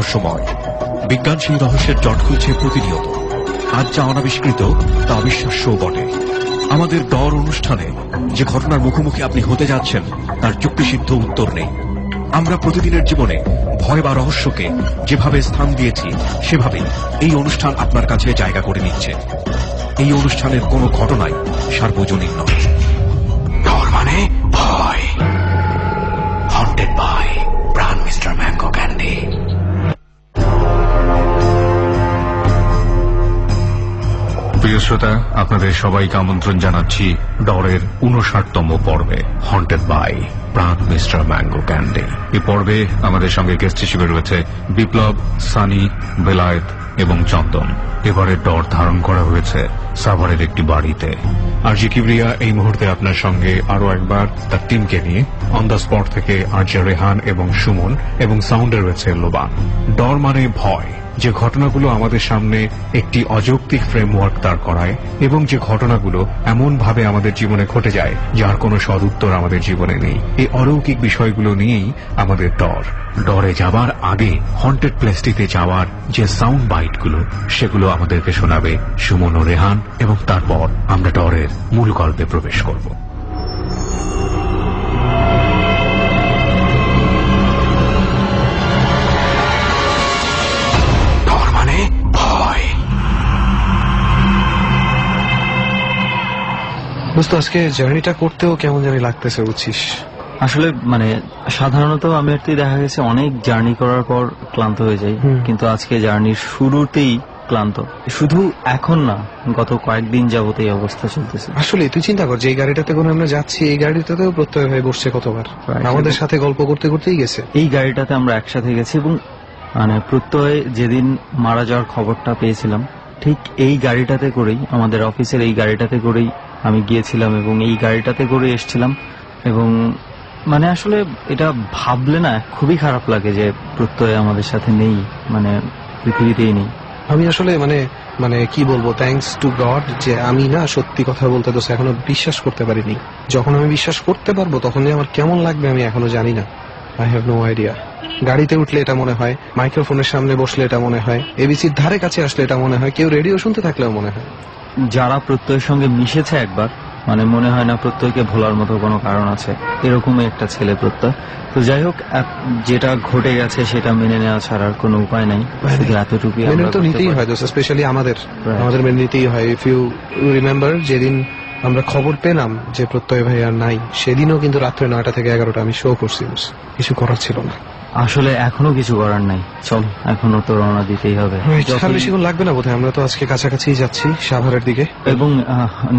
রহস্যময়। বিজ্ঞান সেই রহস্যের জট খুলছে প্রতিনিয়ত। আজ যা অনাবিষ্কৃত তা অবিশ্বাস্যও বটে। আমাদের ডর অনুষ্ঠানে যে ঘটনার মুখোমুখি আপনি হতে যাচ্ছেন তার যুক্তিসিদ্ধ উত্তর নেই। আমরা প্রতিদিনের জীবনে ভয় বা রহস্যকে যেভাবে স্থান দিয়েছি সেভাবেই এই অনুষ্ঠান আপনার কাছে জায়গা করে নিচ্ছে। এই অনুষ্ঠানের কোনো ঘটনাই সার্বজনীন নয়। ডর মানে ভয়। হন্টেড বাই প্রাণ মিস্টার ম্যাঙ্গো ক্যান্ডি। প্রিয় শ্রোতা, আপনাদের সবাইকে আমন্ত্রণ জানাচ্ছি ডরের 59তম পর্বে, হন্টেড বাই প্রাণ মিস্টার ম্যাঙ্গো ক্যান্ডি। এই পর্বে আমাদের সঙ্গে গেস্ট হিসেবে রয়েছে বিপ্লব, সানি, বেলায়েত এবং চন্দন। এবারে ডর ধারণ করা হয়েছে সাভারের একটি বাড়িতে। আরজি কিবরিয়া এই মুহূর্তে আপনার সঙ্গে আরো একবার তার টিমকে নিয়ে অন দ্য স্পট থেকে আরজে রেহান এবং সুমন, এবং সাউন্ডে রয়েছে লোবান। ডর মানে ভয়, যে ঘটনাগুলো আমাদের সামনে একটি অযৌক্তিক ফ্রেমওয়ার্ক দাঁড় করায় এবং যে ঘটনাগুলো এমন ভাবে আমাদের জীবনে ঘটে যায় যার কোনো সদুত্তর আমাদের জীবনে নেই। এই অলৌকিক বিষয়গুলো নিয়েই আমাদের ডর। ডরে যাবার আগে হন্টেড প্লেসটিতে যাওয়ার যে সাউন্ড বাইটগুলো সেগুলো আমাদেরকে শোনাবে সুমন ও রেহান, এবং তারপর আমরা ডরের মূল গল্পে প্রবেশ করব। দোস্ত, আজকে জার্নিটা করতেও কেমন জানি লাগতেছে, বুঝছিস? আসলে মানে সাধারণত আমি আর তুই দেখা গেছে অনেক জার্নি করার পর ক্লান্ত হয়ে যাই, কিন্তু আজকে জার্নির শুরুতেই ক্লান্ত। শুধু এখন না, গত কয়েকদিন যাবত এই অবস্থা চলতেছে। আসলে তুই চিন্তা কর, যে এই গাড়িটাতে করে আমরা যাচ্ছি, এই গাড়িটাতেও প্রত্যয় হয়ে বসছে কতবার, আমাদের সাথে গল্প করতে করতেই গেছে। এই গাড়িটাতে আমরা একসাথে গেছি, এবং মানে প্রত্যয় যেদিন মারা যাওয়ার খবরটা পেয়েছিলাম ঠিক এই গাড়িটাতে করেই, আমাদের অফিসের এই গাড়িটাতে করেই আমি গিয়েছিলাম এবং এই গাড়িটাতে করে এসেছিলাম। এবং মানে আসলে এটা ভাবলে না খুবই খারাপ লাগে যে প্রত্যয় আমাদের সাথে নেই, মানে পৃথিবীতেই নেই। আমি আসলে মানে মানে কি বলবো, থ্যাঙ্কস টু গড যে আমি না সত্যি কথা বলতে তো এখনো বিশ্বাস করতে পারিনি। যখন আমি বিশ্বাস করতে পারবো তখন যে আমার কেমন লাগবে আমি এখনো জানি না। I have no idea. গাড়িতে উঠলে এটা মনে হয়, মাইক্রোফোনের সামনে বসলে এটা মনে হয়, এবিসির ধারে কাছে আসলে এটা মনে হয়, কেউ রেডিও শুনতে থাকলেও মনে হয়। যারা প্রত্যয়ের সঙ্গে মিশেছে একবার, মানে মনে হয় না প্রত্যয়কে ভোলার মতো কোনো কারণ আছে, এরকমই একটা ছেলে প্রত্যয়। তো যাই হোক, যেটা ঘটে গেছে সেটা মেনে নেওয়া ছাড়া আর কোনো উপায় নাই, শুধু এতটুকুই মেনে তো নিতেই হয়। স্পেশালি আমাদের মেনে নিতেই হয়। ইফ ইউ রিমেম্বার, যেদিন আমরা খবর পেলাম যে প্রত্যয় ভাই আর নাই, সেদিনও কিন্তু রাত্রে 9টা থেকে 11টা আমি শো করছি। কিছু করার ছিল না আসলে, এখনো কিছু করার নাই। চল, এখনো তো রওনা দিতেই হবে। বেশিক্ষণ লাগবে না বোধহয়, আমরা তো আজকে কাছাকাছি যাচ্ছি সাভারের দিকে, এবং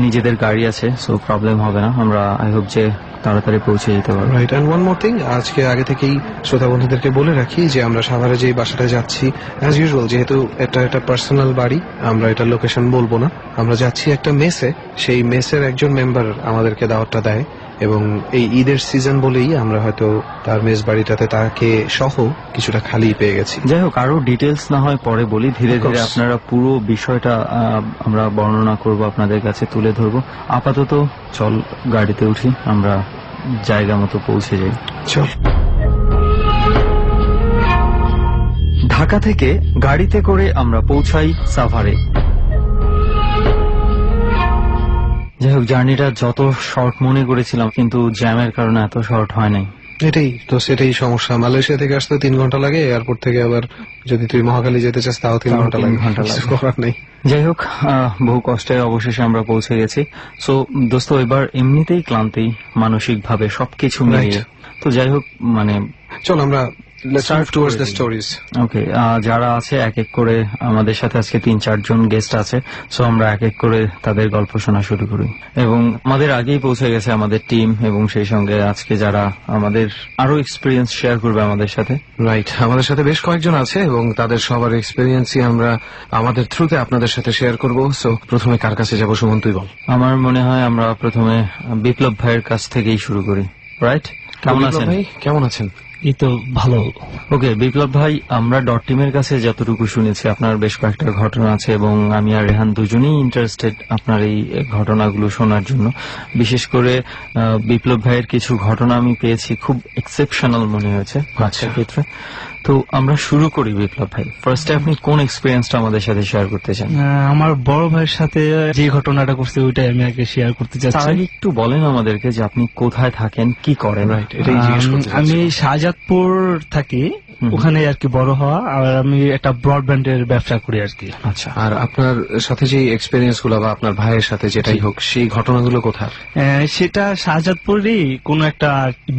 নিজেদের গাড়ি আছে, সো প্রবলেম হবে না। আমরা আই হোপ যে তাড়াতাড়ি পৌঁছে যেতে পারবো। Right. And one more thing, আজকে আগে থেকেই শ্রোতা বন্ধুদেরকে বলে রাখি যে আমরা সাভারে যে বাসাটায় যাচ্ছি, অ্যাজ ইউজুয়াল, যেহেতু এটা একটা পার্সোনাল বাড়ি, আমরা এটা লোকেশন বলবো না। আমরা যাচ্ছি একটা মেসে, সেই মেসের একজন মেম্বার আমাদেরকে দাওয়াতটা দেয়, এবং এই ঈদের সিজন বলেই আমরা হয়তো তার মেস বাড়িটাতে তাকে সহ কিছুটা খালি পেয়ে গেছি। যাই হোক, আরো ডিটেলস না হয় পরে বলি, ধীরে ধীরে আপনারা পুরো বিষয়টা আমরা বর্ণনা করব, আপনাদের কাছে তুলে ধরবো। আপাতত চল গাড়িতে উঠি, আমরা জায়গা মতো পৌঁছে যাই। চল। ঢাকা থেকে গাড়িতে করে আমরা পৌঁছাই সাভারে। যাই হোক, জার্নিটা যত শর্ট মনে করেছিলাম, কিন্তু জ্যামের কারণে এত শর্ট হয় নাই। এটাই তো, সেটাই সমস্যা। মালয়েশিয়া থেকে আসতে 3 ঘন্টা লাগে, এয়ারপোর্ট থেকে আবার যদি তুই মহাখালী যেতে চাস তাও 3 ঘন্টা লাগে। করার নেই। যাই হোক, বহু কষ্টে অবশেষে আমরা পৌঁছে গেছি। সো দোস্ত, এবার এমনিতেই ক্লান্তি, মানসিক ভাবে সবকিছু মিলিয়ে। তো যাই হোক, মানে চল আমরা ওকে, যারা আছে এক এক করে, আমাদের সাথে আজকে 3-4 জন গেস্ট আছে, সো আমরা এক এক করে তাদের গল্প শোনা শুরু করি। এবং আমাদের আগেই পৌঁছে গেছে আমাদের টিম, এবং সেই সঙ্গে আজকে যারা আমাদের আরো এক্সপিরিয়েন্স শেয়ার করবে আমাদের সাথে। রাইট, আমাদের সাথে বেশ কয়েকজন আছে এবং তাদের সবার এক্সপিরিয়েন্সই আমরা আমাদের থ্রুতে আপনাদের সাথে শেয়ার করব। সো প্রথমে কার কাছে যাব, সুমন তুই বল। আমার মনে হয় আমরা প্রথমে বিপ্লব ভাইয়ের কাছ থেকেই শুরু করি। রাইট, কেমন আছেন ভাই? কেমন আছেন? এই তো ভালো। ওকে বিপ্লব ভাই, আমরা ডট টিমের কাছে যতটুকু শুনেছি আপনার বেশ কয়েকটা ঘটনা আছে, এবং আমি আর রেহান দুজনেই ইন্টারেস্টেড আপনার এই ঘটনাগুলো শোনার জন্য। বিশেষ করে বিপ্লব ভাইয়ের কিছু ঘটনা আমি পেয়েছি, খুব এক্সেপশনাল মনে হয়েছে বাচ্চার ক্ষেত্রে। তো আমরা শুরু করি বিপ্লব ভাই। ফার্স্টে আপনি কোন এক্সপিরিয়েন্সটা আমাদের সাথে শেয়ার করতে চান? আমার বড় ভাইয়ের সাথে যে ঘটনাটা করছে ওইটাই আমি আগে শেয়ার করতে তার চাচ্ছি। আগে একটু বলেন আমাদেরকে যে আপনি কোথায় থাকেন, কি করেন। এটাই জিজ্ঞেস করতে আমি চাচ্ছি। শাহজাদপুর থাকি, ওখানে আর কি বড় হওয়া, আর আমি একটা ব্রডব্যান্ডের ব্যবসা করি আর কি। আচ্ছা, আর আপনার সাথে যে এক্সপিরিয়েন্স গুলো বা আপনার ভাইয়ের সাথে যেটাই হোক সেই ঘটনাগুলো কোথায়? সেটা শাহজাদপুরেরই কোন একটা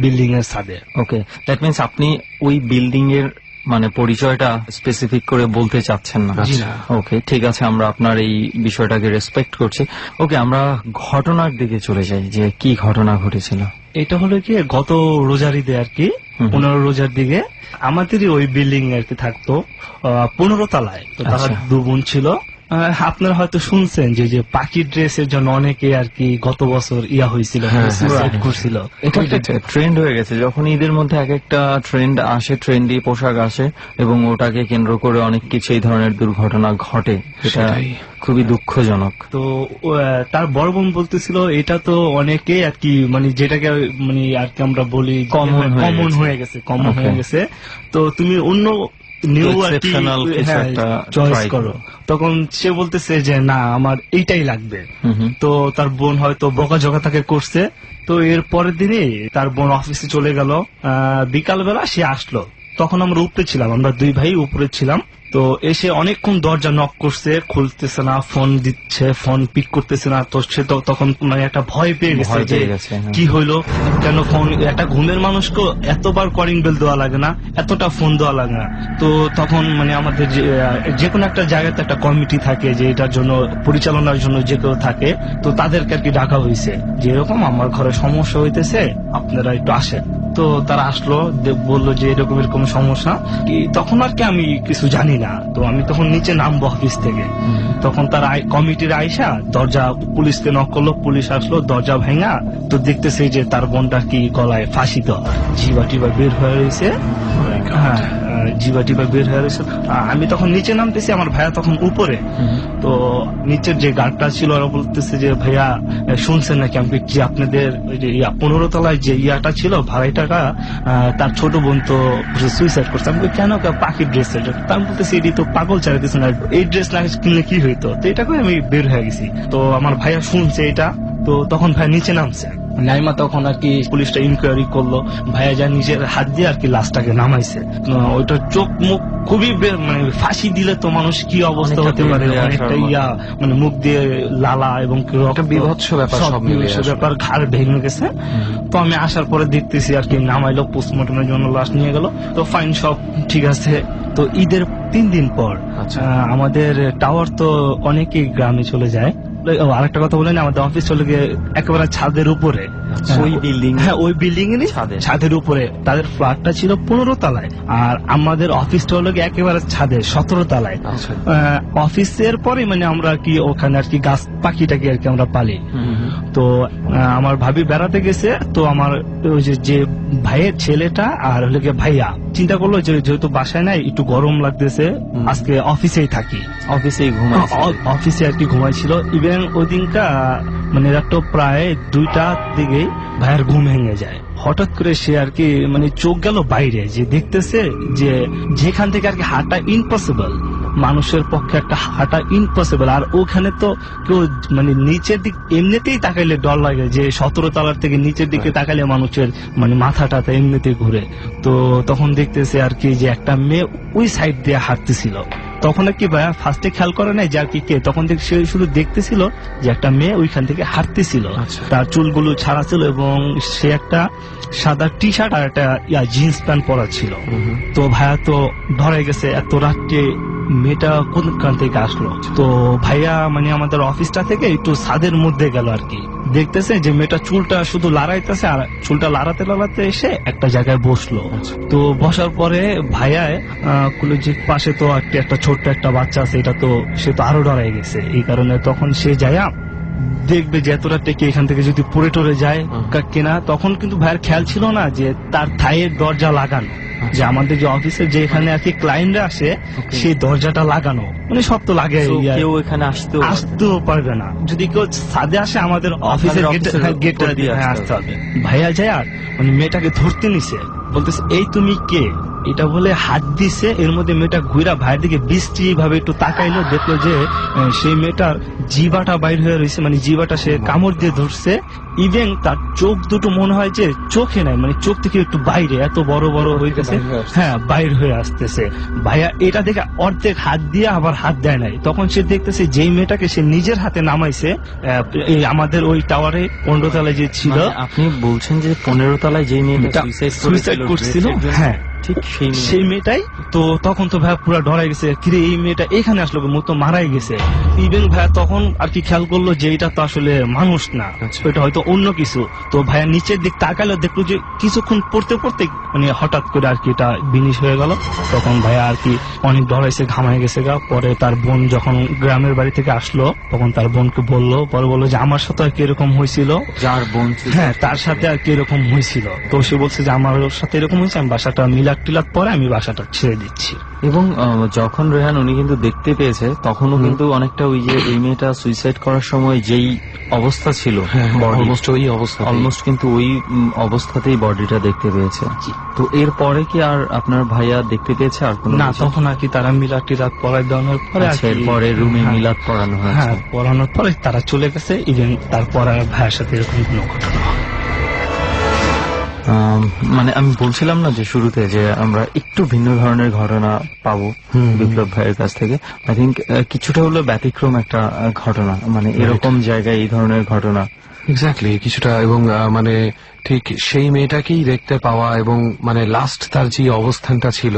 বিল্ডিং এর ছাদে। ওকে, দ্যাট মিনস আপনি ওই বিল্ডিং এর মানে পরিচয়টা স্পেসিফিক করে বলতে চাচ্ছেন না? জি না। ওকে, ঠিক আছে, আমরা আপনার এই বিষয়টাকে রেসপেক্ট করছি। ওকে, আমরা ঘটনার দিকে চলে যাই যে কি ঘটনা ঘটেছিল। এটা হলো কি গত রোজার ঈদে আর কি, 15 রোজার দিকে আমাদেরই ওই বিল্ডিং আর কি থাকতো 15 তলায়। তো তারা আচ্ছা। 2 বোন ছিল। আপনারা হয়তো শুনছেন যে পাখি ড্রেসের জন্য অনেকে আর কি গত বছর হয়েছিল, সুইসাইড করছিল। এটা একটা ট্রেন্ড হয়ে গেছে, যখন ঈদের মধ্যে এক একটা ট্রেন্ড আসে, ট্রেন্ডি পোশাক আসে এবং ওটাকে কেন্দ্র করে অনেক কিছু এই ধরনের দুর্ঘটনা ঘটে। এটা সেটাই। খুবই দুঃখজনক। তো তার বড় বোন বলতেছিল এটা তো অনেকে আর কি মানে যেটাকে মানে আর কি আমরা বলি Common হয়ে গেছে। Common Okay. হয়ে গেছে। তো তুমি অন্য নিউ আর কি Exceptional কিছু একটা চয়েস try করো। তখন সে বলতেছে যে না আমার এইটাই লাগবে। হুম। তো তার বোন হয়তো বকাঝকা তাকে করছে। তো এর পরের দিনে তার বোন অফিসে চলে গেল। বিকালবেলা সে আসলো, তখন আমরা উপরে ছিলাম, আমরা 2 ভাই উপরে ছিলাম। তো এসে অনেকক্ষণ দরজা নক করছে, খুলতেছে না, ফোন দিচ্ছে, ফোন পিক করতেছে না। তো সে তখন মানে একটা ভয় পেয়ে গেছে ভয় যে পেয়ে গেছে, হ্যাঁ। কি হইলো, কেন ফোন, একটা ঘুমের মানুষকে এতবার কলিং বেল দেওয়া লাগে না, এতটা ফোন দেওয়া লাগে না। তো তখন মানে আমাদের যে কোনো একটা জায়গাতে একটা কমিটি থাকে যে এটার জন্য পরিচালনার জন্য যে কেউ থাকে, তো তাদেরকে আর কি ডাকা হয়েছে যে এরকম আমার ঘরে সমস্যা হইতেছে, আপনারা একটু আসেন। তো তারা আসলো, বললো যে এরকম এরকম সমস্যা কি। তখন আর কি আমি কিছু জানি না, তো আমি তখন নিচে নামবো অফিস থেকে। তখন তারা কমিটির আইসা দরজা পুলিশকে নক করলো, পুলিশ আসলো, দরজা ভাঙা। তো দেখতেছে যে তার বোনটা কি গলায় ফাঁসি দেওয়া, জিবা টিবা বের হয়ে রয়েছে। হ্যাঁ, জিবা টিবা বের হয়ে রয়েছে। আমি তখন নিচে নামতেছি, আমার ভাইয়া তখন উপরে। তো নিচের যে গার্ডটা ছিল ওরা বলতেছে যে ভাইয়া শুনছেন নাকি আমি কি আপনাদের ওই যে 15 তলায় যে ইয়াটা ছিল ভাড়াইটাকা, তার ছোট বোন তো সুইসাইড করছে। আমি বলি, কেন পাখির ড্রেসের জন্য? আমি বলতেছি এটি তো পাগল চালাইতেছে না, এই ড্রেস না কিনলে কি হইতো। তো এটা করে আমি বের হয়ে গেছি। তো আমার ভাইয়া শুনছে এটা, তো তখন ভাইয়া নিচে নামছে। নাইমা তখন আর কি পুলিশটা ইনকোয়ারি করলো, ভাইয়া যা নিজের হাত দিয়ে আর কি লাশটাকে নামাইছে। ওইটা চোখ মুখ খুবই মানে ফাঁসি দিলে তো মানুষ কি অবস্থা হতে পারে, অনেকটা মানে মুখ দিয়ে লালা এবং বিভৎস ব্যাপার, সব মিলিয়ে আসলে। ব্যাপার, ঘাড় ভেঙে গেছে। তো আমি আসার পরে দেখতেছি আর কি নামাইলো, পোস্টমর্টমের জন্য লাশ নিয়ে গেল। তো ফাইন, সব ঠিক আছে। তো ঈদের 3 দিন পর আমাদের টাওয়ার তো অনেকেই গ্রামে চলে যায়। আরেকটা কথা বলেন, আমাদের অফিস চলে গিয়ে একেবারে ছাদের উপরে, ওই বিল্ডিং, হ্যাঁ ওই বিল্ডিং এরই ছাদের উপরে। তাদের ফ্ল্যাটটা ছিল 15 তলায়, আর আমাদের অফিসটা হলো একেবারে ছাদে 17 তলায়। অফিসের পরে মানে আমরা কি ওখানে আর কি গাছ পাখিটাকে আর কি আমরা পালি। তো আমার ভাবি বেড়াতে গেছে, তো আমার ওই যে ভাইয়ের ছেলেটা আর হলো গিয়ে ভাইয়া চিন্তা করলো যে যেহেতু বাসায় নাই, একটু গরম লাগতেছে, আজকে অফিসেই থাকি, অফিসেই ঘুমাই, অফিসে আর কি ঘুমাইছিল। ইভেন ওই দিনটা মানে রাতটা প্রায় 2টার দিকে ভাইয়ের ঘুম ভেঙে যায়। হঠাৎ করে সে আর কি মানে চোখ গেল বাইরে, যে দেখতেছে যে যেখান থেকে আর কি হাঁটা ইম্পসিবল, মানুষের পক্ষে একটা হাঁটা ইম্পসিবল। আর ওখানে তো কেউ মানে নিচের দিক এমনিতেই তাকাইলে ডর লাগে, যে 17 তলার থেকে নিচের দিকে তাকাইলে মানুষের মানে মাথাটা এমনিতেই ঘুরে। তো তখন দেখতেছে আর কি যে একটা মেয়ে ওই সাইড দিয়ে হাঁটতেছিল। তখন আর কি ভাইয়া ফার্স্টে খেয়াল করে নাই যে আর কি কে, তখন সে শুধু দেখতেছিল যে একটা মেয়ে ওইখান থেকে হাঁটতেছিল। তার চুলগুলো ছাড়া ছিল এবং সে একটা সাদা টি শার্ট আর একটা জিন্স প্যান্ট পরা ছিল। তো ভাইয়া তো ধরে গেছে, এত রাত্রে মেয়েটা কোন থেকে আসলো। তো ভাইয়া মানে আমাদের অফিসটা থেকে একটু ছাদের মধ্যে গেল আর কি, দেখতেছে যে মেয়েটা চুলটা শুধু লড়াইতেছে, আর চুলটা লড়াতে লড়াতে এসে একটা জায়গায় বসলো। তো বসার পরে ভাইয়া কলেজের পাশে তো একটা ছোট্ট একটা বাচ্চা আছে, এটা তো সে তো আরো ডরাই গেছে। এই কারণে তখন সে যায়া দেখবে যে এতটা টেকে এখান থেকে যদি পড়ে টরে যায় কিনা। তখন কিন্তু ভাইয়ের খেয়াল ছিল না যে তার থাইয়ের দরজা লাগানো, যে আমাদের যে অফিসে যে এখানে আর কি ক্লায়েন্টরা আসে সেই দরজাটা লাগানো, মানে সব তো লাগে, কেউ এখানে আসতেও পারবে না। যদি কেউ ছাদে আসে আমাদের অফিসের গেটটা দিয়ে আসতে হবে। ভাইয়া যায় আর মানে মেয়েটাকে ধরতে নিছে, বলতেছে এই তুমি কে? এটা বলে হাত দিছে, এর মধ্যে মেয়েটা ঘুরা ভাইয়ের দিকে বৃষ্টি ভাবে একটু তাকাইলো, দেখলো যে সেই মেয়েটার জিবাটা বাইর হয়ে রয়েছে, মানে জিবাটা সে কামড় দিয়ে ধরছে। ইভেন তার চোখ দুটো মনে হয় যে চোখে নাই, মানে চোখ থেকে একটু বাইরে, এত বড় বড় হইতেছে, হ্যাঁ বাইর হয়ে আসতেছে। ভাইয়া এটা দেখে অর্ধেক হাত দিয়ে আবার হাত দেয় নাই, তখন সে দেখতেছে যেই মেয়েটাকে সে নিজের হাতে নামাইছে এই আমাদের ওই টাওয়ারে 15 তলায় যে ছিল। মানে আপনি বলছেন যে 15 তলায় যে মেয়েটা সুইসাইড করছিল, হ্যাঁ ঠিক সেই মেয়েটাই। তো তখন তো ভাইয়া পুরো ডরাই গেছে, কিরে এই মেয়েটা এখানে আসলো, তো মারাই গেছে। ইভেন ভাইয়া তখন আর কি খেয়াল করলো যে এটা তো আসলে মানুষ না, এটা হয়তো অন্য কিছু। তো ভাইয়া নিচের দিক তাকালো, দেখলো যে কিছুক্ষণ পড়তে পড়তে মানে হঠাৎ করে আর কি এটা বিনিশ হয়ে গেল। তখন ভাইয়া আর কি অনেক ডরাইছে, ঘামায় গেছে গা। পরে তার বোন যখন গ্রামের বাড়ি থেকে আসলো, তখন তার বোনকে বললো, পরে বললো যে আমার সাথে আর কি এরকম হয়েছিল, যার বোন হ্যাঁ তার সাথে আর কি এরকম হয়েছিল। তো সে বলছে যে আমার সাথে এরকম হয়েছে, আমি বাসাটা মিলাদ টিলাদ পরে আমি বাসাটা ছেড়ে দিচ্ছি। এবং যখন রেহান উনি কিন্তু দেখতে পেয়েছে, তখনও কিন্তু অনেকটা ওই যে এই মেয়েটা সুইসাইড করার সময় যেই অবস্থা ছিল, অলমোস্ট ওই অবস্থা, অলমোস্ট কিন্তু ওই অবস্থাতেই বডিটা দেখতে পেয়েছে। তো এরপরে কি আর আপনার ভাইয়া দেখতে পেয়েছে আর কোনো না? তখন আর কি তারা মিলাদ টিলাদ পড়াই দেওয়ানোর পরে এরপরে রুমে মিলাদ পড়ানো হয়েছে, হ্যাঁ পড়ানোর পরে তারা চলে গেছে। ইভেন তারপর আর ভাইয়ের সাথে এরকম কোনো ঘটনা হয়। মানে আমি বলছিলাম না যে শুরুতে যে আমরা একটু ভিন্ন ধরনের ঘটনা পাবো বিপ্লব ভাইয়ের কাছ থেকে। আই থিঙ্ক কিছুটা হলো ব্যতিক্রম একটা ঘটনা, মানে এরকম জায়গায় এই ধরনের ঘটনা এক্স্যাক্টলি কিছুটা। এবং মানে ঠিক সেই মেয়েটাকেই দেখতে পাওয়া, এবং মানে লাস্ট তার যে অবস্থানটা ছিল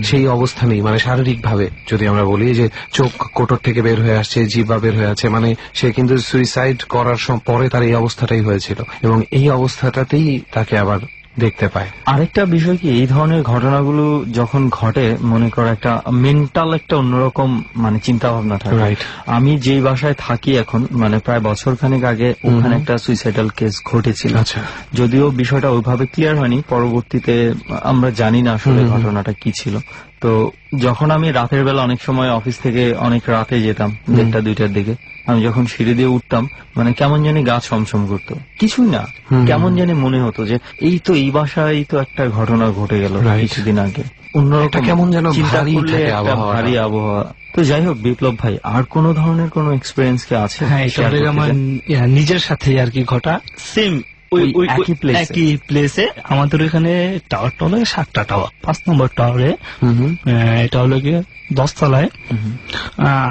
সেই অবস্থানেই, মানে শারীরিক ভাবে যদি আমরা বলি যে চোখ কোটর থেকে বের হয়ে আসছে, জিহ্বা বের হয়ে আছে, মানে সে কিন্তু সুইসাইড করার পরে তার এই অবস্থাটাই হয়েছিল, এবং এই অবস্থাটাতেই তাকে আবার দেখতে পায়। আরেকটা বিষয় কি, এই ধরনের ঘটনাগুলো যখন ঘটে, মনে করো একটা মেন্টাল একটা অন্যরকম মানে চিন্তা ভাবনা থাকে। আমি যেই বাসায় থাকি এখন, মানে প্রায় বছরখানেক আগে ওখানে একটা সুইসাইডাল কেস ঘটেছিল। যদিও বিষয়টা ওইভাবে ক্লিয়ার হয়নি, পরবর্তীতে আমরা জানি না আসলে ঘটনাটা কি ছিল। তো যখন আমি রাতের বেলা অনেক সময় অফিস থেকে অনেক রাতে যেতাম, 1টা 2টার দিকে, আমি যখন সিঁড়ি দিয়ে উঠতাম, মানে কেমন জানি গা ছমছম করতো, কিছুই না, কেমন জানি মনে হতো যে এই তো এই বাসায় তো একটা ঘটনা ঘটে গেল কিছুদিন আগে, অন্যরকম কেমন যেন চিন্তা করলে একটা ভারী আবহাওয়া। তো যাই হোক বিপ্লব ভাই, আর কোন ধরনের কোন এক্সপিরিয়েন্স কি আছে? হ্যাঁ, এটা আমার নিজের সাথে আর কি ঘটা, সেম একই প্লেসে। আমাদের ওইখানে টাওয়ার হলো 7টা টাওয়ার, 5 নম্বর টাওয়ারে, এটা হলো গিয়ে 10 তলায়।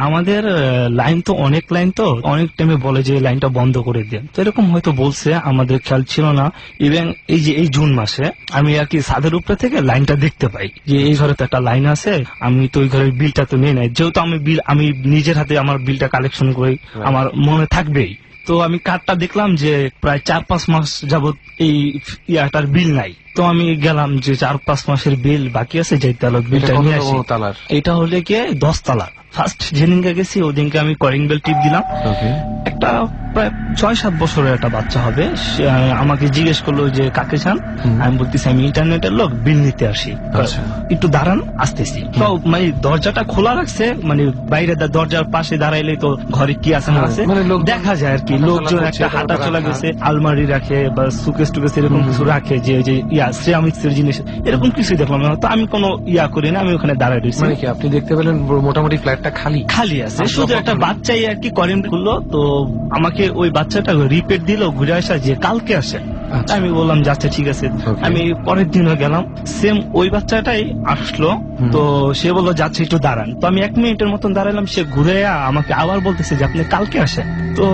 আমাদের লাইন তো অনেক লাইন, তো অনেক টাইমে বলে যে লাইনটা বন্ধ করে দেন, তো এরকম হয়তো বলছে, আমাদের খেয়াল ছিল না। ইভেন এই যে এই জুন মাসে আমি আর কি ছাদের উপরে থেকে লাইনটা দেখতে পাই যে এই ঘরে তো একটা লাইন আছে। আমি তো ওই ঘরের বিলটা তো নিয়ে নাই, যেহেতু আমি নিজের হাতে আমার বিলটা কালেকশন করি, আমার মনে থাকবেই। তো আমি কার্ডটা দেখলাম যে প্রায় 4-5 মাস যাবত এই ইয়াটার বিল নাই। তো আমি গেলাম যে 4-5 মাসের বিল বাকি আছে, যে বিলটা নিয়ে আসি। এটা হলে গিয়ে 10 তলার। ফার্স্ট যেদিনকে গেছি ওদিনকে আমি কলিং বেল টিপ দিলাম। একটা প্রায় 6-7 বছরের একটা বাচ্চা হবে, আমাকে জিজ্ঞেস করলো যে কাকে চান। আমি বলতেছি আমি ইন্টারনেটের লোক, বিল নিতে আসি, একটু দাঁড়ান আসতেছি। তো মানে দরজাটা খোলা রাখছে, মানে বাইরে দরজার পাশে দাঁড়াইলে তো ঘরে কি আছে না আছে দেখা যায় আর কি। লোকজন একটা হাঁটা চলা গেছে, আলমারি রাখে বা সুকেস টুকেস এরকম কিছু রাখে, যে সিরামিক্সের জিনিস এরকম কিছু দেখলাম না। তো আমি কোনো করি না, আমি ওখানে দাঁড়াই রয়েছি। মানে কি আপনি দেখতে পেলেন মোটামুটি ফ্ল্যাটটা খালি আছে, শুধু একটা বাচ্চাই আর কি করেন খুললো। তো আমাকে ওই বাচ্চাটা রিপেট দিল ঘুরে আসা যে কালকে আসে। আমি বললাম যাচ্ছে ঠিক আছে। আমি পরের দিনও গেলাম, সেম ওই বাচ্চাটাই আসলো। তো সে বললো যাচ্ছে একটু দাঁড়ান। তো আমি 1 মিনিটের মতন দাঁড়ালাম, সে ঘুরে আমাকে আবার বলতেছে যে আপনি কালকে আসেন। তো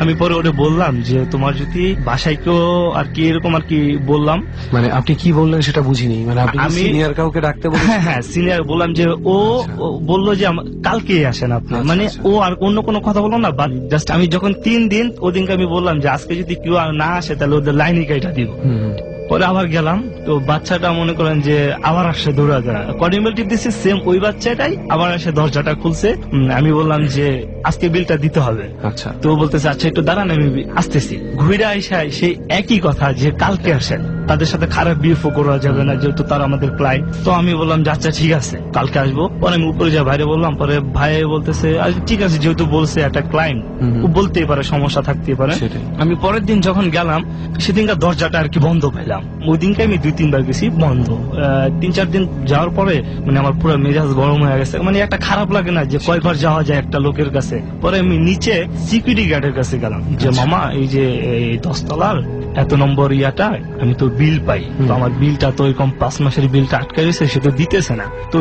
আমি পরে ওরে বললাম যে তোমার যদি বাসায় কেউ আর কি এরকম আর কি বললাম। মানে আপনি কি বললেন সেটা বুঝিনি, মানে আপনি সিনিয়র কাউকে ডাকতে বললেন? হ্যাঁ সিনিয়র বললাম যে ও বললো যে কালকে আসেন আপনি, মানে ও আর অন্য কোনো কথা বললো না। জাস্ট আমি যখন 3 দিন ওদিনকে আমি বললাম যে আজকে যদি কেউ না আসে তাহলে ওদের লাইনে কাইটা দিব। পরে আবার গেলাম, তো বাচ্চাটা মনে করেন যে আবার আসে দৌড়া কলিং বেল টিপ দিচ্ছে, সেম ওই বাচ্চাটাই আবার এসে দরজাটা খুলছে। আমি বললাম যে আজকে বিলটা দিতে হবে। তো বলতেছে আচ্ছা একটু দাঁড়ান আমি আসতেছি। ঘুরে আইসায় সেই একই কথা যে কালকে আসেন। তাদের সাথে খারাপ বিহেভও করা যাবে না, যেহেতু তারা আমাদের ক্লায়েন্ট। তো আমি বললাম যে আচ্ছা ঠিক আছে, কালকে আসবো। পরে আমি উপরে যা ভাইরে বললাম, পরে ভাই বলতেছে আচ্ছা ঠিক আছে, যেহেতু বলছে একটা ক্লায়েন্ট, ও বলতেই পারে, সমস্যা থাকতেই পারে। আমি পরের দিন যখন গেলাম, সেদিনকার দরজাটা আর কি বন্ধ পেলাম। ওই দিনকে আমি 2-3 বার গেছি, বন্ধ। 3-4 দিন যাওয়ার পরে মানে আমার পুরো মেজাজ গরম হয়ে গেছে। মানে একটা খারাপ লাগে না যে কয়বার যাওয়া যায় একটা লোকের কাছে। পরে আমি নিচে সিকিউরিটি গার্ডের কাছে গেলাম যে মামা, এই যে 10 তলার এত নম্বর ইয়াটা আমি তো বিল পাই, তো আমার বিলটা তো এরকম 5 মাসের বিলটা আটকে রয়েছে, সে তো দিতেছে না। তো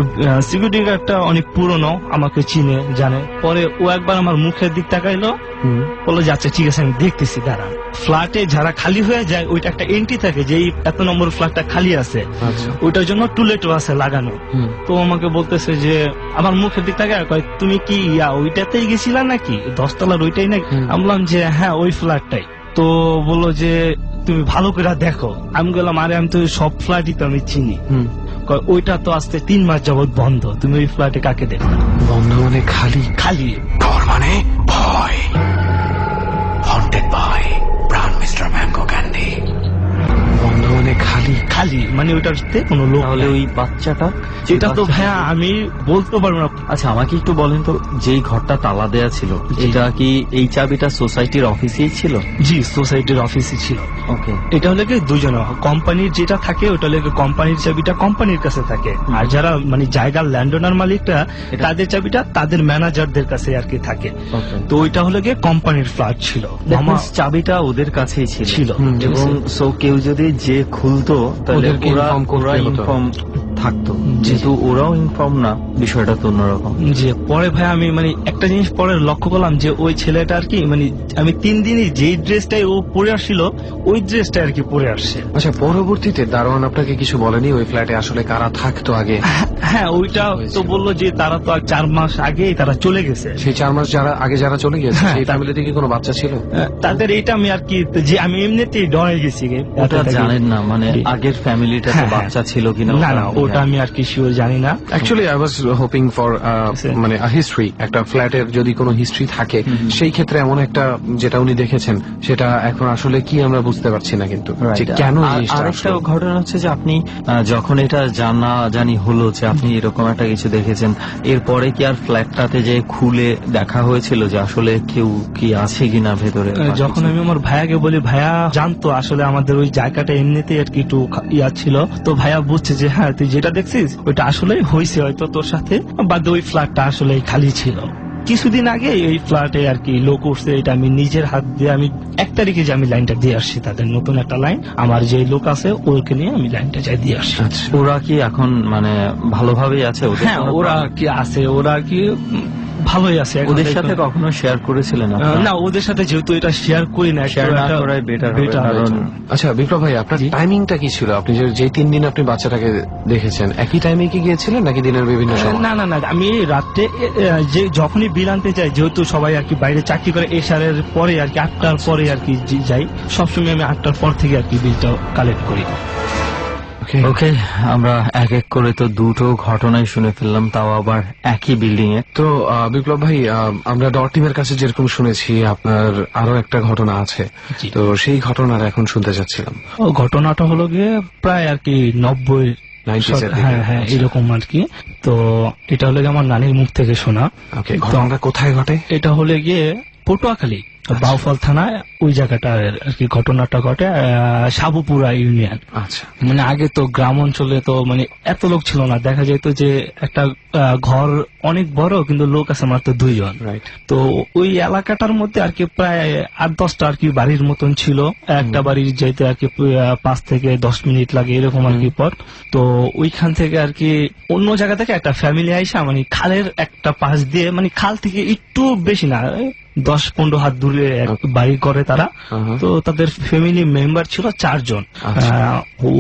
সিকিউরিটি গার্ডটা অনেক পুরনো, আমাকে চিনে জানে। পরে ও একবার আমার মুখের দিক তাকাইলো, বললো যে আচ্ছা ঠিক আছে আমি দেখতেছি, দাঁড়ান। ফ্ল্যাটে যারা খালি হয়ে যায় ওইটা একটা এন্ট্রি থাকে যে এই এত নম্বর ফ্ল্যাটটা খালি আছে, ওইটার জন্য টুলেটও আছে লাগানো। তো আমাকে বলতেছে যে আমার মুখের দিক তাকায় কয় তুমি কি ওইটাতেই গেছিলা নাকি, 10 তলার ওইটাই নাকি? আমি বললাম যে হ্যাঁ ওই ফ্ল্যাটটাই। তো বললো যে তুমি ভালো করে দেখো। আমি বললাম আরে আমি তো সব ফ্ল্যাটই তো আমি চিনি। ওইটা তো আজকে 3 মাস যাবত বন্ধ, তুমি ওই ফ্ল্যাটে কাকে দেখো? বন্ধ মানে খালি? খালি। ডর মানে ভয়। হন্টেড বাই প্রাণ মিস্টার ম্যাঙ্গো ক্যান্ডি। বন্ধ মানে খালি? খালি মানে ওইটাতে কোনো লোক। তাহলে ওই বাচ্চাটা? এটা তো ভাইয়া আমি বলতে পারবো না। আচ্ছা আমাকে একটু বলেন তো, যেই ঘরটা তালা দেয়া ছিল, এটা কি এই চাবিটা সোসাইটির অফিসেই ছিল? জি, সোসাইটির অফিসে ছিল। ওকে। এটা হলে কি দুজনে, কোম্পানির যেটা থাকে ওটা হলে কোম্পানির চাবিটা কোম্পানির কাছে থাকে, আর যারা মানে জায়গার ল্যান্ডওনার মালিকরা তাদের চাবিটা তাদের ম্যানেজারদের কাছে আর কি থাকে। তো ওইটা হলে গিয়ে কোম্পানির ফ্ল্যাট ছিল, চাবিটা ওদের কাছেই ছিল। এবং সো কেউ যদি যে খুলতো তাহলে ওরা ইনফর্ম থাকতো, যেহেতু ওরাও ইনফর্ম না, বিষয়টা তো অন্যরকম। যে পরে ভাই আমি মানে একটা জিনিস পরে লক্ষ্য করলাম যে ওই ছেলেটা আর কি মানে আমি 3 দিনই যেই ড্রেসটাই ও পরে আসছিল ওই ড্রেসটা আর কি পরে আসছে। আচ্ছা, পরবর্তীতে দারোয়ান আপনাকে কিছু বলেনি ওই ফ্ল্যাটে আসলে কারা থাকতো আগে? হ্যাঁ ওইটা তো বললো যে তারা তো 4 মাস আগেই তারা চলে গেছে। সেই 4 মাস যারা চলে গেছে সেই ফ্যামিলিতে কি কোনো বাচ্চা ছিল? তাদের এইটা আমি আর কি যে আমি এমনিতেই ডরে গেছি। ওটা জানেন না মানে আগের ফ্যামিলিটা বাচ্চা ছিল কিনা? না ওটা আমি আর কি শিওর জানি না। Actually I was hoping for মানে হিস্ট্রি, একটা ফ্ল্যাটের যদি কোনো হিস্ট্রি থাকে সেই ক্ষেত্রে এমন একটা যেটা উনি দেখেছেন সেটা এখন আসলে কি আমরা বুঝতে পারছি না, কিন্তু কেন? আরেকটা ঘটনা হচ্ছে যে আপনি যখন এটা জানি হলো যে আপনি এরকম একটা কিছু দেখেছেন, এরপরে কি আর ফ্ল্যাটটাতে যে খুলে দেখা হয়েছিল যে আসলে কেউ কি আছে কিনা ভেতরে? যখন আমি আমার ভাইয়াকে বলি, ভাইয়া জানতো আসলে আমাদের ওই জায়গাটা এমনিতেই আর কি একটু ছিল, তো ভাইয়া বুঝছে যে হ্যাঁ তুই যেটা দেখছিস ওইটা আসলেই হয়েছে হয়তো তোর সাথে, বাদ ওই ফ্ল্যাটটা আসলে খালি ছিল। কিছুদিন আগে এই ফ্ল্যাটে আর কি লোক উঠছে, এটা আমি নিজের হাত দিয়ে আমি 1 তারিখে যে আমি লাইনটা দিয়ে আসছি, তাদের নতুন একটা লাইন, আমার যে লোক আছে ওকে নিয়ে আমি লাইনটা যাই দিয়ে আসছি। ওরা কি এখন মানে ভালোভাবেই আছে? হ্যাঁ ওরা কি আছে, ওরা কি ভালোই আছে। ওদের সাথে কখনো শেয়ার করেছিলেন? না ওদের সাথে যেহেতু এটা শেয়ার করি না, শেয়ার না করাই বেটার। আচ্ছা বিপ্লব ভাই, আপনার টাইমিংটা কি ছিল? আপনি যে 3 দিন আপনি বাচ্চাটাকে দেখেছেন একই টাইমে কি গিয়েছিলেন নাকি দিনের বিভিন্ন সময়? না আমি রাত্রে যে যখনই বিল আনতে যাই, যেহেতু সবাই আর কি বাইরে চাকরি করে, এশারের পরে আর কি 8টার পরে আর কি যাই, সবসময় আমি 8টার পর থেকে আর কি বিলটা কালেক্ট করি। ওকে, আমরা এক এক করে তো 2টো ঘটনাই শুনে ফেললাম, তাও আবার একই বিল্ডিং এ। তো বিপ্লব ভাই, আমরা ডর টিমের কাছে যেরকম শুনেছি আপনার আরো একটা ঘটনা আছে, তো সেই ঘটনাটা এখন শুনতে চাচ্ছিলাম। ঘটনাটা হলো গিয়ে প্রায় আর কি 90 হ্যাঁ এরকম আর কি। তো এটা হলো আমার নানির মুখ থেকে শোনা। ঘটনাটা কোথায় ঘটে? এটা হলে গিয়ে পটুয়াখালী বাউফল থানায় ওই জায়গাটা আর কি ঘটনাটা ঘটে, সাবুপুরা ইউনিয়ন। আচ্ছা, মানে আগে তো গ্রাম অঞ্চলে তো মানে এত লোক ছিল না, দেখা যেত যে একটা ঘর অনেক বড় কিন্তু লোক আছে মাত্র 2 জন। তো ওই এলাকাটার মধ্যে আর কি প্রায় 8-10টা আর কি বাড়ির মতন ছিল। একটা বাড়ি যেতে আর কি 5 থেকে 10 মিনিট লাগে এরকম আর কি পথ। তো ওইখান থেকে আর কি অন্য জায়গা থেকে একটা ফ্যামিলি আইসা মানে খালের একটা পাশ দিয়ে, মানে খাল থেকে একটু বেশি না 10-15 হাত দূরে বাড়ি করে তারা। তো তাদের ফ্যামিলি মেম্বার ছিল 4 জন,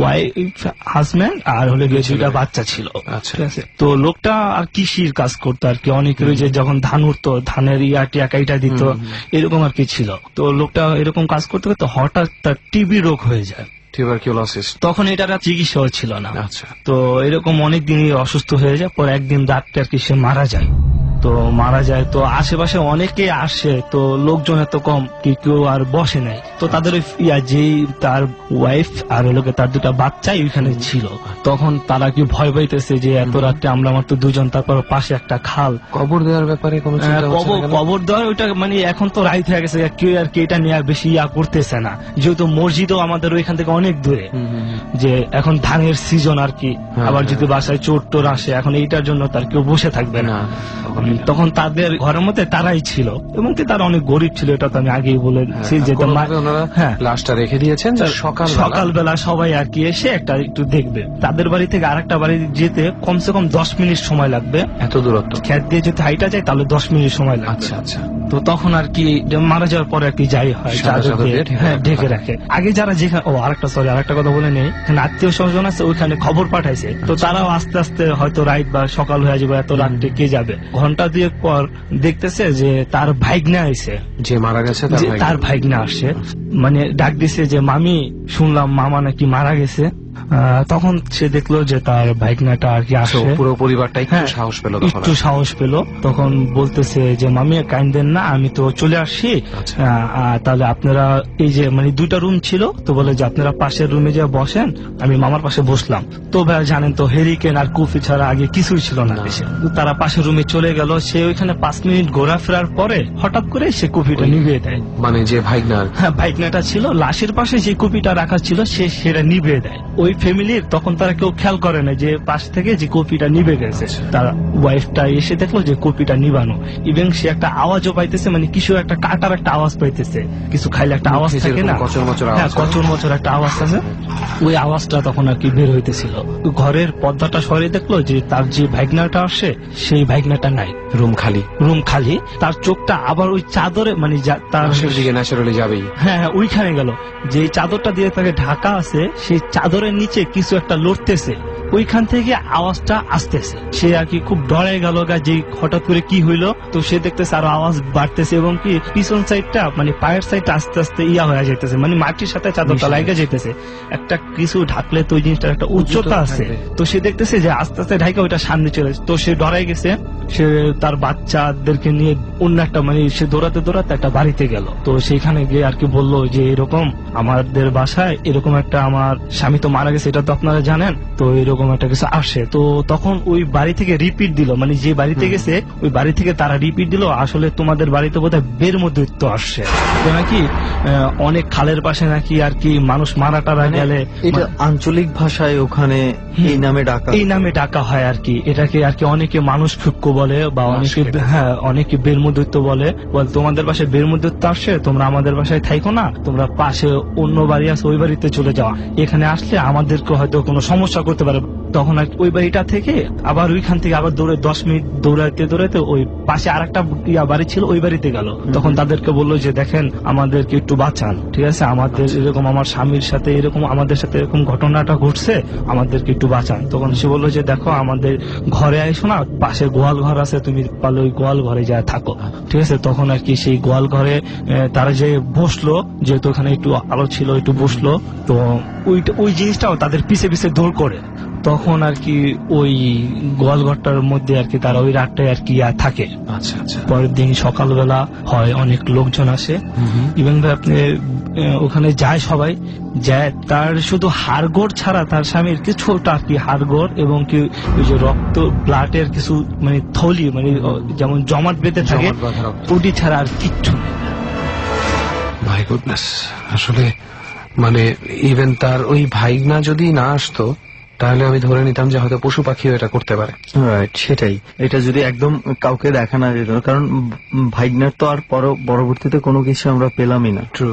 ওয়াইফ হাজব্যান্ড আর হলে গিয়ে 2টা বাচ্চা ছিল। ঠিক আছে, তো লোকটা আর কৃষির কাজ করতো আর কি, অনেকের যে যখন ধান উঠতো ধানের টিয়া কাইটা দিত এরকম আর কি ছিল। তো লোকটা এরকম কাজ করতে করতে হঠাৎ তার টিবি রোগ হয়ে যায়, টিউবারকিউলোসিস। তখন এটার চিকিৎসাও ছিল না। আচ্ছা, তো এরকম অনেকদিনই অসুস্থ হয়ে যায়, পর একদিন রাত্রে আর কি সে মারা যায়। তো মারা যায়। তো আশেপাশে অনেকে আসে, তো লোকজন এত কম কি কেউ আর বসে নাই। তো তাদের ওই যে তার ওয়াইফ আর লোকে তার দুটা বাচ্চাই ওইখানে ছিল। তখন তারা কি ভয় পাইতেছে যে এত রাত্রে আমরা মাত্র দুজন, তারপর পাশে একটা খাল। কবর দেওয়ার ব্যাপারে কোনো চিন্তা হচ্ছে না কেন? কবর দেওয়ার ওইটা মানে এখন তো রাইত হয়ে গেছে, কেউ আর কি এটা নিয়ে আর বেশি করতেছে না, যেহেতু মসজিদও আমাদের ওইখান থেকে অনেক দূরে। যে এখন ধানের সিজন আর কি, আবার যদি বাসায় চোর টোর আসে, এখন এইটার জন্য তার কেউ বসে থাকবে না। তখন তাদের ঘরের মধ্যে তারাই ছিল, এবং কি তারা অনেক গরিব ছিল, এটা তো আমি আগেই বলেছি। যে লাশটা রেখে দিয়েছেন, সকালবেলা সবাই আর কি এসে একটু দেখবে। তাদের বাড়ি থেকে আরেকটা বাড়ি যেতে কমসে কম 10 মিনিট সময় লাগবে। এত দূরত্ব খেত দিয়ে যদি হাইটা যায় তাহলে 10 মিনিট সময় লাগবে। আচ্ছা আচ্ছা। তো তখন আর কি মারা যাওয়ার পরে আর কি যাই হয়, ঢেকে রাখে। আগে যারা যেখানে আরেকটা কথা বলে নেই, আত্মীয় স্বজন আছে ওইখানে খবর পাঠাইছে, তো তারাও আস্তে আস্তে হয়তো রাত বা সকাল হয়ে যাবে, এত রাত্রে কে যাবে। ঘন্টা দুয়েক পর দেখতেছে যে তার ভাইগনা আইছে, যে মারা গেছে তার ভাইগনা আসছে, মানে ডাক দিছে যে মামি শুনলাম মামা নাকি মারা গেছে। তখন সে দেখলো যে তার ভাইগনাটা আর কি আসে, পুরো পরিবারটা একটু সাহস পেল। তখন বলতেছে যে মামি কাইন্দেন না, আমি তো চলে আসছি। তাহলে আপনারা এই যে মানে দুইটা রুম ছিল, তো বলে যে আপনারা পাশের রুমে যে বসেন, আমি মামার পাশে বসলাম। তো ভাই জানেন তো হেরিকেন আর কুফি ছাড়া আগে কিছুই ছিল না দেশে। তারা পাশের রুমে চলে গেল, সে ওইখানে 5 মিনিট ঘোরাফেরার পরে হঠাৎ করে সে কুফিটা নিভিয়ে দেয়। মানে যে ভাইগনাটা ছিল লাশের পাশে যে কুপিটা রাখা ছিল, সে সেটা নিভিয়ে দেয়। ওই ফ্যামিলির তখন তারা কেউ খেয়াল করে না যে পাশ থেকে যে কপিটা নিভে গেছে। তার ওয়াইফটা এসে দেখলো যে কপিটা নিবানো, এবং সে একটা আওয়াজও পাইতেছে, মানে কিছু একটা কাটার একটা আওয়াজ পাইতেছে, কিছু খাইলে একটা আওয়াজ থাকে না, কচর মচর একটা আওয়াজ আছে, ওই আওয়াজটা তখন আর কি বের হইতেছিল। ঘরের পর্দাটা সরিয়ে দেখলো যে তার যে ভাইগনাটা আসে সেই ভাইগনাটা নাই, রুম খালি। তার চোখটা আবার ওই চাদরে, মানে তার দিকে ন্যাচারালি যাবেই, ওইখানে গেল, যে চাদরটা দিয়ে তাকে ঢাকা আছে, সেই চাদরের নিচে কিছু একটা লড়তেছে, ওইখান থেকে আওয়াজটা আসতেছে। সে আর কি খুব ডরে গেল যে হঠাৎ করে কি হইলো। তো সে দেখতেছে আরো আওয়াজ বাড়তেছে, এবং কি পিছন সাইডটা মানে পায়ের সাইডটা আস্তে আস্তে হয়ে যাইতেছে, মানে মাটির সাথে চাদরটা লাগা যাইতেছে। একটা কিছু ঢাকলে তো ওই জিনিসটার একটা উচ্চতা আছে, তো সে দেখতেছে যে আস্তে আস্তে ঢাকা ওইটা সামনে চলে, তো সে ডরাই গেছে। সে তার বাচ্চাদেরকে নিয়ে অন্য একটা মানে সে দৌড়াতে একটা বাড়িতে গেল। তো সেখানে গিয়ে আর কি বললো যে এরকম আমাদের বাসায় এরকম একটা, আমার স্বামী তো মারা গেছে, এটা তো আপনারা জানেন, তো এরকম একটা কিছু আসে। তো তখন ওই বাড়ি থেকে রিপিট দিল, মানে যে বাড়িতে গেছে ওই বাড়ি থেকে তারা রিপিট দিল, আসলে তোমাদের বাড়িতে বোধহয় বের মধ্যে আসছে, নাকি অনেক খালের পাশে নাকি আর কি মানুষ মারা টারা গেলে এটা আঞ্চলিক ভাষায় ওখানে এই নামে ডাকা হয় আর কি। এটাকে আর কি অনেকে মানুষ ক্ষুক্ষ বলে, বা অনেকে বেরমুদৈত্য বলে। তোমাদের বাসায় বেরমুদৈত্য আসছে, তোমরা আমাদের বাসায় থাইকো না, তোমরা পাশে অন্য বাড়ি আছে ওই বাড়িতে চলে যাওয়া, এখানে আসলে আমাদেরকে হয়তো কোনো সমস্যা করতে পারে। তখন আর ওই বাড়িটা থেকে আবার ওইখান থেকে আবার 10 মিনিট দৌড়াইতে ওই পাশে আর একটা বাড়ি ছিল, ওই বাড়িতে গেল। তখন তাদেরকে বললো যে দেখেন আমাদেরকে একটু বাঁচান, ঠিক আছে, আমাদের এরকম আমার স্বামীর সাথে এরকম আমাদের সাথে এরকম ঘটনাটা ঘটছে, আমাদেরকে একটু বাঁচান। তখন সে বললো যে দেখো আমাদের ঘরে আইসো না, পাশে গোয়াল ঘর আছে, তুমি পারলে ওই গোয়াল ঘরে যা থাকো, ঠিক আছে। তখন আর কি সেই গোয়াল ঘরে তারা যে বসলো, যেহেতু ওখানে একটু আলো ছিল, একটু বসলো। তো ওই জিনিসটাও তাদের পিছে দৌড় করে। তখন আর কি ওই গোয়ালঘরটার মধ্যে আর কি তারা ওই রাতটায় আর কি থাকে। আচ্ছা আচ্ছা। পরের দিন সকালবেলা হয়, অনেক লোকজন আসে, ইভেন ভাই আপনি ওখানে যায়, সবাই যায়, তার শুধু হাড়গোড় ছাড়া তার স্বামীর কিছুটা আর কি হাড়গোড় এবং কি ওই যে রক্ত ব্লাডের কিছু মানে থলি, মানে যেমন জমাট বেঁধে থাকে, ওটি ছাড়া আর কিচ্ছু নেই। মাই গুডনেস, আসলে মানে ইভেন তার ওই ভাইগনা যদি না আসতো তাহলে আমি ধরে নিতাম যে হয়তো পশু পাখিও এটা করতে পারে। সেটাই, এটা যদি একদম কাউকে দেখা না যেত, কারণ ভাইগনার তো আর পরবর্তীতে কোনো কিছু আমরা পেলামই না। ট্রু।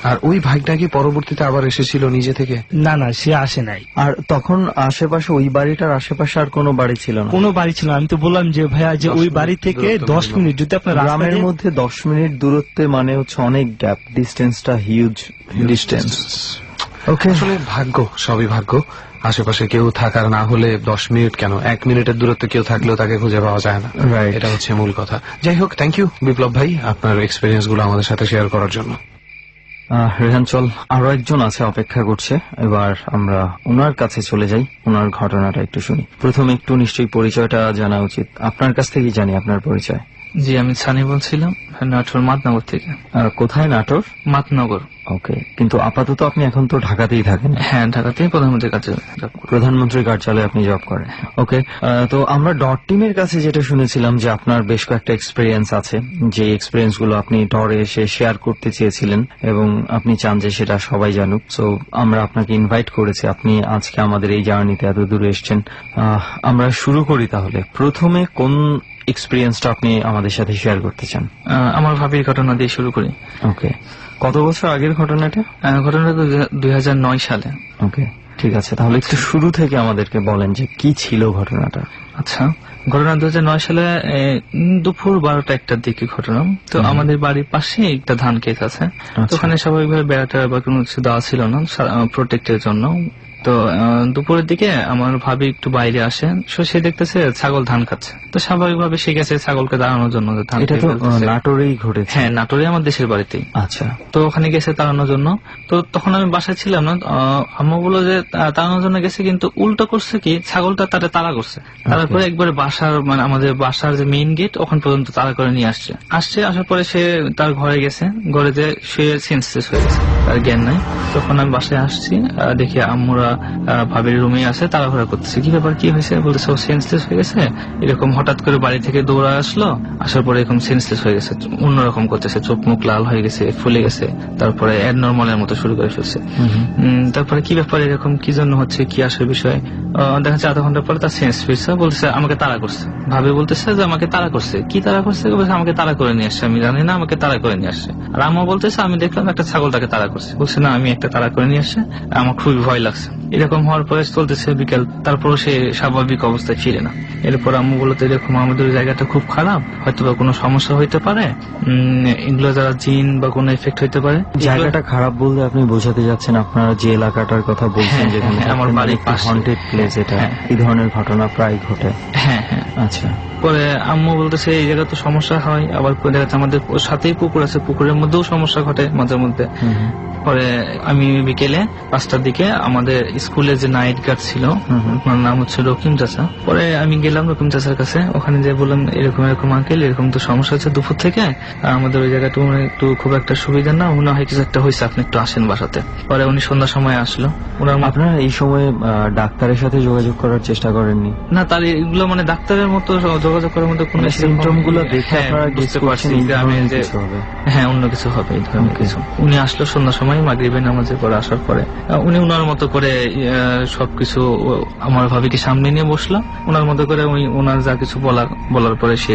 আর ওই ভাইগনা কি পরবর্তীতে আবার এসেছিল নিজে থেকে? না, সে আসে নাই। আর তখন আশেপাশে ওই বাড়িটার আশেপাশে আর কোনো বাড়ি ছিল না? কোনো বাড়ি ছিল না। আমি তো বললাম যে ভাইয়া যে ওই বাড়ি থেকে 10 মিনিট, যদি আপনার গ্রামের মধ্যে 10 মিনিট দূরত্বে, মানে হচ্ছে অনেক গ্যাপ, ডিস্টেন্সটা হিউজ ডিস্টেন্স। ওকে, আসলে ভাগ্য, সবই ভাগ্য। আশেপাশে কেউ থাকার না হলে 10 মিনিট কেন, 1 মিনিটের দূরত্বে কেউ থাকলেও তাকে খুঁজে পাওয়া যায় না। এটা হচ্ছে মূল কথা। যাই হোক, থ্যাংক ইউ বিপ্লব ভাই আপনার এক্সপিরিয়েন্স গুলো আমাদের সাথে শেয়ার করার জন্য। রেহান, চল, আরো একজন আছে অপেক্ষা করছে। এবার আমরা ওনার কাছে চলে যাই, ওনার ঘটনাটা একটু শুনি। প্রথমে একটু নিশ্চয়ই পরিচয়টা জানা উচিত। আপনার কাছ থেকেই জানি আপনার পরিচয়। জি, আমি সানি বলছিলাম, নাটোর মাতনগর থেকে। কোথায়? নাটোর মাতনগর। ওকে, কিন্তু আপাতত আপনি এখন তো ঢাকাতেই থাকেন। হ্যাঁ, ঢাকাতেই প্রধানমন্ত্রীর কাছে job করি। প্রধানমন্ত্রীর কার্যালয়ে আপনি জব করেন। ওকে, তো আমরা ডট টিমের কাছে যেটা শুনেছিলাম যে আপনার বেশ কয়েকটা এক্সপিরিয়েন্স আছে, যে এক্সপিরিয়েন্স গুলো আপনি ডরে এসে শেয়ার করতে চেয়েছিলেন এবং আপনি চান যে সেটা সবাই জানুক। সো আমরা আপনাকে ইনভাইট করেছি, আপনি আজকে আমাদের এই জার্নিতে এত দূরে এসেছেন। আমরা শুরু করি তাহলে। প্রথমে কোন এক্সপিরিয়েন্সটা আপনি আমাদের সাথে শেয়ার করতে চান? আমার ভাবির ঘটনা দিয়ে শুরু করি। ওকে, কত বছর আগের ঘটনাটা? ঘটনাটা 2009 সালে। ওকে, ঠিক আছে, তাহলে একটু শুরু থেকে আমাদেরকে বলেন যে কি ছিল ঘটনাটা। আচ্ছা, ঘটনা 2009 সালে দুপুর 12টা-1টার দিকে ঘটনা। তো আমাদের বাড়ির পাশে একটা ধান ক্ষেত আছে, তো ওখানে স্বাভাবিকভাবে বেড়াটা বা কোনো কিছু দেওয়া ছিল না প্রোটেক্টের জন্য। তো দুপুরের দিকে আমার ভাবি একটু বাইরে আসে, সে দেখতেছে ছাগল ধান খাচ্ছে। তো স্বাভাবিকভাবে সে গেছে ছাগলকে দাঁড়ানোর জন্য। এটা তো নাটোরেই ঘটেছে? হ্যাঁ, নাটোরে, আমার দেশের বাড়িতেই। আচ্ছা, তো ওখানে গেছে তাড়ানোর জন্য। তো তখন আমি বাসায় ছিলাম না, আম্মু বললো যে তাড়ানোর জন্য গেছে, কিন্তু উল্টো করছে কি, ছাগলটা তারা তাড়া করছে। তাড়া করে একবারে বাসার, মানে আমাদের বাসার যে মেইন গেট ওখান পর্যন্ত তাড়া করে নিয়ে আসছে। আসার পরে সে তার ঘরে গেছে, ঘরে যে সে সেন্সলেস হয়ে গেছে, তার জ্ঞান নাই। তখন আমি বাসায় আসছি, দেখি আম্মুরা ভাবির রুমে আছে, তাড়াহুড়া করতেছে। কি ব্যাপার, কি হয়েছে? বলতেছে ও সেন্সলেস হয়ে গেছে। এরকম হঠাৎ করে বাড়ি থেকে দৌড়া আসলো, আসার পরে এরকম সেন্সলেস হয়ে গেছে, অন্যরকম করতেছে, চোখ মুখ লাল হয়ে গেছে, ফুলে গেছে, তারপরে অ্যাবনর্মালের মতো শুরু করে ফেলছে। তারপরে কি ব্যাপার, এরকম কি জন্য হচ্ছে, কি আসার বিষয়? দেখা যাচ্ছে আধা ঘন্টা পরে তার সেন্স ফিরছে, বলতেছে আমাকে তাড়া করছে। ভাবি বলতেছে যে আমাকে তাড়া করছে। কি তাড়া করছে? বলছে আমাকে তাড়া করে নিয়ে আসছে, আমি জানি না, আমাকে তাড়া করে নিয়ে আসছে। আর আম্মা বলতেছে আমি দেখলাম একটা ছাগল তাকে তাড়া করছে। বলছে না, আমি একটা তাড়া করে নিয়ে আসছে, আমার খুবই ভয় লাগছে। এরকম হওয়ার পরে চলতেছে বিকেল, তারপর সে স্বাভাবিক অবস্থায় ফিরে না। এরপর আম্মু বলতে এরকম আমাদের জায়গাটা খুব খারাপ, হয়তো বা কোনো সমস্যা হইতে পারে, এগুলো যারা জিন বা কোনো এফেক্ট হইতে পারে। জায়গাটা খারাপ বলতে আপনি বোঝাতে যাচ্ছেন আপনারা যে এলাকাটার কথা বলছেন, যেখানে আমার বাড়ির পাশে হন্টেড প্লেস, এটা এই ধরনের ঘটনা প্রায় ঘটে? হ্যাঁ হ্যাঁ। আচ্ছা, পরে আম্মু বলতেছে এই জায়গা তো সমস্যা হয়, আবার দেখা যাচ্ছে আমাদের সাথেই পুকুর আছে, পুকুরের মধ্যেও সমস্যা ঘটে মাঝে মধ্যে। পরে আমি বিকেলে 5টার দিকে আমাদের স্কুলে যে নাইট গার্ড ছিল, ওনার নাম হচ্ছে রকিম চাচা। পরে আমি গেলাম রকিম চাচার কাছে, ওখানে যে বললাম এরকম এরকম আঙ্কেল, এরকম তো সমস্যা হচ্ছে দুপুর থেকে, আমাদের ওই জায়গাটা একটু খুব একটা সুবিধা না, মনে হয় কিছু একটা হয়েছে, আপনি একটু আসেন বাসাতে। পরে উনি সন্ধ্যার সময় আসলো। আপনারা এই সময় ডাক্তারের সাথে যোগাযোগ করার চেষ্টা করেননি? না, তার এগুলো মানে ডাক্তারের মতো যোগাযোগ করার মতো কোন সিমটম গুলো দেখে আপনারা বুঝতে পারছেন যে আমি যে হ্যাঁ অন্য কিছু হবে এই ধরনের কিছু। উনি আসলো সন্ধ্যার সময় মাগরিবের নামাজের পরে, আসার পরে উনি ওনার মতো করে সবকিছু আমার ভাবিকে সামনে নিয়ে বসলো, ওনার মতো করে উনি ওনার যা কিছু বলার পরে সে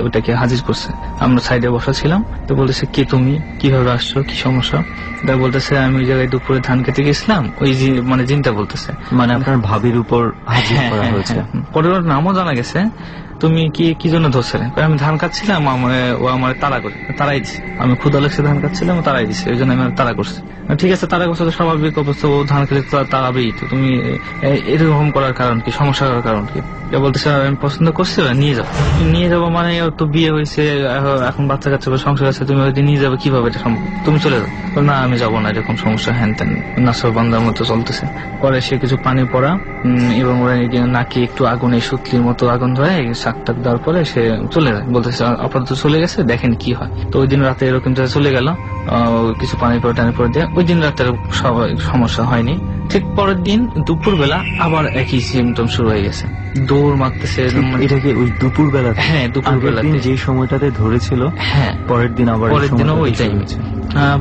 ওইটাকে হাজির করছে। আমরা সাইডে বসা ছিলাম। তো বলতেছে কে তুমি, কিভাবে আসছো, কি সমস্যা? তাই বলতেছে আমি ওই জায়গায় দুপুরে ধান খেতে গেছিলাম, ওই মানে জিনটা বলতেছে, মানে আপনার ভাবির উপর হাজির করা হয়েছে। পরে ওর নামও জানা গেছে। তুমি কি জন্য ধরছিলে? আমি ধান কাটছিলাম, ও আমার তাড়া করে তাড়াই দিচ্ছে, আমি ক্ষুধা লাগছে ধান কাটছিলাম, তাড়াই দিচ্ছে, ওই জন্য আমি তাড়া করছি। ঠিক আছে, তাড়া করছে তো স্বাভাবিক অবস্থা, ও ধান খেলে তাড়াবেই, তো তুমি এরকম করার কারণ কি, সমস্যা করার কারণ কি? বলতেছে আমি পছন্দ করছি, নিয়ে যাবো মানে ওর তো বিয়ে হয়েছে, এখন বাচ্চা কাচ্চা সংসার আছে, তুমি ওই নিয়ে যাবে কিভাবে, এটা সম্ভব? তুমি চলে যাও। না আমি যাবো না, এরকম সমস্যা হ্যান ত্যান নাসর বান্দার মতো চলতেছে। পরে সে কিছু পানি পড়া এবং ওরা নাকি একটু আগুনে সুতলির মতো আগুন ধরে শাক টাক দেওয়ার পরে সে চলে যায়। বলতেছে আপাতত চলে গেছে, দেখেন কি হয়। তো ওই দিন রাতে এরকম চলে গেল, কিছু পানি পরে টানি পরে দিয়ে ওই দিন রাতে সমস্যা হয়নি। ঠিক পরের দিন দুপুর বেলা আবার একই সিমটম শুরু হয়ে গেছে, দৌড় মারতেছে। এটা কি ওই দুপুর বেলা? হ্যাঁ, দুপুর বেলা যে সময়টাতে ধরেছিল। হ্যাঁ, পরের দিনও ওই টাইম।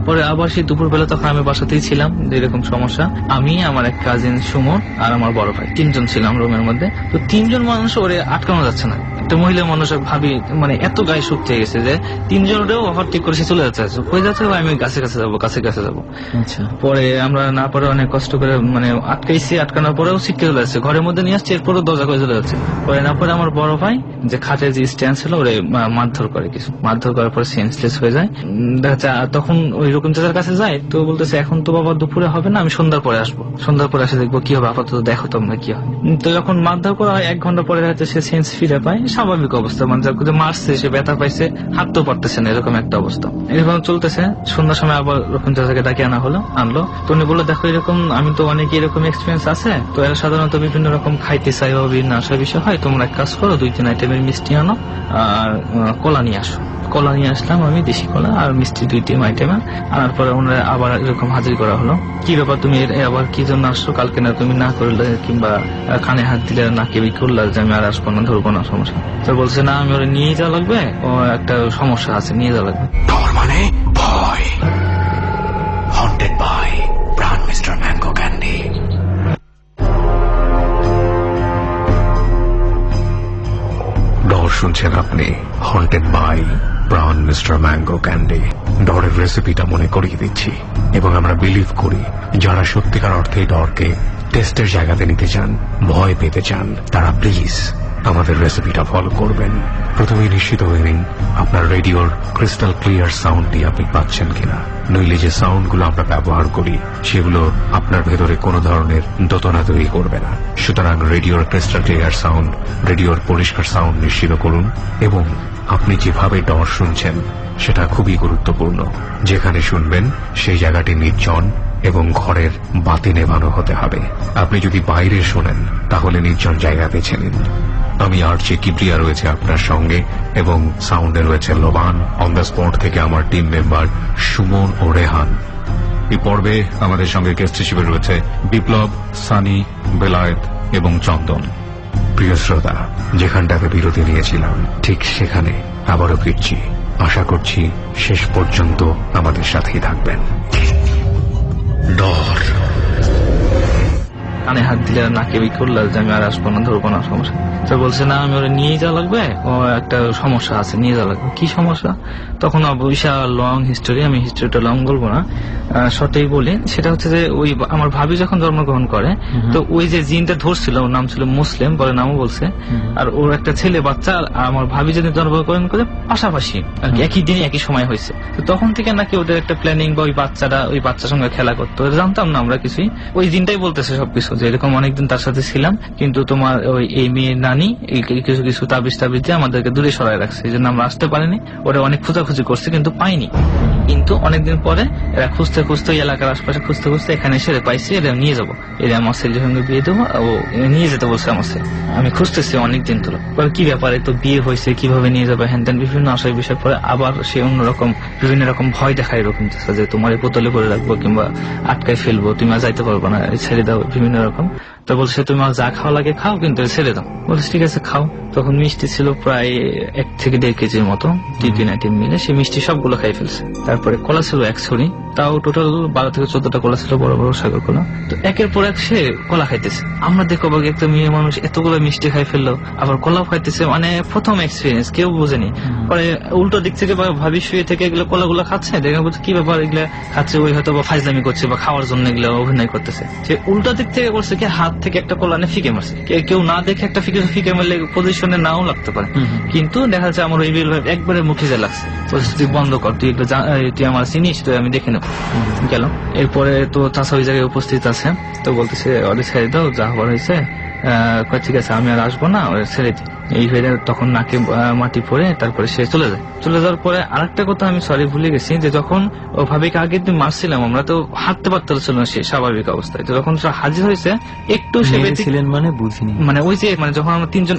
পরে আবার সেই দুপুর বেলা তখন আমি বাসাতেই ছিলাম, যেরকম সমস্যা, আমি, আমার এক কাজিন সুমন আর আমার বড় ভাই, 3জন ছিলাম রুমের মধ্যে। তো 3জন মানুষ ওরে আটকানো যাচ্ছে না। একটা মহিলা মানুষ ভাবি মানে এত গায়ে শক্তি হয়ে গেছে যে 3জনেরও ওভারটেক করে সে চলে যাচ্ছে, হয়ে যাচ্ছে আমি কাছে যাবো। আচ্ছা, পরে আমরা না পারে অনেক কষ্ট করে মানে আটকাইছি, আটকানোর পরেও ছিটকে চলে যাচ্ছে, ঘরের মধ্যে নিয়ে আসছে, এরপরেও দরজা করে চলে যাচ্ছে। পরে না পরে আমার বড় ভাই যে খাটের যে স্ট্যান্ড ছিল ওরে মারধর করে, মারধর করার পরে সেন্সলেস হয়ে যায়। দেখা যাচ্ছে তখন ওই রকম চাচার কাছে যায়, তো বলতেছে এখন তো বাবা দুপুরে হবে না, আমি সন্ধ্যার পরে আসবো, সন্ধ্যার পরে এসে দেখবো কি হবে, আপাতত দেখো তোমরা কি হয়। তো যখন মারধর করা হয় 1 ঘন্টা পরে দেখা যাচ্ছে সে সেন্স ফিরে পায়, স্বাভাবিক অবস্থা, মানে যাকে মারছে সে ব্যথা পাইছে, হাঁটতেও পারতেছে না, এরকম একটা অবস্থা। এরকম চলতেছে। সন্ধ্যার সময় আবার রবীন্দ্র থেকে ডাকে আনলো। তো উনি বললো, দেখো এরকম আমি তো অনেক এরকম এক্সপিরিয়েন্স আছে, তো এরা সাধারণত বিভিন্ন রকম খাইতে চাই বা বিভিন্ন আসার বিষয় হয়, তোমরা এক কাজ করো, 2-3 আইটেমের মিষ্টি আনো আর কলা নিয়ে আসো। কলা নিয়ে আসলাম আমি, দেশি কলা আর মিষ্টি 2-3 আইটেম আনার পরে ওনারা আবার এরকম হাজির করা হলো। কি ব্যাপার, তুমি আবার কি জন্য আসছো? কালকে না তুমি না করলে কিংবা কানে হাত দিলে নাকে বি করলে যে আমি আর আসবো না, ধরবো না, সমস্যা। তো বলছে না, আমি ওরা নিয়ে যাওয়া লাগবে, ও একটা সমস্যা আছে, নিয়ে যাওয়া লাগবে। ডর মানে ভয়। হন্টেড বাই প্রাণ মিস্টার ম্যাঙ্গো ক্যান্ডি। ডর শুনছেন আপনি, হন্টেড বাই প্রাণ মিস্টার ম্যাঙ্গো ক্যান্ডি। ডরের রেসিপিটা মনে করিয়ে দিচ্ছি, এবং আমরা বিলিভ করি যারা সত্যিকার অর্থে ডরকে টেস্টের জায়গাতে নিতে চান, ভয় পেতে চান, তারা প্লিজ আমাদের রেসিপিটা ফলো করবেন। প্রথমেই নিশ্চিত হয়ে নিন আপনার রেডিওর ক্রিস্টাল ক্লিয়ার সাউন্ডটি আপনি পাচ্ছেন কিনা, নইলে যে সাউন্ডগুলো আমরা ব্যবহার করি সেগুলো আপনার ভেতরে কোনো ধরনের দোতনা তৈরি করবে না। সুতরাং রেডিওর ক্রিস্টাল ক্লিয়ার সাউন্ড, রেডিওর পরিষ্কার সাউন্ড নিশ্চিত করুন, এবং আপনি যেভাবে ডর শুনছেন সেটা খুবই গুরুত্বপূর্ণ। যেখানে শুনবেন সেই জায়গাটি নির্জন এবং ঘরের বাতি নেভানো হতে হবে। আপনি যদি বাইরে শোনেন তাহলে নির্জন জায়গা বেছে নিন। আমি আরজে কিবরিয়া রয়েছে আপনার সঙ্গে, এবং সাউন্ডে রয়েছে লোবান। অন দ্য স্পট থেকে আমার টিম মেম্বার সুমন ও রেহান। এই পর্বে আমাদের সঙ্গে গেস্ট হিসেবে রয়েছে বিপ্লব, সানি, বেলায়েত এবং চন্দন। প্রিয় শ্রোতা, যেখানটাতে বিরতি নিয়েছিলাম ঠিক সেখানে আবারও ফিরছি। আশা করছি শেষ পর্যন্ত আমাদের সাথেই থাকবেন। ডর। কানে হাত দিলে নাকে বি করলে যে আমি আর আসবো না, ধরবো না, সমস্যা। তো বলছে না, আমি ওরা নিয়ে যাওয়া লাগবে, ও একটা সমস্যা আছে, নিয়ে যাওয়া লাগবে। কি সমস্যা? তখন বিশাল লং হিস্টোরি, আমি হিস্টোরিটা লং বলবো না, শর্টেই বলি। সেটা হচ্ছে যে ওই আমার ভাবি যখন জন্মগ্রহণ করে, তো ওই যে জিনটা ধরছিল, ওর নাম ছিল মুসলিম, পরে নামও বলছে, আর ওর একটা ছেলে বাচ্চা আর আমার ভাবি যদি জন্মগ্রহণ করে পাশাপাশি আর কি, একই দিনে একই সময় হয়েছে। তো তখন থেকে নাকি ওদের একটা প্ল্যানিং বা ওই বাচ্চারা ওই বাচ্চার সঙ্গে খেলা করতো, জানতাম না আমরা কিছুই। ওই জিনটাই বলতেছে সবকিছু, যে এরকম অনেকদিন তার সাথে ছিলাম, কিন্তু তোমার ওই এই মেয়ের নানি কিছু কিছু তাবিজ দিয়ে আমাদেরকে দূরে সরাই রাখছে, এই জন্য আমরা আসতে পারিনি। ওরা অনেক খোঁজাখুঁজি করছে কিন্তু পাইনি, কিন্তু অনেকদিন পরে এরা খুঁজতে খুঁজতে এলাকার আশপাশে খুঁজতে খুঁজতে এখানে এসে পাইছি, এরা নিয়ে যাবো, এরা আমার ছেলের সঙ্গে বিয়ে দেবো, ও নিয়ে যেতে বলছে আমার ছেলে। আমি খুঁজতেছি অনেকদিন ধরে, কি ব্যাপারে, তো বিয়ে হয়েছে, কিভাবে নিয়ে যাবে, হ্যান ত্যান বিভিন্ন আশায় বিষয় পরে আবার সে অন্যরকম বিভিন্ন রকম ভয় দেখায়, এরকম যে তোমার এই বোতলে করে রাখবো কিংবা আটকায় ফেলবো, তুমি আর যাইতে পারবো না, ছেড়ে দাও, বিভিন্ন রকম। তো বলছে তুমি আর যা খাওয়া লাগে খাও, কিন্তু ছেড়ে দাও। বলছে ঠিক আছে খাও। তখন মিষ্টি ছিল প্রায় 1 থেকে 1.5 কেজির মতো, 2-3 আইটেম মিলে সে মিষ্টি সবগুলো খাই ফেলছে। তারপরে কলা ছিল 1 ছড়ি, তাও টোটাল 12 থেকে 14টা কলা ছিল, বড় বড় সাগর কলা। তো একের পর এক সে কলা খাইতেছে। আমরা দেখো বাকি একটা মেয়ে মানুষ এতগুলো মিষ্টি খাই ফেললো, আবার কলাও খাইতেছে, মানে প্রথম এক্সপিরিয়েন্স, কেউ বোঝেনি। পরে উল্টো দিক থেকে ভাবি শুয়ে থেকে এগুলো কলাগুলো খাচ্ছে, দেখে বলছে কি ব্যাপার, এগুলা খাচ্ছে, ওই হয়তো বা ফাইজলামি করছে বা খাওয়ার জন্য এগুলো অভিনয় করতেছে। সে উল্টো দিক থেকে বলছে কি হাত থেকে একটা কলা নিয়ে ফিকে মারছে। কেউ না দেখে একটা ফিকে মারলে পজিশনে নাও লাগতে পারে, কিন্তু দেখা যাচ্ছে আমার ওই একবারে মুখে যা লাগছে। বলছে তুই বন্ধ কর, তুই আমার চিনিস, তো আমি দেখে নেব। গেল। এরপরে তো চাষা ওই জায়গায় উপস্থিত আছে, তো বলতেছে ওরে ছেড়ে দাও, যা হবার হয়েছে। ঠিক আছে আমি আর আসবো না, ওরে ছেড়ে দিই। এই হয়ে তখন নাকে মাটি পড়ে তারপরে সে চলে যায়। চলে যাওয়ার পরে আরেকটা কথা আমি সরি ভুলে গেছি, যে যখন ও ভাবিকে আগের দিন মারছিলাম আমরা, তো হাঁটতে পারতেছিল না সে স্বাভাবিক অবস্থায়। তো যখন হাজির হয়েছে একটু সে ছিলেন, মানে বুঝিনি, মানে ওই যে মানে যখন আমরা 3জন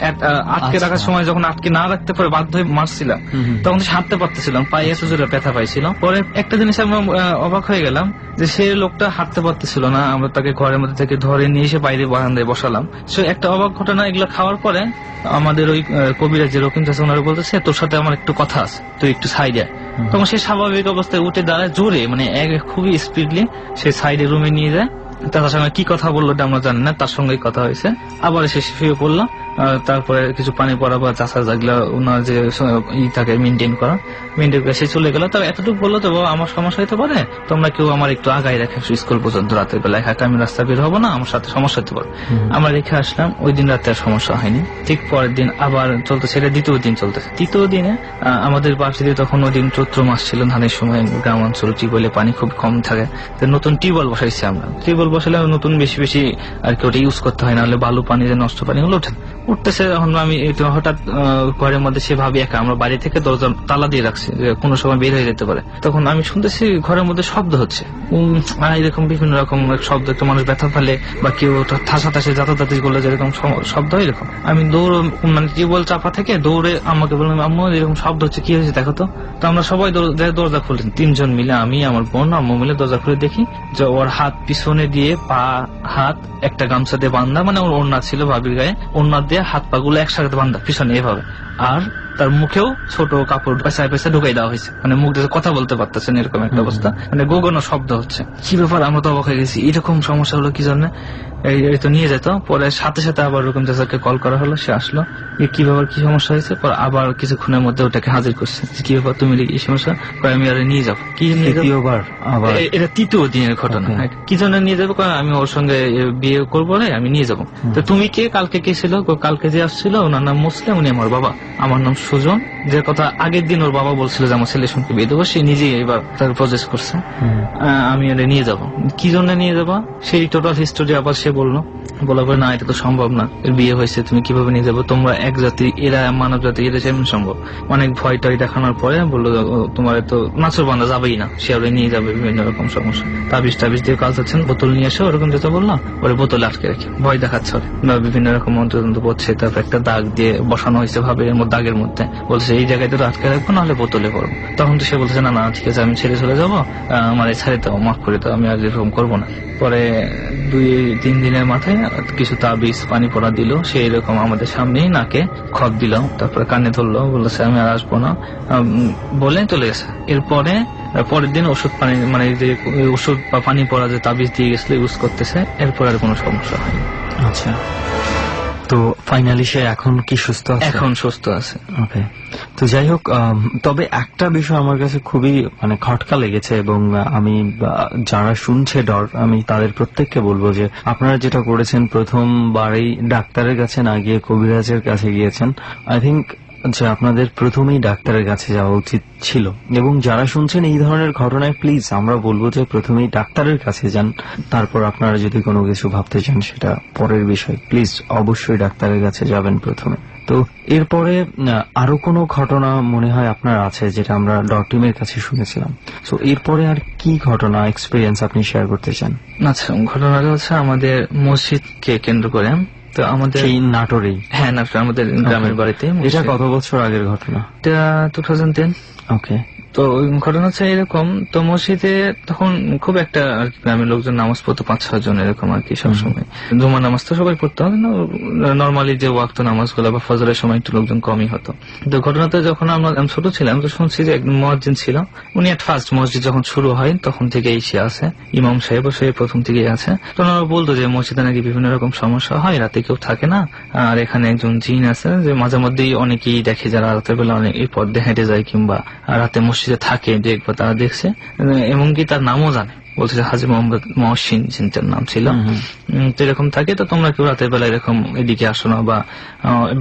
আটকে রাখার সময় যখন আটকে না রাখতে পারে বাধ্য হয়ে মারছিলাম, তখন সে হাঁটতে পারতেছিলাম, পায়ে এসে জোরে ব্যথা পাইছিল। পরে একটা জিনিস আমরা অবাক হয়ে গেলাম, যে সে লোকটা হাঁটতে পারতেছিল না, আমরা তাকে ঘরের মধ্যে থেকে ধরে নিয়ে এসে বাইরে বারান্দায় বসালাম। সে একটা অবাক ঘটনা, এগুলো খাওয়ার পরে আমাদের ওই কবিরা যে রকিম চাষা ওনারা বলতেছে তোর সাথে আমার একটু কথা আছে, তুই একটু সাইডে। তখন সে স্বাভাবিক অবস্থায় উঠে দাঁড়ায়, জোরে মানে খুবই স্পিডলি সে সাইডে রুমে নিয়ে যায়। তার সঙ্গে কি কথা বললো আমরা জানি না, তার সঙ্গেই কথা হয়েছে। আবার সে শুয়ে পড়লো, তারপরে কিছু পানি পড়া বা চাষা জাগলা ওনার যে থাকে মেনটেন করে সে চলে গেল। তবে এতটুকু বললো তো আমার সমস্যা হতে পারে, তোমরা কেউ আমার একটু আগায় রেখে স্কুল পর্যন্ত রাতের বেলা, একা আমি রাস্তা বের হবো না, আমার সাথে সমস্যা হতে পারে। আমরা রেখে আসলাম। ওই দিন রাতে আর সমস্যা হয়নি। ঠিক পরের দিন আবার চলতেছে, এটা দ্বিতীয় দিন চলতেছে। তৃতীয় দিনে আমাদের বাড়িতে তখন ওই দিন চৈত্র মাস ছিল, ধানের সময় গ্রাম অঞ্চল টিউবওয়েলে পানি খুব কম থাকে, নতুন টিউবওয়েল বসাইছি আমরা। টিউবওয়েল বসালে নতুন বেশি বেশি আর কি ওটা ইউজ করতে হয়, না হলে বালু পানি যে নষ্ট পানি গুলো উঠতেছে। তখন আমি হঠাৎ ঘরের মধ্যে সে ভাবি একা, আমরা বাড়ি থেকে দরজা তালা দিয়ে রাখছি যে কোনো সময় বের হয়ে যেতে পারে। তখন আমি শুনতেছি ঘরের মধ্যে শব্দ হচ্ছে, এরকম বিভিন্ন রকম শব্দ, একটা মানুষ ব্যথা ফেলে বা কেউ ঠাসা ঠাসে যাতায়াতি করলে যেরকম শব্দ হয় এরকম। আমি দৌড় মানে টিউবওয়েল চাপা থেকে দৌড়ে আমাকে বললাম, আম্মু এরকম শব্দ হচ্ছে, কি হয়েছে দেখো তো। তো আমরা সবাই দরজা খুললেন, 3 জন মিলে, আমি আমার বোন আম্মু মিলে দরজা খুলে দেখি যে ওর হাত পিছনে দিয়ে পা হাত একটা গামছা দিয়ে বান্ধা, মানে ওর ওড়না ছিল ভাবির গায়ে, ওড়না দিয়ে হাত পা গুলো একসাথে বান্ধা পিছনে এভাবে, আর তার মুখেও ছোট কাপড় পেঁচায় পেঁচায় ঢুকাই দেওয়া হয়েছে, মানে মুখ দিয়ে কথা বলতে পারতেছেন এরকম একটা অবস্থা, মানে গোগনো শব্দ হচ্ছে। কি ব্যাপার, আমরা তো অবাক হয়ে গেছি, এরকম সমস্যা হলো কি জন্য। এই তো নিয়ে যেত, পরে সাথে সাথে আবার ওরকম চাচাকে কল করা হলো, সে আসলো, কি ব্যাপার কি সমস্যা হয়েছে। পরে আবার কিছুক্ষণের মধ্যে ওটাকে হাজির করছে, কি ব্যাপার তুমি এই সমস্যা, আমি আর নিয়ে যাবো। কি এটা 3য় দিনের ঘটনা। কি জন্য নিয়ে যাবো, আমি ওর সঙ্গে বিয়ে করবো রে, আমি নিয়ে যাবো। তো তুমি কে, কালকে কে ছিল, কালকে যে আসছিল ওনার নাম মুসলিম, উনি আমার বাবা, আমার নাম সুজন, যে কথা আগের দিন ওর বাবা বলছিল যে আমার ছেলের সঙ্গে বিয়ে দেবো, সে নিজেই এবার তার প্রজেক্ট করছে, আমি ওটা নিয়ে যাবো। কি জন্য নিয়ে যাবো সেই টোটাল হিস্টোরি আবার সে বললো, বলা পরে না এটা তো সম্ভব না, এর বিয়ে হয়েছে, তুমি কিভাবে নিয়ে যাবো, তোমরা এক জাতি, এরা মানব জাতি, এটা সেমন সম্ভব। অনেক ভয় টয় দেখানোর পরে বললো তোমার তো নাচর বান্ধা যাবেই না, সে ওরা নিয়ে যাবে, বিভিন্ন রকম সমস্যা, তাবিজ টাবিজ দিয়ে কাজ হচ্ছেন, বোতল নিয়ে আসে ওরকম যেটা বললো, ওরে বোতলে আটকে রেখে ভয় দেখাচ্ছে, বিভিন্ন রকম মন্ত্রতন্ত্র পড়ছে, তারপর একটা দাগ দিয়ে বসানো হয়েছে ভাবে এর মধ্যে, দাগের মধ্যে বলছে এই জায়গায় তো আটকে রাখবো, নাহলে বোতলে পড়বো। তখন তো সে বলছে না না ঠিক আছে আমি ছেড়ে চলে যাবো, আমার ছাড়ে দাও, মাফ করে দাও, আমি আর এরকম করবো না। পরে 2-3 দিনের মাথায় কিছু তাবিজ পানি পড়া দিল, সে এরকম আমাদের সামনেই নাকে খত দিল, তারপরে কানে ধরলো, বলেছে আমি আর আসবো না বলে চলে গেছে। এরপরে পরের দিন ওষুধ পানি, মানে যে ওষুধ বা পানি পড়া যে তাবিজ দিয়ে গেছিল ইউজ করতেছে, এরপর আর কোনো সমস্যা হয়নি। আচ্ছা, তো ফাইনালি সে এখন কি সুস্থ আছে? এখন সুস্থ আছে। ওকে, তো যাই হোক, তবে একটা বিষয় আমার কাছে খুবই মানে খটকা লেগেছে, এবং আমি যারা শুনছে ডর, আমি তাদের প্রত্যেককে বলবো যে আপনারা যেটা করেছেন, প্রথমবারেই ডাক্তারের কাছে না গিয়ে কবিরাজের কাছে গিয়েছেন। আই থিঙ্ক যে আপনাদের প্রথমেই ডাক্তারের কাছে যাওয়া উচিত ছিল, এবং যারা শুনছেন এই ধরনের ঘটনায় প্লিজ আমরা বলবো যে প্রথমেই ডাক্তারের কাছে যান, তারপর আপনারা যদি কোনো কিছু ভাবতে চান সেটা পরের বিষয়, প্লিজ অবশ্যই ডাক্তারের কাছে যাবেন প্রথমে। তো এরপরে আরো কোনো ঘটনা মনে হয় আপনার আছে যেটা আমরা ডট টিমের কাছে শুনেছিলাম, তো এরপরে আর কি ঘটনা এক্সপিরিয়েন্স আপনি শেয়ার করতে চান? আচ্ছা, ঘটনাটা হচ্ছে আমাদের মসজিদকে কেন্দ্র করে, তো আমাদের এই নাটোরেই, হ্যাঁ নাটোরে আমাদের গ্রামের বাড়িতে। এটা কত বছর আগের ঘটনা? এটা 2010। ওকে, তো ঘটনা হচ্ছে এরকম, তো মসজিদে তখন খুব একটা আর কি গ্রামের লোকজন নামাজ পড়তো, 5-6 জন এরকম আর কি সবসময়। জুমার নামাজ তো সবাই পড়তো, নর্মালি যে ওয়াক্ত নামাজ গুলো বা ফজরের সময় একটু লোকজন কমই হতো। তো ঘটনাতে যখন আমরা ছোট ছিলাম তো শুনছি যে একজন মুয়াজ্জিন ছিল, উনি এট ফার্স্ট মসজিদ যখন শুরু হয় তখন থেকেই সে আছে, ইমাম সাহেব সে প্রথম থেকেই আছে। তো ওনারা বলতো যে মসজিদে নাকি বিভিন্ন রকম সমস্যা হয়, রাতে কেউ থাকে না, আর এখানে একজন জিন আছে যে মাঝে মধ্যেই অনেকেই দেখে যারা রাতের বেলা অনেক এই পথ হেঁটে যায় কিংবা রাতে মসজিদে থাকে, দেখবো তারা দেখছে, এমনকি তার নামও জানে, বলছে যে হাজী মোহাম্মদ মহসিন জিনটার নাম ছিল। তো এরকম থাকে, তো তোমরা কেউ রাতের বেলা এরকম এদিকে আসো না, বা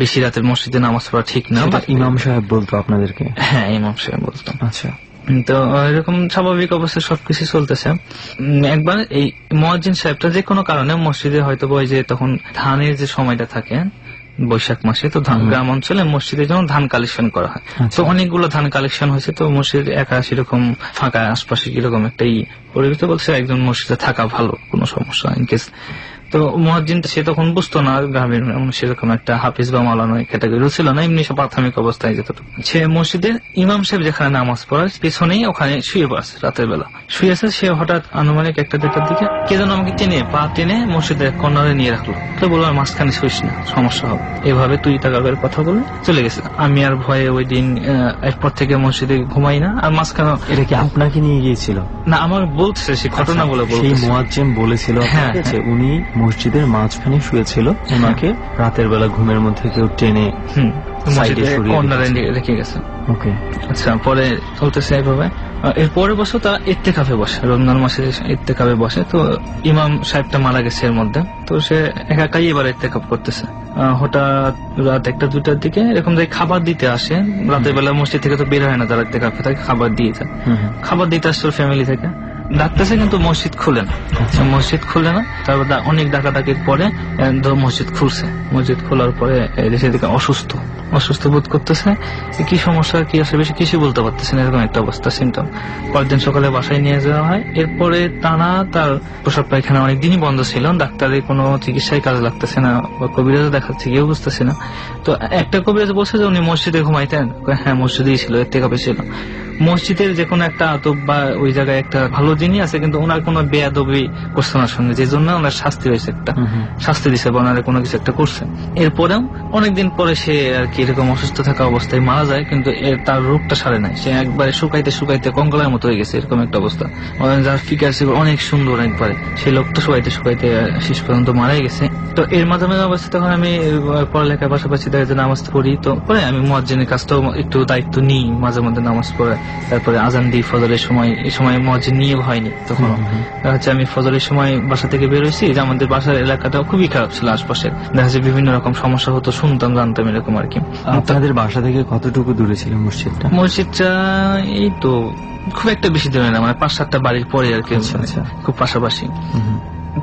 বেশি রাতের মসজিদে নামাজ পড়া ঠিক না। ইমাম সাহেব বলতো আপনাদেরকে? হ্যাঁ, ইমাম সাহেব বলতো। আচ্ছা, তো এরকম স্বাভাবিক অবস্থায় সবকিছু চলতেছে। একবার এই মুয়াজ্জিন সাহেবটা যে কোনো কারণে মসজিদে হয়তো ওই যে তখন ধানের যে সময়টা থাকে বৈশাখ মাসে, তো গ্রাম অঞ্চলে মসজিদে যেমন ধান কালেকশন করা হয়, তো অনেকগুলো ধান কালেকশন হয়েছে, তো মসজিদ একা সেরকম ফাঁকা আশপাশে কিরকম একটাই পরিবেশ, বলছে একজন মসজিদে থাকা ভালো, কোনো সমস্যা ইনকেস। তো মুয়াজ্জিন সে তখন বুঝতো না গ্রামের সেরকম একটা হাফিজ বা মাওলানা ক্যাটাগরি ছিল না, এমনি সব প্রাথমিক অবস্থায় যেত। সে মসজিদের ইমাম সাহেব যেখানে নামাজ পড়ায় পেছনেই ওখানে শুয়ে পড়ছে, রাতের বেলা শুয়ে আছে। সে হঠাৎ আনুমানিক 1-2টার দিকে কে যেন আমাকে পা টেনে মসজিদের কর্নারে নিয়ে রাখলো, তো বললো মাঝখানে শুইস না, সমস্যা হবে, এভাবে তুই টাকার কথা বলে চলে গেছে। আমি আর ভয়ে ওই দিন এরপর থেকে মসজিদে ঘুমাই না। আর মাঝখানে এটা কি আপনাকে নিয়ে গিয়েছিল? না, আমার বলছে সে ঘটনা বলে বলছে, সেই মুয়াজ্জিন বলেছিল উনি মসজিদের মাঝখানে শুয়েছিল, ওনাকে রাতের বেলা ঘুমের মধ্যে কেউ টেনে রেখে গেছে। ওকে, আচ্ছা, পরে চলতেছে এইভাবে। এর পরের বছর তারা ইত্তেকাফে বসে, রমজান মাসে ইত্তেকাফে বসে। তো ইমাম সাহেবটা মারা গেছে এর মধ্যে, তো সে একাই এবার ইত্তেকাফ করতেছে। হঠাৎ রাত 1-2টার দিকে এরকম যে খাবার দিতে আসে, রাতের বেলা মসজিদ থেকে তো বের হয় না, যারা ইত্তেকাফে থাকে খাবার দিয়ে যায়, খাবার দিতে আসছে ফ্যামিলি থেকে। ডাকতেছে কিন্তু মসজিদ খুলে না। মসজিদ খুলে না, তারপর অনেক ডাকাডাকির পরে মসজিদ খুলছে। মসজিদ খোলার পরে সেদিকে অসুস্থ বোধ করতেছে, কি সমস্যা কি আসে বেশি কিছু বলতে পারতেছে না, এরকম একটা অবস্থা সিমটম। পরের দিন সকালে বাসায় নিয়ে যাওয়া হয়। এরপরে টানা তার প্রসাব পায়খানা অনেকদিনই বন্ধ ছিল, ডাক্তারের কোনো চিকিৎসায় কাজে লাগতেছে না, বা কবিরাজও দেখাচ্ছে কেউ বুঝতেছে না। তো একটা কবিরাজ বলছে যে উনি মসজিদে ঘুমাইতেন। হ্যাঁ, মসজিদেই ছিল, এর থেকে বেশি ছিল। মসজিদের যে কোনো একটা আতব বা ওই জায়গায় একটা ভালো জিনিস আছে, কিন্তু ওনার কোনো বেয়াদবি করছে ওনার সঙ্গে, যে জন্য ওনার শাস্তি হয়েছে, একটা শাস্তি দিছে বা ওনার কোনো কিছু একটা করছে। এরপরেও অনেকদিন পরে সে আর কি এরকম অসুস্থ থাকা অবস্থায় মারা যায়, কিন্তু তার রোগটা সারে নাই। সে একবারে শুকাইতে কঙ্কালের মতো হয়ে গেছে, এরকম একটা অবস্থা। যার ফিগার ছিল অনেক সুন্দর একবারে, সেই লোকটা শুকাইতে শেষ পর্যন্ত মারাই গেছে। তো এর মাধ্যমে অবস্থা তখন আমি পড়ালেখার পাশাপাশি দেখা যায় নামাজ পড়ি। তো পরে আমি মুয়াজ্জিনের কাজটাও একটু দায়িত্ব নিই, মাঝে মধ্যে নামাজ পড়ে, তারপরে আজান দিই ফজরের সময়। এই সময় মুয়াজ্জিন নিয়োগ হয়নি তখন। হচ্ছে আমি ফজরের সময় বাসা থেকে বের হয়েছি, যে আমাদের বাসার এলাকাটা খুবই খারাপ ছিল, আশপাশে দেখা যাচ্ছে বিভিন্ন রকম সমস্যা হতো, শুনতাম জানতাম এরকম আর কি। আপনাদের বাসা থেকে কতটুকু দূরে ছিল মসজিদটা? মসজিদটা এই তো খুব একটা বেশি দূরে না, মানে 5-7টা বাড়ির পরে আর কি, খুব পাশাপাশি।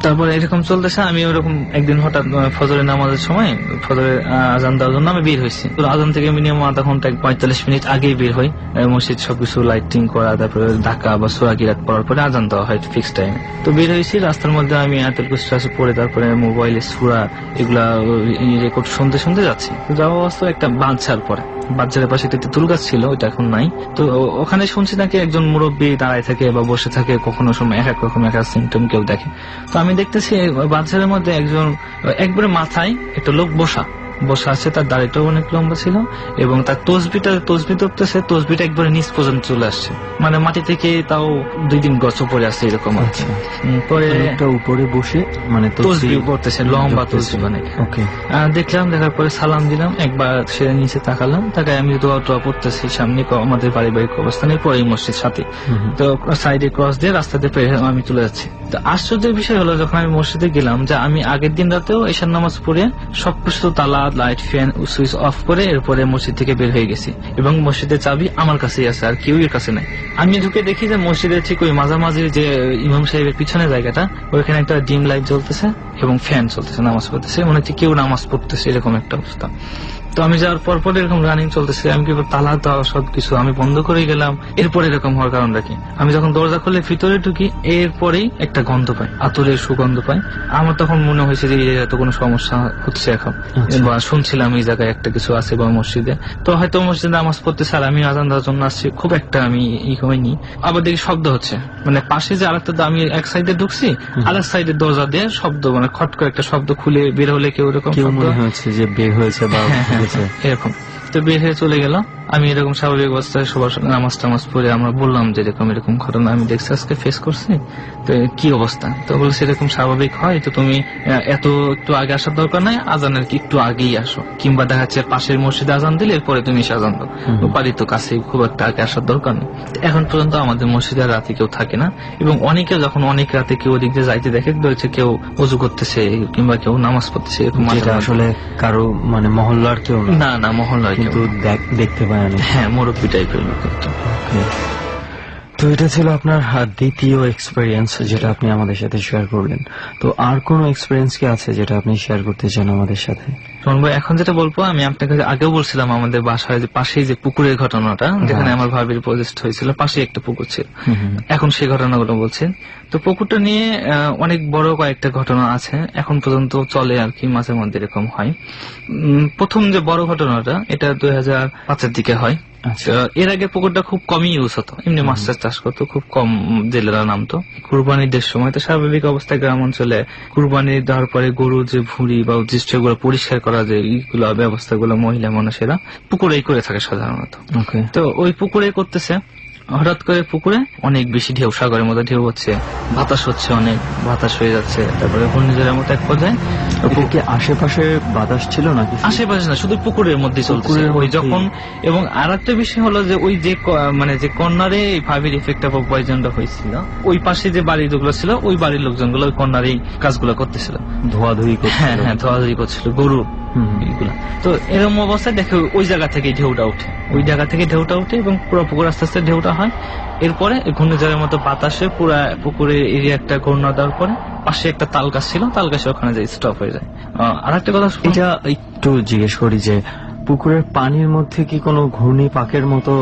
তারপরে এরকম চলতেছে। আমি ওরকম একদিন হঠাৎ ফজরের নামাজের সময়, ফজরের আজান দেওয়ার জন্য আমি বের হয়েছি। তো আজান থেকে মিনিমাম আধা ঘন্টা 45 মিনিট আগেই বের হই। মসজিদ সবকিছু লাইটিং করা, তারপরে ঢাকা বা সূরা কিরাত পড়ার পরে আজান দেওয়া হয় ফিক্স টাইমে। তো বের হয়েছি, রাস্তার মধ্যে আমি আয়াতুল কুরসি পড়ে, তারপরে মোবাইলে সূরা এগুলা রেকর্ড শুনতে যাচ্ছি। তো যাওয়া অবস্থা একটা বাঁধছাড় পরে, বাচ্চাদের পাশে একটা তেঁতুল গাছ ছিল, ওইটা এখন নাই। তো ওখানে শুনছি নাকি একজন মুরব্বী দাঁড়ায় থাকে বা বসে থাকে, কখনো সময় এক এক রকম এক এক সিমটম কেউ দেখে। তো আমি দেখতেছি বাচ্চাদের মধ্যে একজন একবারে মাথায় একটা লোক বসা আছে, তার দাড়িটাও অনেক লম্বা ছিল, এবং তার তসবি ধরতেছে, তসবিটা একবারে নিচ পর্যন্ত চলে আসছে, মানে মাটি থেকে তাও 2-3 গজ উপরে আসছে এরকম। পরে উপরে বসে মানে তসবি করতেছে, লম্বা তসবি অনেক। দেখলাম, দেখার পরে সালাম দিলাম, একবার সে নিচে তাকালাম, তাকে আমি দোয়া পড়তেছি সামনে, আমাদের পারিবারিক অবস্থানে পরে মসজিদ সাথে। তো সাইডে ক্রস দিয়ে রাস্তাতে আমি চলে যাচ্ছি। তো আশ্চর্যের বিষয় হলো, যখন আমি মসজিদে গেলাম, যে আমি আগের দিন রাতেও এশার নামাজ পড়ে সবকিছু তালা, লাইট, ফ্যান, সুইচ অফ করে এরপরে মসজিদ থেকে বের হয়ে গেছি, এবং মসজিদের চাবি আমার কাছেই আছে, আর কেউ এর কাছে নাই। আমি ঢুকে দেখি যে মসজিদের ঠিক ওই মাঝামাঝির যে ইমাম সাহেবের পিছনে জায়গাটা, ওইখানে একটা ডিম লাইট জ্বলতেছে এবং ফ্যান চলতেছে, নামাজ পড়তেছে, মনে হচ্ছে কেউ নামাজ পড়তেছে, এরকম একটা অবস্থা। তো আমি যাওয়ার পর এরকম রানিং চলতেছে, আমি কি তালা দেওয়া সবকিছু আমি বন্ধ করে গেলাম। এরপরে এরকম হওয়ার কারণটা কি, আমি যখন দরজা খুলে ভিতরে ঢুকি, এরপরেই একটা গন্ধ পাই, আতরের সুগন্ধ পাই। আমার তখন মনে হয়েছে যে এই জায়গায় তো কোনো সমস্যা হচ্ছে এখন, বা শুনছিলাম এই জায়গায় একটা কিছু আছে বা মসজিদে। তো হয়তো মসজিদে নামাজ পড়তেছে আর আমি আজান দেওয়ার জন্য আসছি, খুব একটা আমি হয়নি। আবার দেখি শব্দ হচ্ছে, মানে পাশে যে আরেকটা, আমি এক সাইডে ঢুকছি, আরেক সাইডের দরজা দিয়ে শব্দ, মানে খট করে একটা শব্দ খুলে বের হলে কেউ এরকম মনে হচ্ছে যে বের হয়েছে বা এরকম। তো বের হয়ে চলে গেল। আমি এরকম স্বাভাবিক অবস্থায় সবার সঙ্গে নামাজ টামাজ পড়ে আমরা বললাম যে এরকম ঘটনা আমি দেখছি, আজকে ফেস করছি, তো কি অবস্থা? তো বলছে এরকম স্বাভাবিক হয়, তো তুমি এত একটু আগে আসার দরকার নাই, আজানের কি একটু আগেই আসো, কিংবা দেখা যাচ্ছে পাশের মসজিদে আজান দিলে এরপরে তুমি এসে আজান দাও, বাড়ি তো কাছে, খুব একটা আগে আসার দরকার নেই। এখন পর্যন্ত আমাদের মসজিদে রাতে কেউ থাকে না, এবং অনেকে যখন অনেক রাতে কেউ ওদিক দিয়ে যাইতে দেখে, ধরেছে কেউ ওযু করতেছে কিংবা কেউ নামাজ পড়তেছে, এরকম আসলে কারো মানে মহল্লার কেউ না মহল্লার কিন্তু দেখতে পায় না। হ্যাঁ, মুরব্বী টাইপের লোক। তো এটা ছিল আপনার দ্বিতীয় এক্সপেরিয়েন্স, যেটা আপনি আমাদের সাথে শেয়ার করলেন। তো আর কোনো এক্সপেরিয়েন্স কি আছে যেটা আপনি শেয়ার করতে চান আমাদের সাথে? এখন যেটা বলবো, আমি আপনাকে আগেও বলছিলাম আমাদের বাসায় পাশেই যে পুকুরের ঘটনাটা, যেখানে আমার ভাবির প্রজেক্ট হয়েছিল, পাশে একটা পুকুর ছিল। এখন সেই ঘটনাগুলো বলছেন। তো পুকুরটা নিয়ে অনেক বড় কয়েকটা ঘটনা আছে, এখন পর্যন্ত চলে আর কি, মাঝে মধ্যে এরকম হয়। প্রথম যে বড় ঘটনাটা, এটা 2005-এর দিকে হয়। এর আগে পুকুরটা খুব কমই ইউজ হতো, এমনি মাছ চাষ করতো, খুব কম জেলেরা নামতো। কুরবানির দেশ সময় তো স্বাভাবিক অবস্থায় গ্রাম অঞ্চলে কুরবানি দেওয়ার পরে গরু যে ভুঁড়ি বা উদ্দিষ্ট গুলো পরিষ্কার করা, যে এইগুলো ব্যবস্থাগুলো মহিলা মানুষেরা পুকুরেই করে থাকে সাধারণত। তো ওই পুকুরে করতেছে, হঠাৎ করে পুকুরে অনেক বেশি ঢেউ, সাগরের মতো ঢেউ হচ্ছে, বাতাস হচ্ছে, অনেক বাতাস হয়ে যাচ্ছে, তারপরে ঘূর্ণিঝড়ের মতো এক পর্যায়ে। আশেপাশে বাতাস ছিল নাকি? আশেপাশে না, শুধু পুকুরের মধ্যে চলছে ওই যখন। এবং আর একটা বিষয় হলো যে ওই যে মানে যে কর্নারে এই ভাবির ইফেক্ট অফ পয়জনটা হয়েছিল, ওই পাশে যে বাড়ি যেগুলো ছিল, ওই বাড়ির লোকজনগুলো ওই কর্নারে কাজগুলো করতেছিল, ধোয়াধুয়ি করছিল গরু এইগুলা। তো এরকম অবস্থায় দেখে ওই জায়গা থেকে ঢেউটা উঠে, এবং পুরো পুকুর আস্তে আস্তে ঢেউটা হয়। এরপরে ঘূর্ণিঝড়ের মতো বাতাসে পুরা পুকুরের এরিয়াটা ঘূর্ণা দেওয়ার পরে পাশে একটা তাল গাছ ছিল, তাল গাছে ওখানে যে স্টপ হয়ে যায়। আর একটা কথা এটা একটু জিজ্ঞেস করি যে পুকুরের পানির মধ্যে কি কোনো ঘূর্ণি পাকের মতো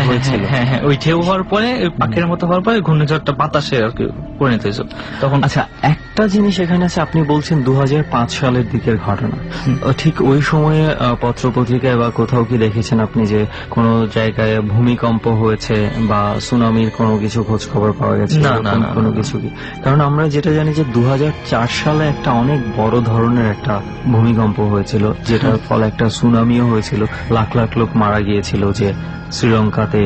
হয়েছিল? হ্যাঁ, ওই ঢেউ হওয়ার পরে ওই পাকের মতো হওয়ার পরে ঘূর্ণিঝড়টা বাতাসে আর কি পরিণত হয়েছিল তখন। আচ্ছা, একটা জিনিস এখানে আছে, আপনি বলছেন 2005 সালের দিকের ঘটনা, ঠিক ওই সময়ে পত্রপত্রিকায় বা কোথাও কি দেখেছেন আপনি যে কোনো জায়গায় ভূমিকম্প হয়েছে বা সুনামির কোনো কিছু খোঁজ খবর পাওয়া গেছে? না, কোনো কিছু কি? কারণ আমরা যেটা জানি যে 2004 সালে একটা অনেক বড় ধরনের একটা ভূমিকম্প হয়েছিল, যেটার ফলে একটা সুনামিও হয়েছিল, লাখ লাখ লোক মারা গিয়েছিল, যে শ্রীলঙ্কাতে,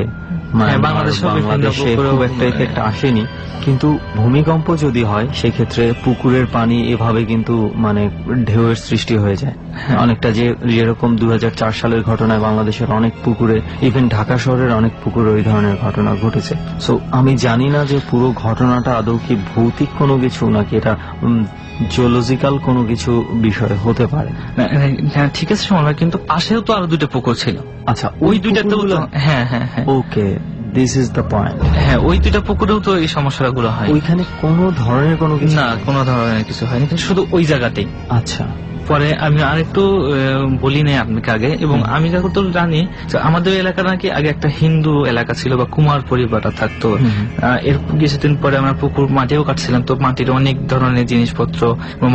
বাংলাদেশে খুব একটা ইফেক্ট আসেনি। কিন্তু ভূমিকম্প যদি হয় সেক্ষেত্রে পুকুরের পানি এভাবে কিন্তু মানে ঢেউয়ের সৃষ্টি হয়ে যায় অনেকটা, যে যেরকম 2004 সালের ঘটনায় বাংলাদেশের অনেক পুকুরে, ইভেন ঢাকা শহরের অনেক পুকুরে ওই ধরনের ঘটনা ঘটেছে। সো আমি জানি না যে পুরো ঘটনাটা আদৌ কি ভৌতিক কোনো কিছু নাকি এটা জিওলজিক্যাল কোনো কিছু বিষয় হতে পারে। ঠিক আছে সময়, কিন্তু পাশেও তো আরো 2টা পুকুর ছিল। আচ্ছা, ওই 2টাতেও হ্যাঁ, ওকে, দিস ইজ দ্য পয়েন্ট। হ্যাঁ, ওই 2টা পুকুরেও তো এই সমস্যাগুলো হয়। ওইখানে কোনো ধরনের কোনো কিছু না, কোনো ধরনের কিছু হয়নি, কিন্তু শুধু ওই জায়গাতেই। আচ্ছা, পরে আমি আরেকটু বলি নাই আপনাকে আগে, এবং আমি যতদূর জানি আমাদের এলাকা নাকি আগে একটা হিন্দু এলাকা ছিল বা কুমার পরিবারটা থাকতো। এর কিছুদিন পরে আমরা পুকুর মাটিও কাটছিলাম, তো মাটির অনেক ধরনের জিনিসপত্র,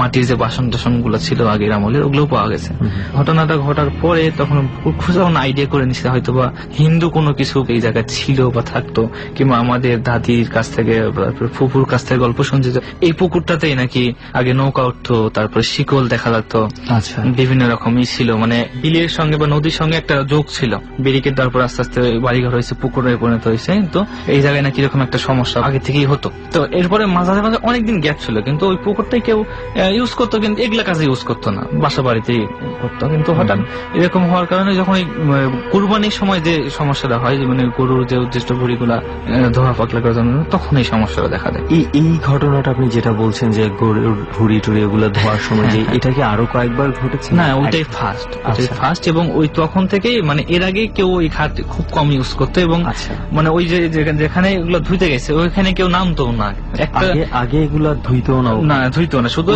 মাটির যে বাসন টাসন গুলো ছিল আগের আমলের, ওগুলো পাওয়া গেছে। ঘটনাটা ঘটার পরে তখন যখন আইডিয়া করে নিচ্ছে হয়তো বা হিন্দু কোনো কিছু এই জায়গায় ছিল বা থাকতো, কিংবা আমাদের দাদির কাছ থেকে ফুপুর কাছ থেকে গল্প শুনছে যে এই পুকুরটাতেই নাকি আগে নৌকা উঠতো, তারপরে শিকল দেখা যেত, আচ্ছা, বিভিন্ন রকমই ছিল, মানে বিলের সঙ্গে বা নদীর সঙ্গে একটা যোগ ছিল। ব্যারিকেড দেওয়ার পর আস্তে আস্তে বাড়িঘর হয়েছে, পুকুরে পরিণত হয়েছে। তো এই জায়গায় নাকি এরকম একটা সমস্যা আগে থেকেই হতো। তো এরপরে মাঝে মাঝে অনেকদিন গ্যাপ ছিল, কিন্তু ওই পুকুরটাই কেউ ইউজ করতো, কিন্তু এগুলা কাজে ইউজ করতো না, বাসা বাড়িতেই করতো। কিন্তু হঠাৎ এরকম হওয়ার কারণে যখন এই কুরবানির সময় যে সমস্যাটা হয়, মানে গরুর যে উদ্দিষ্ট ভুড়িগুলা ধোয়া পাকলা করার জন্য, তখন এই সমস্যাটা দেখা দেয়। এই ঘটনাটা আপনি যেটা বলছেন যে গরুর ভুড়ি টুড়ি এগুলো ধোয়ার সময়, যে এটা কি আরো কয়েকবার ঘটেছে? না, ওইটাই ফার্স্ট, এবং ওই তখন থেকেই, মানে এর আগে কেউ ওই ঘাট খুব কম ইউজ করতো, এবং মানে ওই যে যেখানে এগুলো ধুইতে গেছে ওইখানে কেউ নামতো না। আগে এগুলো ধুইতো না, শুধু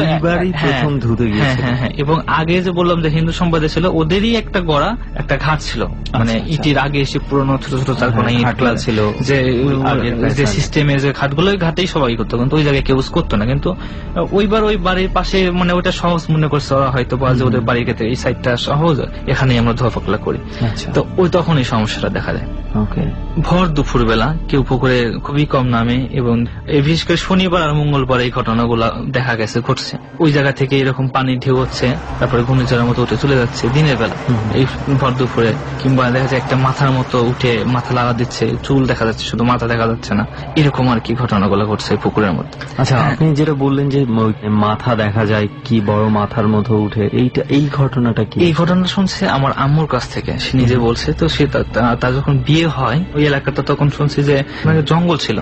প্রথম ধুতে গিয়েছে। হ্যাঁ, এবং আগে যে বললাম যে হিন্দু সম্প্রদায় ছিল, ওদেরই একটা গড়া একটা ঘাট ছিল, মানে ইটির আগে এসে পুরোনো ছোট ছোট চারকোনা ইটগুলা ছিল, যে সিস্টেমের যে ঘাটগুলো, ওই ঘাটেই সবাই করতো, কিন্তু ওই জায়গায় কেউ ইউজ করতো না। কিন্তু ওইবার ওই বাড়ির পাশে, মানে ওইটা সহজ মনে করছে ওরা, হয়তো যে ওদের বাড়ির ক্ষেত্রে এই সাইডটা সহজ, এখানেই আমরা ধোয়া পাকলা করি। তো ওই তখন এই সমস্যাটা দেখা দেয়। ভর দুপুর বেলা কেউ পুকুরে খুবই কম নামে, এবং বিশেষ করে শনিবার আর মঙ্গলবার এই ঘটনাগুলো দেখা গেছে ঘটছে। ওই জায়গা থেকে এরকম পানি ঢেউ হচ্ছে, তারপরে ঘূর্ণিঝড়ের মতো উঠে চলে যাচ্ছে দিনের বেলা, এই ভর দুপুরে। কিংবা দেখা যাচ্ছে একটা মাথার মতো উঠে মাথা লাগা দিচ্ছে, চুল দেখা যাচ্ছে, শুধু মাথা দেখা যাচ্ছে না, এরকম আর কি ঘটনাগুলো ঘটছে পুকুরের মধ্যে। আচ্ছা, আপনি যেটা বললেন যে মাথা দেখা যায়, কি বড় মাথার মতো উঠে, এই ঘটনাটা কি? এই ঘটনা শুনছে আমার আম্মুর কাছ থেকে, সে নিজে বলছে। তো সে তার যখন বিয়ে হয় ওই এলাকাটা, তখন শুনছি যে জঙ্গল ছিল,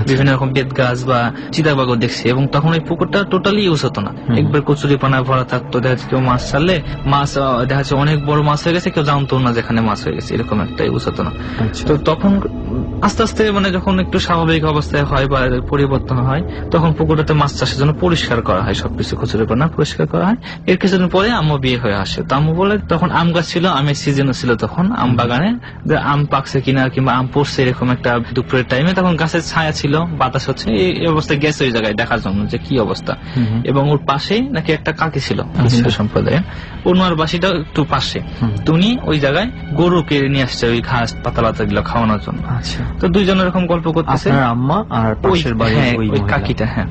বিভিন্ন রকম বেত গাছ বা চিতাবাগও দেখছি, এবং তখন ওই পুকুরটা টোটালি ইউজ হতো না, একবার কচুরি পানায় ভরা থাকতো। দেখা যাচ্ছে কেউ মাছ ছাড়লে মাছ দেখা যাচ্ছে অনেক বড় মাছ হয়ে গেছে, কেউ জানতো না যেখানে মাছ হয়ে গেছে, এরকম একটা ইউজ হতো না। তো তখন আস্তে আস্তে মানে যখন একটু স্বাভাবিক অবস্থায় হয় বা পরিবর্তন হয়, তখন পুকুরটাতে মাছ চাষের জন্য পরিষ্কার করা হয়, সবকিছু কচুরি পানা পরিষ্কার করা হয়। এর কিছুদিন পরে আম্মু বিয়ে হয়ে আসে। তো আম্মু বলে তখন আম গাছ ছিল, আমের সিজনও ছিল তখন, আম বাগানে যে আম পাকছে কিনা কিংবা আম পড়ছে, এরকম একটা দুপুরের টাইমে, তখন গাছের ছায়া ছিল, বাতাস হচ্ছে, এই অবস্থায় গেছে ওই জায়গায় দেখার জন্য যে কি অবস্থা। এবং ওর পাশেই নাকি একটা কাকি ছিল হিন্দু সম্প্রদায়ের, ওনার বাসিটা একটু পাশে, উনি ওই জায়গায় গরুকে নিয়ে আসছে ওই ঘাস পাতা পাতা গুলো খাওয়ানোর জন্য। তো দুইজন এরকম গল্প করতেছে, আম্মা আর পাশের বাড়ির ওই কাকিটা। হ্যাঁ,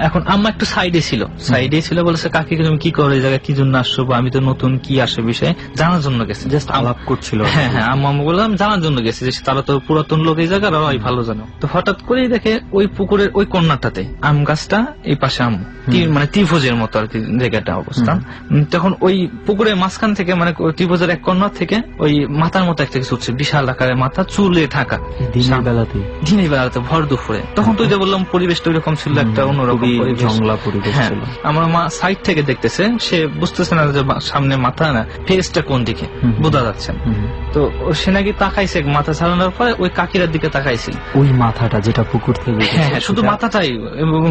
এখন আম্মা একটু সাইডে ছিল, বলেছে কাকি তুমি কি করো এই জায়গায়, কি জন্য আসছো, বা আমি তো নতুন, কি আসে বিষয়ে জানার জন্য গেছে, জাস্ট আলাপ করছিল। হ্যাঁ, আম্মা বললাম জানার জন্য গেছে, যে তারা তো পুরাতন লোক এই জায়গার, ওরাই ভালো জানো। তো হঠাৎ করেই দেখে ওই পুকুরের ওই কর্নারটাতে আম গাছটা, এই পাশে আম, মানে ত্রিভুজের মতো আর কি জায়গাটা অবস্থান। তখন ওই পুকুরের মাঝখান থেকে, মানে ত্রিভুজের এক কর্নার থেকে ওই মাথার মতো একটা কিছু উঠছে, বিশাল আকারের মাথা, চুল চুলে ঢাকা দিনের বেলাতে দিনের বেলাতে ভর দুপুরে। তখন তো যে বললাম পরিবেশটা ওইরকম ছিল, একটা অন্যরকম পরিবেশ, জংলা পরিবেশ হ্যাঁ। ছিল। আমার মা সাইড থেকে দেখতেছে, সে বুঝতেছে না যে সামনে মাথা না ফেসটা কোন দিকে বোঝা যাচ্ছে না। তো সে নাকি তাকাইছে, মাথা ছাড়ানোর পরে ওই কাকিরার দিকে তাকাইছিল, ওই মাথাটা যেটা পুকুর থেকে হ্যাঁ হ্যাঁ, শুধু মাথাটাই। এবং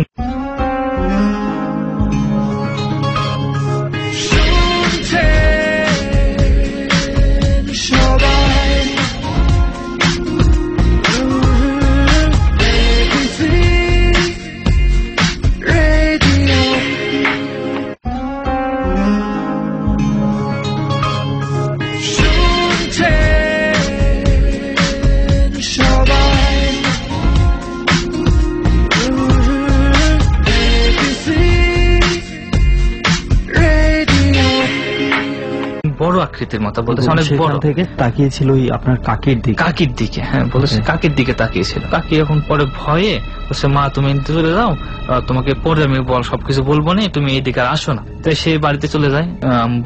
বড় আকৃতির মাথা, বলতেছে অনেক বড়। সেখান থেকে তাকিয়েছিল ওই আপনার কাকির দিকে। কাকির দিকে, হ্যাঁ বলেছে কাকির দিকে তাকিয়েছিল। কাকি এখন পরে ভয়ে বলছে, মা তুমি এদিকে চলে যাও, তোমাকে পরে আমি সবকিছু বলবো না, তুমি এইদিকে আসো না। তাই সে বাড়িতে চলে যায়।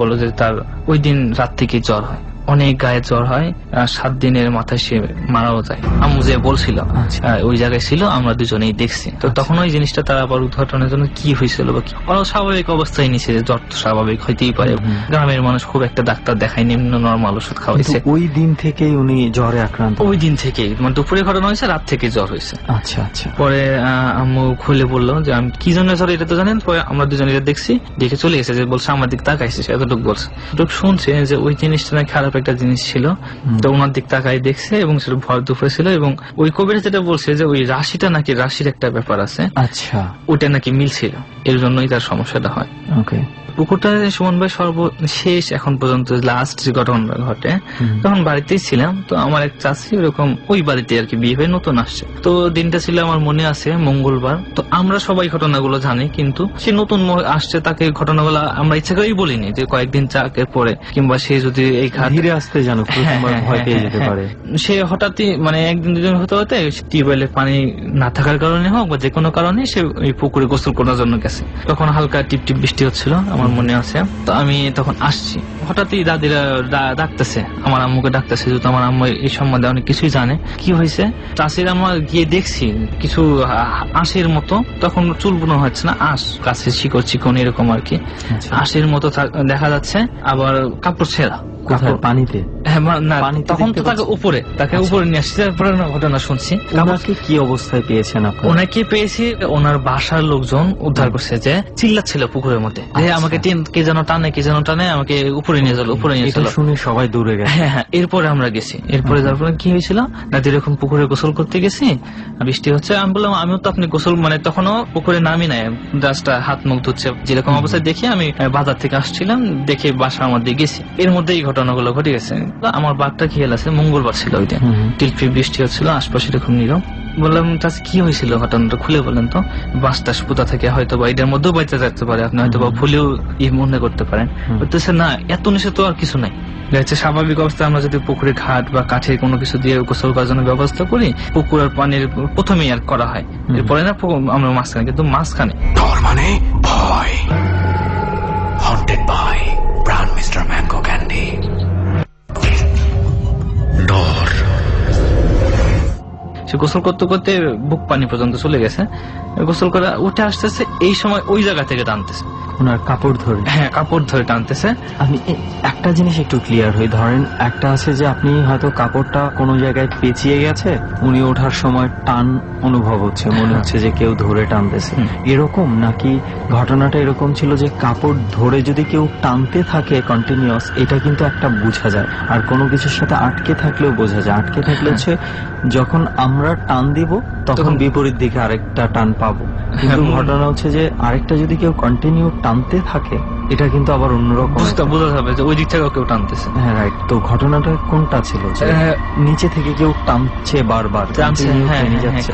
বলো যে তার ওই দিন রাত থেকে জ্বর হয়, অনেক গায়ে জ্বর হয়, 7 দিনের মাথায় সে মারাও যায়। আম্মু যে বলছিল ওই জায়গায় ছিল, আমরা দুজনেই দেখছি। তো তখন ওই জিনিসটা তার আবার উদ্ঘাটনের জন্য কি হয়েছিল বা কি স্বাভাবিক অবস্থায় নিছে, যে জ্বর তো স্বাভাবিক হইতেই পারে। গ্রামের মানুষ খুব একটা ডাক্তার দেখায়, নিম্ন নরমাল ওষুধ খাওয়াইছে। ওই দিন থেকেই উনি জ্বরে আক্রান্ত? ওই দিন থেকেই, মানে দুপুরে ঘটনা হয়েছে, রাত থেকে জ্বর হয়েছে। আচ্ছা আচ্ছা। পরে আম্মু খুলে বললো যে আমি কি জন্য জ্বর এটা তো জানেন। পরে আমরা দুজনে দেখছি, দেখে চলে গেছে, যে বলছে আমার দিক তাকাইছে, এতটুকু বলছে। এতটুকু শুনছে যে ওই জিনিসটা নাকি খারাপ একটা জিনিস ছিল, তো ওনার দিক তাকাই দেখছে এবং সেটা ভর দুপুরে ছিল। এবং ওই কবিরা যেটা বলছে যে ওই রাশিটা নাকি, রাশির একটা ব্যাপার আছে, আচ্ছা, ওটা নাকি মিলছিল, এর জন্যই তার সমস্যাটা হয়। ওকে। পুকুরটা সুমন ভাই সর্বশেষ এখন পর্যন্ত লাস্ট যে ঘটনা ঘটে, তখন বাড়িতেই ছিলাম। তো আমার এক চাচি ওরকম ওই বাড়িতে আর কি বিয়ে হয়ে নতুন আসছে। তো দিনটা ছিল আমার মনে আছে মঙ্গলবার। তো আমরা সবাই ঘটনাগুলো জানি, কিন্তু সে নতুন আসছে, তাকে ঘটনাগুলো আমরা ইচ্ছা করেই বলিনি যে কয়েকদিন চাকের পরে, কিংবা সে যদি এই ধীরে আসতে জানো ভয় পেয়ে যেতে পারে। সে হঠাৎই মানে একদিন দুদিন হতে হতে টিউবওয়েলের পানি না থাকার কারণে হোক বা যে কোনো কারণে সে ওই পুকুরে গোসল করার জন্য গেছে। তখন হালকা টিপ টিপ বৃষ্টি হচ্ছিল, আমার মনে আছে। তো আমি তখন আসছি, হঠাৎই দাদিরা ডাকতেছে, আমার আম্মুকে ডাকতেছে, যেহেতু আমার আম্মু এই সম্বন্ধে অনেক কিছুই জানে। কি হয়েছে, চাষির আম্মা গিয়ে দেখছি কিছু আঁশের মতো, তখন চুল বোনা হচ্ছে না, আঁশ গাছের শিকড় চিকন এরকম আর কি, আঁশের মতো দেখা যাচ্ছে। আবার কাপড় ছেঁড়া। পানিতে? হ্যাঁ, না তখন তো তাকে উপরে নিয়ে আসছি। তারপরে ঘটনা শুনছি। ওনাকে কি অবস্থায় পেয়েছেন আপনি? ওনাকে পেয়েছি, ওনার বাসার লোকজন উদ্ধার করছে, যে চিল্লাচ্ছিল পুকুরের মধ্যে, আমাকে কে যেন টানে, আমাকে উপরে নিয়ে চলো, উপরে নিয়ে চলো। শুনে সবাই দূরে গেছে। হ্যাঁ হ্যাঁ, এরপরে আমরা গেছি। এরপরে তারপরে কি হয়েছিল, দাদি এরকম পুকুরে গোসল করতে গেছি, বৃষ্টি হচ্ছে। আমি বললাম আমিও তো আপনি গোসল, মানে তখনও পুকুরে নামি নাই, জাস্ট হাত মুখ ধুচ্ছে, যেরকম অবস্থায় দেখি আমি বাজার থেকে আসছিলাম, দেখে বাসার মধ্যে গেছি। এর মধ্যে এই ঘটনাগুলো ঘটে গেছে। আমার বাঘটা খেয়াল আছে, মঙ্গলবার ছিল ওই দিন, টিলফি বৃষ্টি হচ্ছিল, আশপাশে এরকম নীরব। বললাম চাচি কি হয়েছিল, ঘটনাটা খুলে বলেন তো। বাস টাস পোতা থেকে হয়তো বা এটার মধ্যেও বাইতে যেতে পারে, আপনি হয়তো বা ভুলেও মনে করতে পারেন। বলতেছে না, এত নিচে তো আর কিছু নাই। স্বাভাবিক অবস্থায় আমরা যদি পুকুরে ঘাট বা কাঠের কোনো কিছু দিয়ে গোসল করার জন্য ব্যবস্থা করি, পুকুরের পানির প্রথমেই আর করা হয়, এরপরে না আমরা মাঝখানে, কিন্তু মাঝখানে ডর মানে ভয়। হন্টেড বাই প্রাণ মিস্টার ম্যাঙ্গো ক্যান্ডি। ডর। সে গোসল করতে করতে বুক পানি পর্যন্ত চলে গেছে, গোসল করে উঠে আসতেছে, এই সময় ওই জায়গা থেকে টানতেছে, ওনার কাপড় ধরে। হ্যাঁ, কাপড় ধরে টানতেছে। আমি একটা জিনিস একটু ক্লিয়ার হই, ধরেন একটা আছে যে আপনি হয়তো কাপড়টা কোনো জায়গায় পেঁচিয়ে গেছে, উনি ওঠার সময় টান অনুভব হচ্ছে, মনে হচ্ছে যে কেউ ধরে টানতেছে, এরকম নাকি ঘটনাটা এরকম ছিল যে কাপড় ধরে যদি কেউ টানতে থাকে কন্টিনিউয়াস, এটা কিন্তু একটা বোঝা যায়। আর কোনো কিছুর সাথে আটকে থাকলেও বোঝা যায়। আটকে থাকলে হচ্ছে যখন আমরা টান দিব তখন বিপরীত দিকে আরেকটা টান পাবো, কিন্তু ঘটনা হচ্ছে যে আরেকটা যদি কেউ কন্টিনিউ টানতে থাকে, এটা কিন্তু আবার অন্যরকম বোঝা যাবে যে ওই দিক থেকে কেউ টানতেছে। হ্যাঁ, রাইট। তো ঘটনাটা কোনটা ছিল, নিচে থেকে কেউ টানছে বারবার?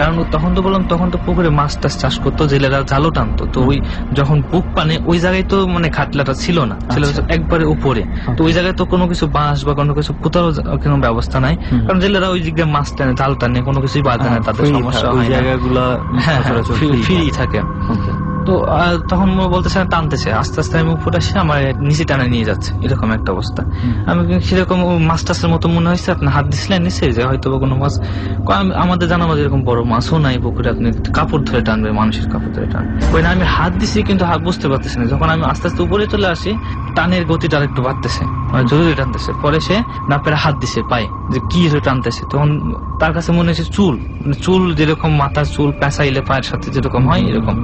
কারণ তখন তো বললাম, তখন তো পুকুরে মাছ টাছ চাষ করতো, জেলেরা জালও টানতো। তো ওই যখন বুক পানে ওই জায়গায় তো মানে খাটলাটা ছিল না, ছিল একবারে উপরে। তো ওই জায়গায় তো কোনো কিছু বাঁশ বা কোনো কিছু পুতারও কোনো ব্যবস্থা নাই, কারণ জেলেরা ওই দিক দিয়ে মাছ টানে, জাল টানে, কোনো কিছুই বাঁধে না, তাদের সমস্যা হয় না, জায়গাগুলো ফ্রি থাকে। তো তো তখন বলতেছে টানতেছে, আস্তে আস্তে আমি উপরে আসি আমার নিচে টানে নিয়ে যাচ্ছে, এরকম একটা অবস্থা। আমি সেরকম মাছ টাছের মতো মনে হয়েছে, আপনি হাত দিছিলেন নিচে যে হয়তো কোনো মাছ, আমাদের জানা মাঝে এরকম বড় মাছও নাই পুকুরে, আপনি কাপড় ধরে টানবে, মানুষের কাপড় ধরে টানবে। ওই না আমি হাত দিছি কিন্তু হাত বুঝতে পারতেছি না। যখন আমি আস্তে আস্তে উপরে চলে আসি টানের গতিটা একটু বাড়তেছে, মানে জরুরি টানতেছে। পরে সে না পেরে হাত দিছে পায়ে, যে কি টানতেছে। তখন তার কাছে মনে হচ্ছে চুল, চুল যেরকম মাথার চুল পেঁচাইলে পায়ের সাথে যেরকম হয় এরকম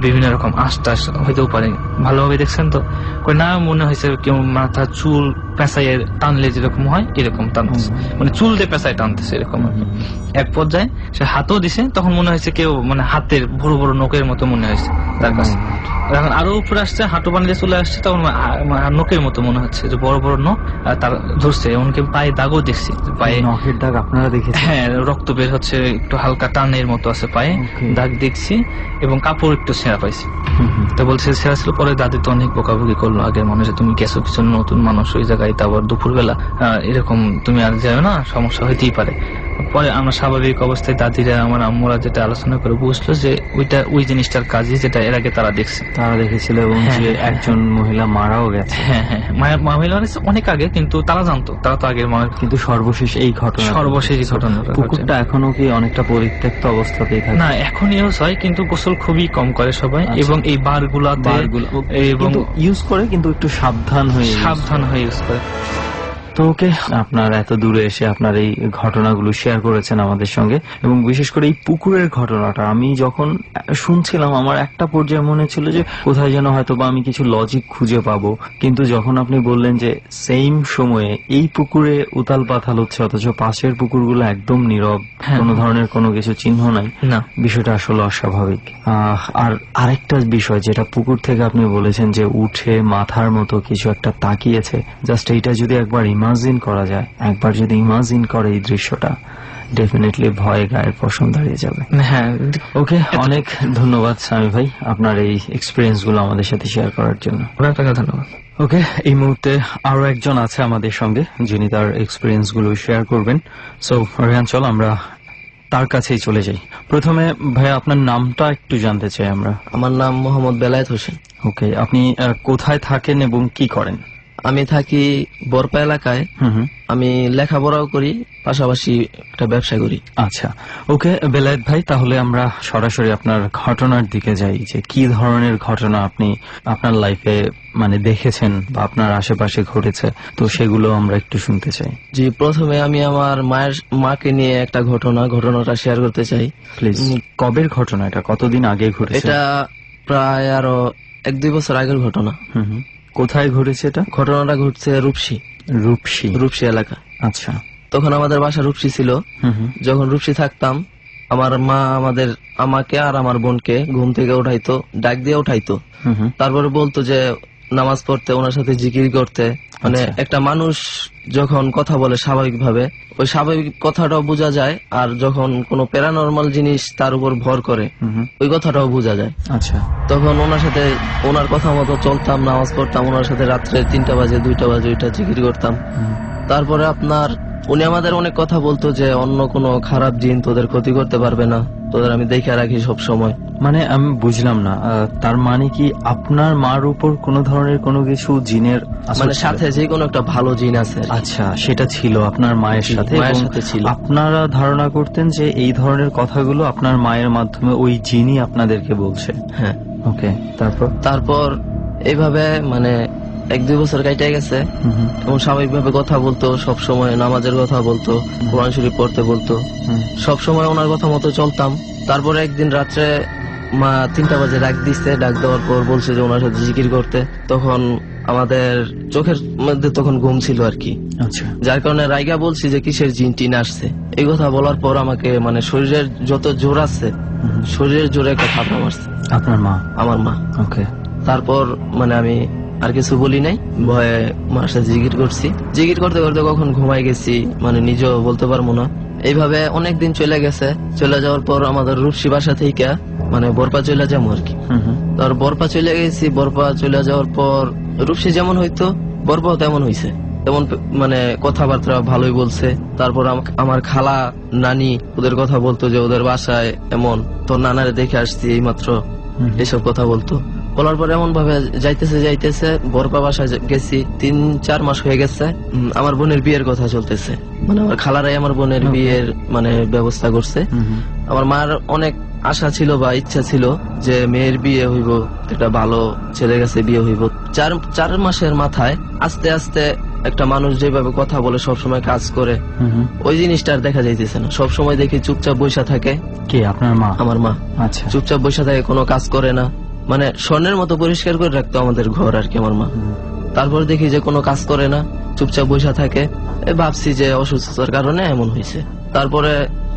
বিভিন্ন রকম আশটাস হইতেও পারে, ভালোভাবে দেখছেন তো? না মনে হয়েছে কেউ মাথার চুল পেঁচাইয়ে টানলে যেরকম হয় এরকম টানতেছে, মানে চুল দিয়ে পেঁচাই টানতেছে এরকম। এক পর্যায়ে সে হাতও দিছে, তখন মনে হয়েছে কেউ মানে হাতের বড় বড় নখের মতো মনে হয়েছে তার কাছে। এখন আরো উপরে আসছে, হাঁটু বানিয়ে চলে আসছে, তখন নখের মতো মনে হচ্ছে যে বড় বড় নখ তার ধরছে। এমনকি পায়ে দাগও দেখছি, পায়ে নখের দাগ আপনারা দেখেছেন? হ্যাঁ, রক্ত বের হচ্ছে, একটু হালকা টানের মতো আছে পায়ে, দাগ দেখছি, এবং কাপড় একটু ছেঁড়া পাইছি। তো বলছে ছেঁড়া ছিল। পরে দাদি তো অনেক বকাবকি করলো, আগের মানুষে তুমি গেছো কিছু নতুন মানুষ ওই জায়গায়, তারপর দুপুরবেলা এরকম তুমি আর যাবে না, সমস্যা হইতেই পারে। পরে আমরা স্বাভাবিক অবস্থায় দাদিরা আমার আম্মুরা যেটা আলোচনা করে বুঝলো যে ওইটা ওই জিনিসটার কাজই যেটা এর আগে তারা দেখছে, তারা দেখেছিল, এবং যে একজন মহিলা মারাও গেছে। হ্যাঁ হ্যাঁ, মহিলা অনেক আগে, কিন্তু তারা জানতো, তারা তো আগের মানুষ। কিন্তু সর্বশেষ এই ঘটনা, সর্বশেষ ঘটনাটা পুকুরটা এখনো কি অনেকটা পরিত্যক্ত অবস্থাতেই থাকে? না, এখন ইউজ হয়, কিন্তু গোসল খুবই কম করে সবাই, এবং এই বারগুলাতে এবং ইউজ করে, কিন্তু একটু সাবধান হয়ে ইউজ করে। তো ওকে, আপনার এত দূরে এসে আপনার এই ঘটনাগুলো শেয়ার করেছেন আমাদের সঙ্গে, এবং বিশেষ করে এই পুকুরের ঘটনাটা আমি যখন শুনছিলাম আমার একটা পর্যায়ে মনে ছিল যে কোথায় যেন হয়তো বা আমি কিছু লজিক খুঁজে পাবো, কিন্তু যখন আপনি বললেন যে সেম সময়ে এই পুকুরে উতাল পাতাল হচ্ছে অথচ পাশের পুকুরগুলো একদম নীরব, কোনো ধরনের কোনো কিছু চিহ্ন নাই, না, বিষয়টা আসলে অস্বাভাবিক। আর আরেকটা বিষয় যেটা পুকুর থেকে আপনি বলেছেন যে উঠে মাথার মতো কিছু একটা তাকিয়েছে, জাস্ট এইটা যদি একবার ইমাজিন করা যায়, একবার যদি ইমাজিন করে এই দৃশ্যটা, ডেফিনেটলি ভয়ে গায়ের পশম দাঁড়িয়ে যাবে। হ্যাঁ, ওকে, অনেক ধন্যবাদ স্বামী ভাই আপনার এই এক্সপিরিয়েন্স গুলো আমাদের সাথে শেয়ার করার জন্য। আপনাকে ধন্যবাদ। ওকে, এই মুহূর্তে আরো একজন আছে আমাদের সঙ্গে যিনি তার এক্সপিরিয়েন্স গুলো শেয়ার করবেন। সো রেহান, চল আমরা তার কাছেই চলে যাই। প্রথমে ভাই আপনার নামটা একটু জানতে চাই আমরা। আমার নাম মোহাম্মদ বেলায়েত হোসেন। ওকে, আপনি কোথায় থাকেন এবং কি করেন? আমি থাকি বরপা এলাকায়। আমি লেখাপড়াও করি, পাশাপাশি একটা ব্যবসা করি। আচ্ছা, ওকে বেলায়েত ভাই, তাহলে আমরা সরাসরি আপনার ঘটনার দিকে যাই, যে কি ধরনের ঘটনা আপনি আপনার লাইফে মানে দেখেছেন বা আপনার আশেপাশে ঘটেছে, তো সেগুলো আমরা একটু শুনতে চাই। জি, প্রথমে আমি আমার মাকে নিয়ে একটা ঘটনাটা শেয়ার করতে চাই। প্লিজ। কবের ঘটনা এটা? কতদিন আগে ঘটেছে? এটা প্রায় আরো 1-2 বছর আগের ঘটনা। কোথায় ঘটেছে এটা? ঘটনাটা ঘটছে রূপসী এলাকা। আচ্ছা, তখন আমাদের বাসা রূপসী ছিল। যখন রূপসী থাকতাম, আমার মা আমাকে আর আমার বোনকে ঘুম থেকে উঠাইতো, ডাক দিয়ে উঠাইতো, তারপরে বলতো যে নামাজ পড়তে, ওনার সাথে জিকির করতে। মানে একটা মানুষ যখন কথা বলে স্বাভাবিকভাবে, ওই স্বাভাবিক কথাটাও বোঝা যায়, আর যখন কোনো প্যারানরমাল জিনিস তার উপর ভর করে ওই কথাটাও বোঝা যায়। আচ্ছা, তখন ওনার সাথে ওনার কথা মতো চলতাম, নামাজ পড়তাম, ওনার সাথে রাত্রে 3টা বাজে 2টা বাজে ওইটা জিকির করতাম। তারপরে উনি আমাদের অনেক কথা বলতো যে অন্য কোনো খারাপ জিন তোদের ক্ষতি করতে পারবে না, তোদের আমি দেখে রাখি সব সময়। মানে আমি বুঝলাম না, তার মানে কি আপনার মার উপর কোন ধরনের কোনো কিছু জিনের মানে সাথে যে কোনো একটা ভালো জিন আছে? আচ্ছা, সেটা ছিল আপনার মায়ের সাথে ছিল। আপনারা ধারণা করতেন যে এই ধরনের কথাগুলো আপনার মায়ের মাধ্যমে ওই জিনই আপনাদেরকে বলছে? হ্যাঁ। ওকে, তারপর এইভাবে মানে 1-2 বছর কাটে গেছে, এবং স্বাভাবিকভাবে কথা বলতো, সব সময় নামাজের কথা বলতো, কোরআন শরীফ পড়তে বলতো, সব সময় ওনার কথা মতো চলতাম। তারপরে একদিন রাত্রে মা 3টা বাজে ডাক দিচ্ছে, ডাক দেওয়ার পর বলছে যে ওনার সাথে জিকির করতে। তখন আমাদের চোখের মধ্যে তখন ঘুম ছিল আর কি। আচ্ছা, যার কারণে রাইগা বলছি যে কিসের জিন টিন আসছে। এই কথা বলার পর আমাকে মানে শরীরের যত জোর আছে, শরীরের জোরে একটা থাপড়া মারছে। আপনার মা? আমার মা। ওকে, তারপর মানে আমি আর কিছু বলি নাই, ভয়ে মার সাথে জিকির করছি। জিকির করতে করতে কখন ঘুমাই গেছি মানে নিজেও বলতে পারবো না। এইভাবে অনেকদিন চলে গেছে। চলে যাওয়ার পর আমাদের রূপসী বাসা থেকে মানে বরপা চলে যাবো আর কি। তার বরপা চলে গেছি। বরপা চলে যাওয়ার পর রূপসী যেমন হইতো বরপাও তেমন হইছে, তেমন মানে কথাবার্তা ভালোই বলছে। তারপর আমার খালা নানি ওদের কথা বলতো যে ওদের বাসায় এমন, তোর নানারে দেখে আসছি এইমাত্র, এসব কথা বলতো। বলার পরে এমন ভাবে যাইতেছে বরপা বাসায় গেছি, 3-4 মাস হয়ে গেছে। আমার বোনের বিয়ের কথা চলতেছে, মানে আমার খালারাই আমার বোনের বিয়ের মানে ব্যবস্থা করছে। আমার মার অনেক আশা ছিল বা ইচ্ছা ছিল যে মেয়ের বিয়ে হইব, একটা ভালো ছেলের কাছে বিয়ে হইব। 4 মাসের মাথায় আস্তে আস্তে একটা মানুষ যেভাবে কথা বলে, সবসময় কাজ করে, ওই জিনিসটা আর দেখা যাইতেছে না। সবসময় দেখি চুপচাপ বৈশা থাকে। কে আপনার মা? আমার মা। আচ্ছা। চুপচাপ বৈশা থাকে, কোনো কাজ করে না, মানে স্বর্ণের মতো পরিষ্কার করে রাখতো আমাদের ঘর আর কি আমার মা। তারপর দেখি যে কোনো কাজ করে না, চুপচাপ বৈশা থাকে। ভাবছি যে অসুস্থতার কারণে এমন হয়েছে। তারপরে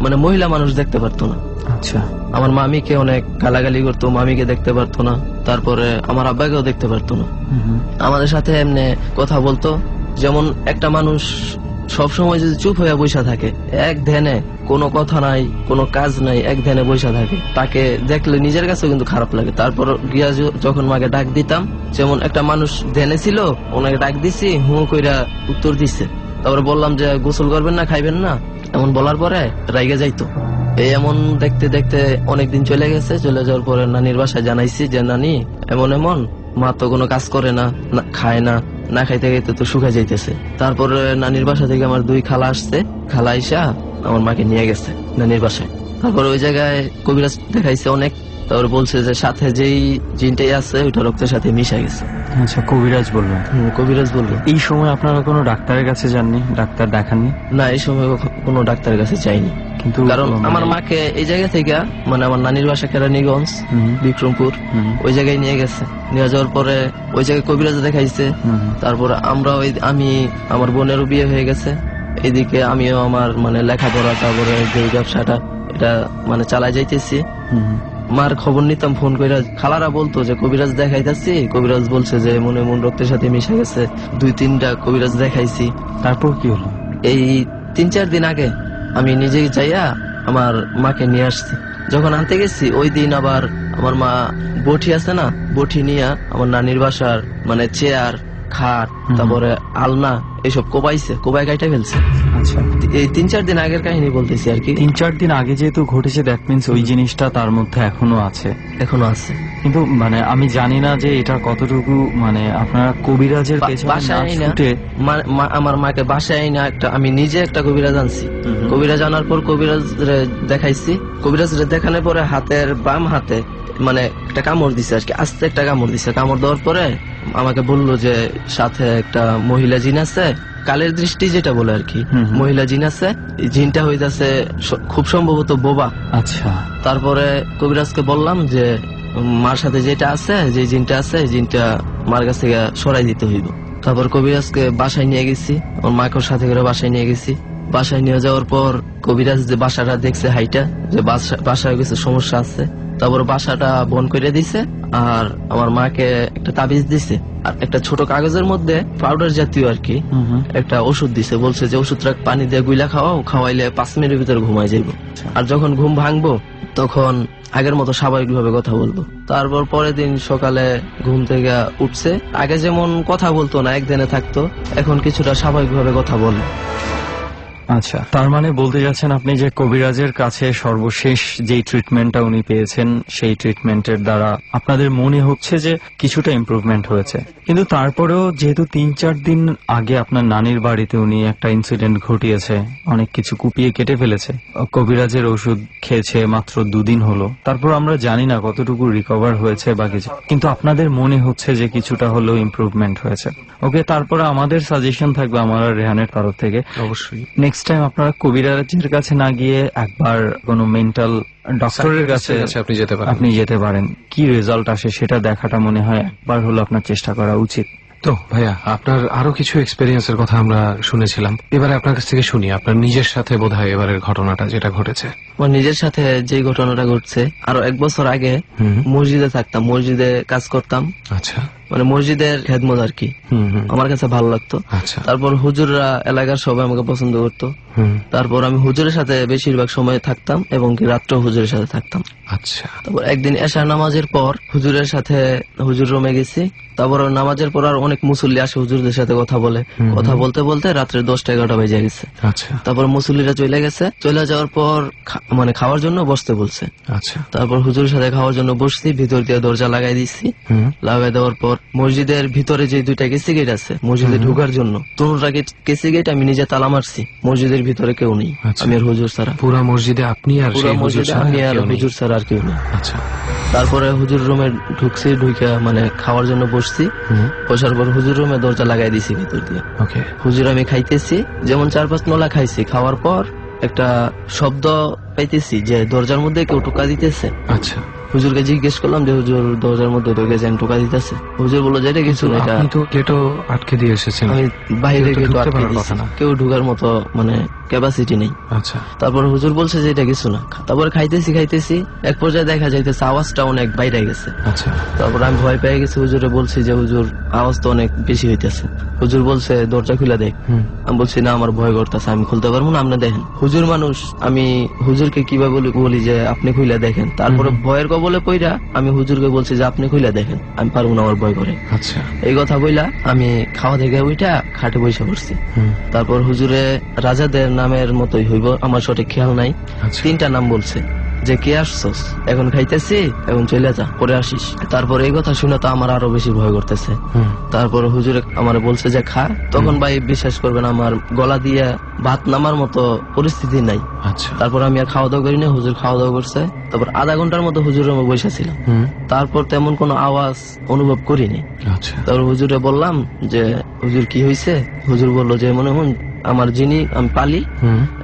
মানে মহিলা মানুষ দেখতে পারতো না। আচ্ছা। আমার মামিকে অনেক গালাগালি করতো, মামিকে দেখতে পারতো না। তারপরে আমার আব্বাকেও দেখতে পারতো না। আমাদের সাথে এমনি কথা বলতো যেমন একটা মানুষ সবসময় যদি চুপ হয়ে বৈশা থাকে, এক ধ্যানে, কোনো কথা নাই, কোনো কাজ নাই, এক ধ্যানে বৈশা থাকে, তাকে দেখলে নিজের কাছেও কিন্তু খারাপ লাগে। তারপর গিয়া যখন মাকে ডাক দিতাম, যেমন একটা মানুষ ধ্যানে ছিল, ওনাকে ডাক দিছি, হু কইরা উত্তর দিছে। তারপরে বললাম যে গোসল করবেন না, খাইবেন না, এমন বলার পরে রাইগে যাইতো। এই এমন দেখতে দেখতে অনেকদিন চলে গেছে। চলে যাওয়ার পরে নানির বাসায় জানাইছি যে নানি এমন এমন, মা তো কোনো কাজ করে না, খায় না, না খাইতে খাইতে তো শুকাই যাইতেছে। তারপরে নানির বাসা থেকে আমার 2 খালা আসছে, খালা আইসা আমার মাকে নিয়ে গেছে নানির বাসায়। তারপর ওই জায়গায় কবিরাজ দেখাইছে অনেক। তারপর বলছে যে সাথে যেই জিনটাই আছে ওইটা রক্তের সাথে মিশে গেছে। আচ্ছা, কবিরাজ বলবেন? কবিরাজ বললো। এই সময় আপনারা কোনো ডাক্তারের কাছে যাননি, ডাক্তার দেখাননি? না, এই সময় কোনো ডাক্তারের কাছে চাইনি। কিন্তু কারণ আমার মাকে এই জায়গা থেকে, মানে আমার নানির বাসা কেরানীগঞ্জ, বিক্রমপুর, ওই জায়গায় নিয়ে গেছে। নিয়ে যাওয়ার পরে ওই জায়গায় কবিরাজ দেখাইছে। তারপর আমরা আমি আমার বোনেরও বিয়ে হয়ে গেছে, এদিকে আমিও আমার মানে লেখাপড়া, তারপরে যে ব্যবসাটা এটা মানে চালাই যাইতেছি। মার খবর নিতাম ফোন করে, খালারা বলতো যে কবিরাজ দেখাইতেছি, কবিরাজ বলছে যে মনে মন রক্তের সাথে মিশে গেছে। 2-3টা কবিরাজ দেখাইছি। তারপর কি হলো? এই 3-4 দিন আগে আমি নিজেই যাইয়া আমার মাকে নিয়ে আসছি। যখন আনতে গেছি ওই দিন আবার আমার মা বটি আছে না, বটি নিয়ে আমার নানির বাসার মানে চেয়ার, খাট, তারপরে আলনা এসব কোবাই কাইটা ফেলছে। আচ্ছা, এই 3-4 দিন আগের কাহিনী বলতেছি আর কি। 3-4 দিন আগে যেহেতু ঘটেছে, দ্যাট মিনস ওই জিনিসটা তার মধ্যে এখনো আছে। কিন্তু মানে আমি জানি না যে এটা কতটুকু মানে আপনারা কবিরাজের আমার মাকে বাসায় না একটা আমি নিজে একটা কবিরাজ আনছি। কবিরাজ আনার পর কবিরাজ দেখাইছি। কবিরাজ দেখানোর পরে হাতের বাম হাতে মানে একটা কামড় দিছে আর কি, আস্তে একটা কামড় দিছে। কামড় দেওয়ার পরে আমাকে বললো যে সাথে একটা মহিলা জিন আছে, কালের দৃষ্টি যেটা বলে আর কি, মহিলা জিন আছে। জিনটা হইতাছে খুব সম্ভবত বোবা। আচ্ছা। তারপরে কবিরাজকে বললাম যে মার সাথে যেটা আছে, যে জিনটা আছে, জিনটা মার কাছ থেকে সরাই দিতে হইব। তারপর কবিরাজকে বাসায় নিয়ে গেছি, ওর মাকে সাথে করে বাসায় নিয়ে গেছি। বাসায় নিয়ে যাওয়ার পর কবিরাজ যে বাসাটা দেখছে হাইটা, যে বাসায় কিছু সমস্যা আছে। তারপর বাসাটা বন্ধ করে দিছে, আর আমার মাকে একটা তাবিজ দিছে, আর একটা ছোট কাগজের মধ্যে পাউডার জাতীয় আর কি একটা ওষুধ দিছে। বলছে যে ওষুধটা পানি দিয়ে গুইলা খাওয়াইলে 5 মিনিটের ভিতরে ঘুমাই যাইব, আর যখন ঘুম ভাঙবো তখন আগের মতো স্বাভাবিকভাবে কথা বলবো। তারপর পরের দিন সকালে ঘুম থেকে উঠছে, আগে যেমন কথা বলতো না, একদিনে থাকতো, এখন কিছুটা স্বাভাবিকভাবে কথা বলে। আচ্ছা, তার মানে বলতে যাচ্ছেন আপনি যে কবিরাজের কাছে সর্বশেষ যেই ট্রিটমেন্টটা উনি পেয়েছেন, সেই ট্রিটমেন্টের দ্বারা আপনাদের মনে হচ্ছে যে কিছুটা ইমপ্রুভমেন্ট হয়েছে। কিন্তু তারপরেও যেহেতু 3-4 দিন আগে আপনার নানির বাড়িতে উনি একটা ইনসিডেন্ট ঘটিয়েছে, অনেক কিছু কুপিয়ে কেটে ফেলেছে, কবিরাজের ওষুধ খেয়েছে মাত্র 2 দিন হলো, তারপর আমরা জানি না কতটুকু রিকভার হয়েছে বা কিছু, কিন্তু আপনাদের মনে হচ্ছে যে কিছুটা হলেও ইমপ্রুভমেন্ট হয়েছে। ওকে, তারপরে আমাদের সাজেশন থাকবে আমার রেহানের তরফ থেকে, অবশ্যই নেক্সট টাইম আপনারা কবিরাজের কাছে না গিয়ে একবার কোনো মেন্টাল ডক্টরের কাছে আপনি যেতে পারেন। কি রেজাল্ট আসে সেটা দেখাটা মনে হয় একবার হলো আপনার চেষ্টা করা উচিত। তো ভাইয়া, আপনার আরো কিছু এক্সপেরিয়েন্সের কথা আমরা শুনেছিলাম, এবারে আপনার কাছ থেকে শুনি আপনার নিজের সাথে বোধহয় এবারের ঘটনাটা যেটা ঘটেছে। আমার নিজের সাথে যে ঘটনাটা ঘটছে, আরো 1 বছর আগে মসজিদে থাকতাম, মসজিদে কাজ করতাম। আচ্ছা। মানে মসজিদের খেদমত আর কি, আমার কাছে ভালো লাগতো। আচ্ছা। তারপর হুজুররা এলাকার সবাই আমাকে পছন্দ করতো। তারপর আমি হুজুরের সাথে বেশিরভাগ সময় থাকতাম এবং কি রাত্রেও হুজুরের সাথে থাকতাম। আচ্ছা। তারপর একদিন এশার নামাজের পর হুজুরের সাথে হুজুর রুমে গেছি। তারপর নামাজের পর আর অনেক মুসল্লি আসে, হুজুরদের সাথে কথা বলে, কথা বলতে বলতে রাত্রে 10টা-11টা বেজে গেছে। আচ্ছা। তারপর মুসল্লিরা চলে গেছে, চলে যাওয়ার পর মানে খাওয়ার জন্য বসতে বলছে। আচ্ছা। তারপর হুজুরের সাথে খাওয়ার জন্য বসছি, ভিতর দিয়ে দরজা লাগাই দিচ্ছি। লাগাই দেওয়ার পর মসজিদের ভিতরে যে 2টা কেসি গেট আছে মসজিদে ঢোকার জন্য, দুটা কেসি গেট আমি নিজে তালা মারছি। মসজিদের ভিতরে কেউ নেই, আমি আর হুজুর ছাড়া। পুরো মসজিদে আপনি আর পুরো সেই হুজুর মসজিদে ছাড়া আমি আর কেউ নেই? হুজুর ছাড়া আর কেউ নেই। আচ্ছা। তারপরে হুজুর রুমে ঢুকছি, ঢুকে মানে খাওয়ার জন্য বসছি। বসার পর হুজুর রুমে দরজা লাগাই দিছি ভিতর দিয়ে। ওকে। হুজুর আমি খাইতেছি, যেমন 4-5 নলা খাইছি। খাওয়ার পর একটা শব্দ পাইতেছি যে দরজার মধ্যে কেউ টোকা দিতেছে। আচ্ছা। হুজুরকে জিজ্ঞেস করলাম যে হুজুর দরজার মধ্যে ঢুকে যেন টোকা দিতেছে। হুজুর বললো যে এটা কিছু না, এটা আপনি তো গেটও আটকে দিয়ে এসেছেন। আমি বাইরে কেউ তো গেট ঢুকতে আটকে পারার দিছি, কথা না। কেউ ঢুকার মতো মানে ক্যাপাসিটি নেই। আচ্ছা। তারপর হুজুর বলছে যে এটা কিছু না। তারপর খাইতেছি, এক পর্যায়ে দেখা যাইতেছে আওয়াজটা অনেক বাইরে গেছে। আচ্ছা। তারপর আমি ভয় পেয়ে গেছি, হুজুরে বলছি যে হুজুর আওয়াজ তো অনেক বেশি হইতেছে। হুজুর বলছে দরজা খুলে দেখ। আমি বলছি না, আমার ভয় করতেছে, আমি খুলতে পারবো না, আপনি দেখেন। হুজুর মানুষ, আমি হুজুরকে কিভাবে বলি যে আপনি খুলে দেখেন। তারপরে ভয়ের কবলে পইরা আমি হুজুরকে বলছি যে আপনি খুলে দেখেন, আমি পারবো না, আমার ভয় করে। আচ্ছা। এই কথা বইলা আমি খাওয়া থেকে ওইটা খাটে বসে পড়ছি। তারপর হুজুরে রাজাদের নামের মতোই হইব, আমার সঠিক খেয়াল নাই, 3টা নাম বলছে যে কে আসছস, এখন খাইতেছি, এখন চলে যা, পরে আসিস। তারপর এই কথা শুনে তো আমার আরো বেশি ভয় করতেছে। তারপর হুজুরে আমার বলছে যে খা। তখন ভাই বিশ্বাস করবেন, আমার গলা দিয়ে ভাত নামার মতো পরিস্থিতি নাই। আচ্ছা। তারপর আমি আর খাওয়া দাওয়া করি না, হুজুর খাওয়া দাওয়া করছে। তারপর আধা ঘন্টার মতো হুজুর আমি বসেছিলাম। তারপর তেমন কোনো আওয়াজ অনুভব করিনি। আচ্ছা। তারপর হুজুরে বললাম যে হুজুর কি হয়েছে। হুজুর বললো যে মনে হন আমার জিনি আমি পালি,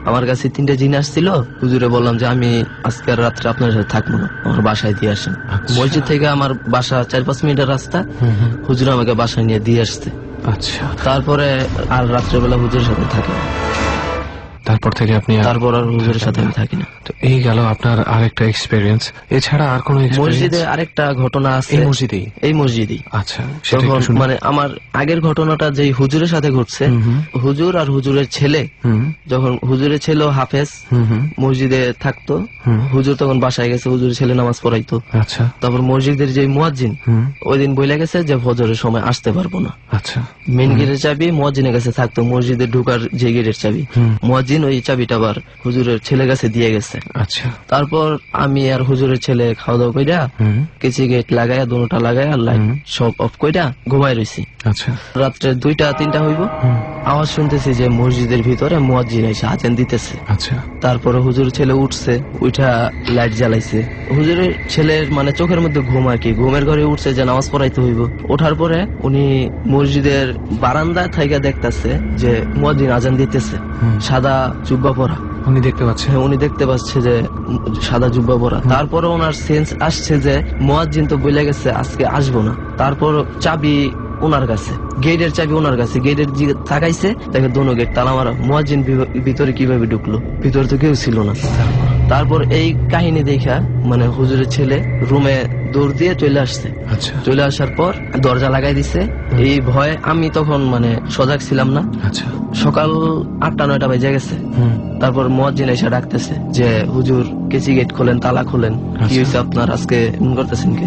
আমার কাছে 3টা জিন আসছিল। হুজুরে বললাম যে আমি আজকের রাত্রে আপনার সাথে থাকবো না, আমার বাসায় দিয়ে আসেন। মসজিদ থেকে আমার বাসা 4-5 মিনিটের রাস্তা। হুজুর আমাকে বাসায় নিয়ে দিয়ে আসছে। আচ্ছা। তারপরে আর রাত্রেবেলা হুজুরের সাথে থাকি না। তারপর থেকে আপনি তারপর আর হুজুরের সাথে আমি থাকি না। তো এই গেল আপনার আরেকটা এক্সপেরিয়েন্স। এছাড়া আর কোনো মসজিদে আরেকটা ঘটনা আছে। এই মসজিদেই? এই মসজিদেই। আচ্ছা, সেটা তখন একটু শুনি। মানে আমার আগের ঘটনাটা যে হুজুরের সাথে ঘটছে, হুজুর আর হুজুরের ছেলে, যখন হুজুরের ছেলে হাফেজ মসজিদে থাকতো, হুজুর তখন বাসায় গেছে, হুজুরের ছেলে নামাজ পড়াইতো। আচ্ছা। তারপর মসজিদের যে মুয়াজ্জিন, ওই দিন বইলা গেছে যে ফজরের সময় আসতে পারবো না। আচ্ছা। মেন গেটের চাবি মুয়াজ্জিনের কাছে থাকতো, মসজিদে ঢুকার যে গেটের চাবি, মুয়াজ্জিন ওই চাবিটা আবার হুজুরের ছেলের কাছে দিয়ে গেছে। আচ্ছা। তারপর আমি আর হুজুরের ছেলে খাওয়া দাওয়া কইরা কেসি গেট লাগাইয়া, দুটা লাগাইয়া, লাইট সব অফ কইরা ঘুমাই রইছি। আচ্ছা। রাত্রে 2টা-3টা হইব, আওয়াজ শুনতেছি যে মসজিদের ভিতরে মুয়াজ্জিন এসে আজান দিতেছে। আচ্ছা। তারপরে হুজুরের ছেলে উঠছে, উঠা লাইট জ্বালাইছে। হুজুরের ছেলের মানে চোখের মধ্যে ঘুম আর কি, ঘুমের ঘরে উঠছে যে নামাজ পড়াইতে হইব। ওঠার পরে উনি মসজিদের বারান্দায় থাইকা দেখতেছে যে মুয়াজ্জিন আজান দিতেছে, সাদা জুব্বা পরা। উনি দেখতে পাচ্ছেন? উনি দেখতে পাচ্ছে যে সাদা জুব্বা পরা। তারপরে ওনার সেন্স আসছে যে মুয়াজ্জিন তো বলে গেছে আজকে আসবো না। তারপর চাবি ওনার কাছে, গেটের চাবি ওনার কাছে। গেটের দিকে তাকাইছে, দেখে দোনো গেট তালা মারা। মুয়াজ্জিন ভিতরে কিভাবে ঢুকলো? ভিতরে তো কেউ ছিল না। তারপর এই কাহিনী দেখা মানে হুজুরের ছেলে রুমে দৌড় দিয়ে চলে আসছে। আচ্ছা। চলে আসার পর দরজা লাগাই দিছে। এই ভয়ে আমি তখন মানে সজাগ ছিলাম না। আচ্ছা। সকাল 8টা-9টা বেজে গেছে। তারপর মুয়াজ্জিন এসে ডাকতেছে যে হুজুর কেসি গেট খোলেন, তালা খোলেন, কি হয়েছে আপনার, আজকে এমন করতেছেন কে?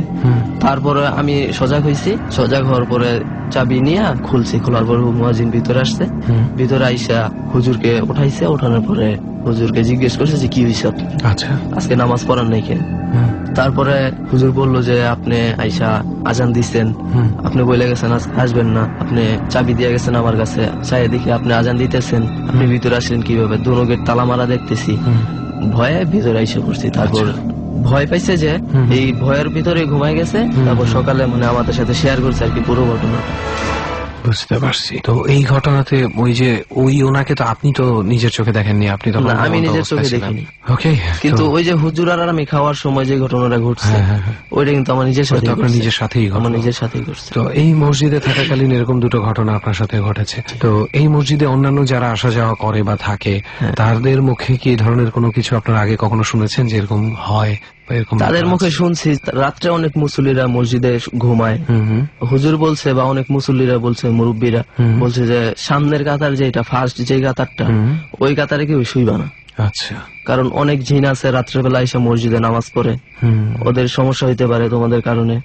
তারপরে আমি সজাগ হয়েছি। সজাগ হওয়ার পরে চাবি নিয়ে খুলছি। খোলার পর মুয়াজ্জিন ভিতরে আসছে। ভিতরে আইসা হুজুরকে উঠাইছে। উঠানোর পরে হুজুরকে জিজ্ঞেস করছে যে কি হয়েছে, আচ্ছা, আজকে নামাজ পড়ান নাই কেন? তারপরে হুজুর বলল যে আপনি আইসা আজান দিচ্ছেন, আপনি বলে গেছেন আজকে আসবেন না, আপনি চাবি দিয়ে গেছেন আমার কাছে, চাই দেখি আপনি আজান দিতেছেন, আপনি ভিতরে আসলেন কিভাবে? দুনো গেট তালা মারা দেখতেছি। ভয়ে ভিতরে আইসা পড়ছি। তারপর ভয় পাইছে যে এই ভয়ের ভিতরে ঘুমাই গেছে। তারপর সকালে মানে আমাদের সাথে শেয়ার করছে আর কি পুরো ঘটনাটা। বুঝতে পারছি। তো এই ঘটনাতে ওই ওনাকে তো আপনি তো নিজের চোখে দেখেননি, আপনি তো? না, আমি নিজের চোখে দেখিনি। ওকে। কিন্তু ওই যে হুজুর আর আমি খাওয়ার সময় যে ঘটনাটা ঘটছে, ওইটা কিন্তু আমার নিজের সাথে, নিজের সাথেই, আমার নিজের সাথেই ঘটছে। তো এই মসজিদে থাকাকালীন এরকম দুটো ঘটনা আপনার সাথে ঘটেছে। তো এই মসজিদে অন্যান্য যারা আসা যাওয়া করে বা থাকে, তাদের মুখে কি এই ধরনের কোনো কিছু আপনার আগে কখনো শুনেছেন যে এরকম হয়? বা এরকম তাদের মুখে শুনছি রাত্রে অনেক মুসল্লিরা মসজিদে ঘুমায়, হুজুর বলছে বা অনেক মুসল্লিরা বলছে, মুরব্বীরা বলছে যে সামনের কাতার যে এটা ফার্স্ট যে কাতারটা, ওই কাতারে কেউ শুইবা না। আচ্ছা, কারণ অনেক জিন আছে রাত্রেবেলা এসে মসজিদে নামাজ পড়ে, ওদের সমস্যা হইতে পারে তোমাদের কারণে।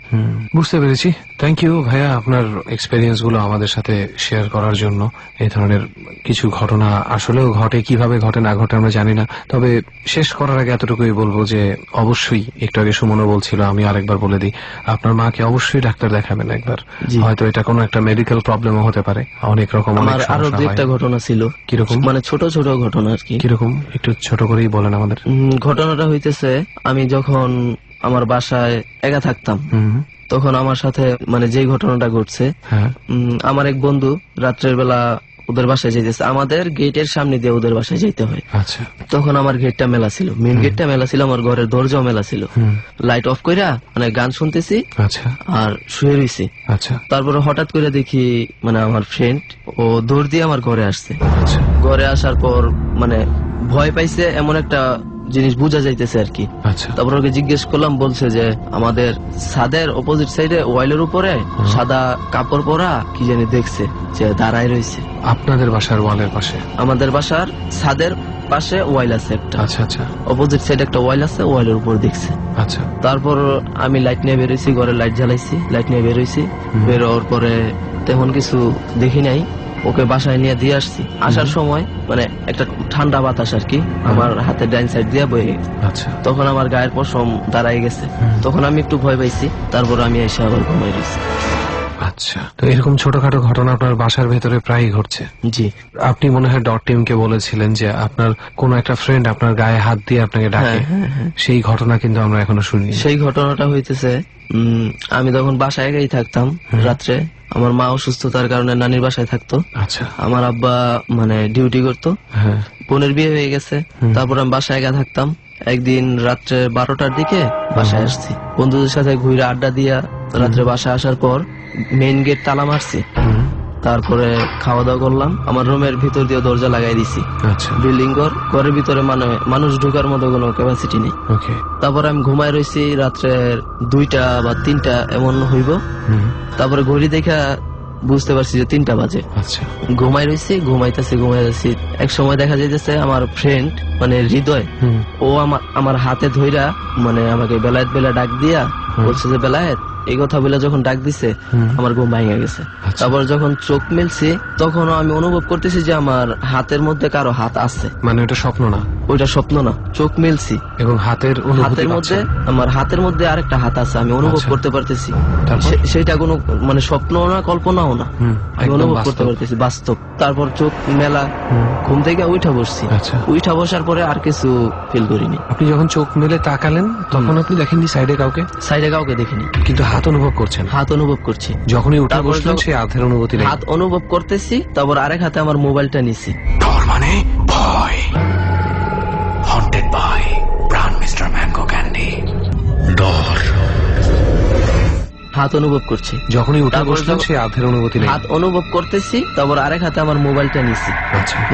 বুঝতে পেরেছি। থ্যাংক ইউ ভাইয়া, আপনার এক্সপেরিয়েন্স গুলো আমাদের সাথে শেয়ার করার জন্য। এই ধরনের কিছু ঘটনা আসলেও ঘটে, কিভাবে ঘটে না ঘটে আমরা জানি না। তবে শেষ করার আগে এতটুকুই বলবো যে অবশ্যই, একটু আগে সুমনও বলছিল, আমি আরেকবার বলে দিই, আপনার মাকে অবশ্যই ডাক্তার দেখাবেন একবার। হয়তো এটা কোনো একটা মেডিকেল প্রবলেমও হতে পারে, অনেক রকম আমার আরো দু একটা ঘটনা ছিল। কিরকম? মানে ছোট ছোট ঘটনা আর কি। কিরকম একটু ছোট করেই বলেন আমাদের। ঘটনাটা হইতেছে, আমি যখন আমার বাসায় একা থাকতাম তখন আমার সাথে মানে যে ঘটনাটা ঘটছে, আমার এক বন্ধু রাত্রের বেলা ওদের বাসায় যাইতেছে, আমাদের গেটের সামনে দিয়ে ওদের বাসায় যাইতে হয়। আচ্ছা, তখন আমার গেটটা মেলা ছিল, মেন গেটটা মেলা ছিল, আমার ঘরের দরজাও মেলা ছিল। লাইট অফ কইরা মানে গান শুনতেছি আর শুয়ে রয়েছি। আচ্ছা, তারপরে হঠাৎ করে দেখি মানে আমার ফ্রেন্ড ও দৌড় দিয়ে আমার ঘরে আসছে। ঘরে আসার পর মানে ভয় পাইছে এমন একটা জিনিস বোঝা যাইতেছে আর কি। তারপর ওকে জিজ্ঞেস করলাম, বলছে যে আমাদের ছাদের অপোজিট সাইডে ওয়াইলের উপরে সাদা কাপড় পরা কি জানি দেখছে যে দাঁড়ায় রয়েছে। আপনাদের বাসার ওয়ালের পাশে? আমাদের বাসার ছাদের পাশে ওয়াইল আছে একটা। আচ্ছা আচ্ছা, অপোজিট সাইডে একটা ওয়াইল আছে, ওয়াইলের উপর দেখছে। আচ্ছা, তারপর আমি লাইট নিয়ে বেরোইছি, ঘরে লাইট জ্বালাইছি, লাইট নিয়ে বেরোইছি। বেরোর পরে তেমন কিছু দেখি নাই, ওকে বাসায় নিয়ে দিয়ে আসছি। আসার সময় মানে একটা ঠান্ডা বাতাস আর কি আমার হাতে ডাইন সাইড দিয়ে বয়ে গেছে। আচ্ছা, তখন আমার গায়ের পশম দাঁড়াই গেছে, তখন আমি একটু ভয় পাইছি। তারপর আমি এসে আবার ঘুমাই রয়েছি। আচ্ছা, তো এরকম ছোটখাটো ঘটনা আপনার বাসার ভেতরে প্রায়ই ঘটছে? জি। আপনি মনে হয় ডট টিমকে বলেছিলেন যে আপনার কোন একটা ফ্রেন্ড আপনার গায়ে হাত দিয়ে আপনাকে ডাকে, সেই ঘটনা কিন্তু আমরা এখনো শুনি। সেই ঘটনাটা হইতেছে, আমি তখন বাসায় একাই থাকতাম রাত্রে, আমার মা অসুস্থতার কারণে নানির বাসায় থাকতো। আচ্ছা, আমার আব্বা মানে ডিউটি করতো, বোনের বিয়ে হয়ে গেছে। তারপর আমি বাসায় একা থাকতাম। একদিন রাত্রে 12টার দিকে বাসায় আসছি, বন্ধুদের সাথে ঘুরে আড্ডা দিয়া রাত্রে বাসায় আসার পর মেইন গেট তালা মারছি। তারপরে খাওয়া দাওয়া করলাম, আমার রুমের ভিতর দিয়ে দরজা লাগাই দিছি। বিল্ডিং ঘর, ঘরের ভিতরে মানে মানুষ ঢোকার মতো কোনো ক্যাপাসিটি নেই। তারপরে আমি ঘুমায় রয়েছি, রাত্রে 2টা বা 3টা এমন হইব। তারপরে ঘড়ি দেখা বুঝতে পারছি যে 3টা বাজে। ঘুমাই রয়েছি, ঘুমাইতেছি। এক সময় দেখা যাইতেছে আমার ফ্রেন্ড মানে হৃদয়, ও আমার হাতে ধইরা মানে আমাকে বেলায়েত বেলা ডাক দিয়া বলছে যে বেলায়েত, এই কথা বলে যখন ডাক দিছে আমার ঘুম ভেঙে গেছে। তারপর যখন চোখ মেলছি তখনও আমি অনুভব করতেছি যে আমার হাতের মধ্যে কারো হাত আছে। মানে ওটা স্বপ্ন না? ওইটা স্বপ্ন না, চোখ মেলছি এবং হাতের মধ্যে আমার হাতের মধ্যে আরেকটা হাত আছে, আমি অনুভব করতে পারতেছি। সেটা কোনো মানে স্বপ্ন না, কল্পনাও না, আমি অনুভব করতে পারতেছি, বাস্তব। তারপর চোখ মেলা, ঘুম থেকে উঠা বসছি। উঠা বসার পরে আর কিছু ফিল করিনি। আপনি যখন চোখ মেলে তাকালেন তখন আপনি দেখেননি সাইডে কাউকে? সাইডে কাউকে দেখিনি, কিন্তু হাত অনুভব করছেন? হাত অনুভব করছি। যখনই উঠে বসলেন সেই হাতের অনুভূতি নেই? হাত অনুভব করতেছি। তারপর আরেক হাতে আমার মোবাইলটা নিছি। ডর মানে ভয়। হন্টেড বাই প্রাণ মিস্টার ম্যাঙ্গো ক্যান্ডি। ডর। হাত অনুভব করছি। যখনই উঠে বসলেন সেই হাতের অনুভূতি নেই? হাত অনুভব করতেছি। তারপর আরেক হাতে আমার মোবাইলটা নিছি।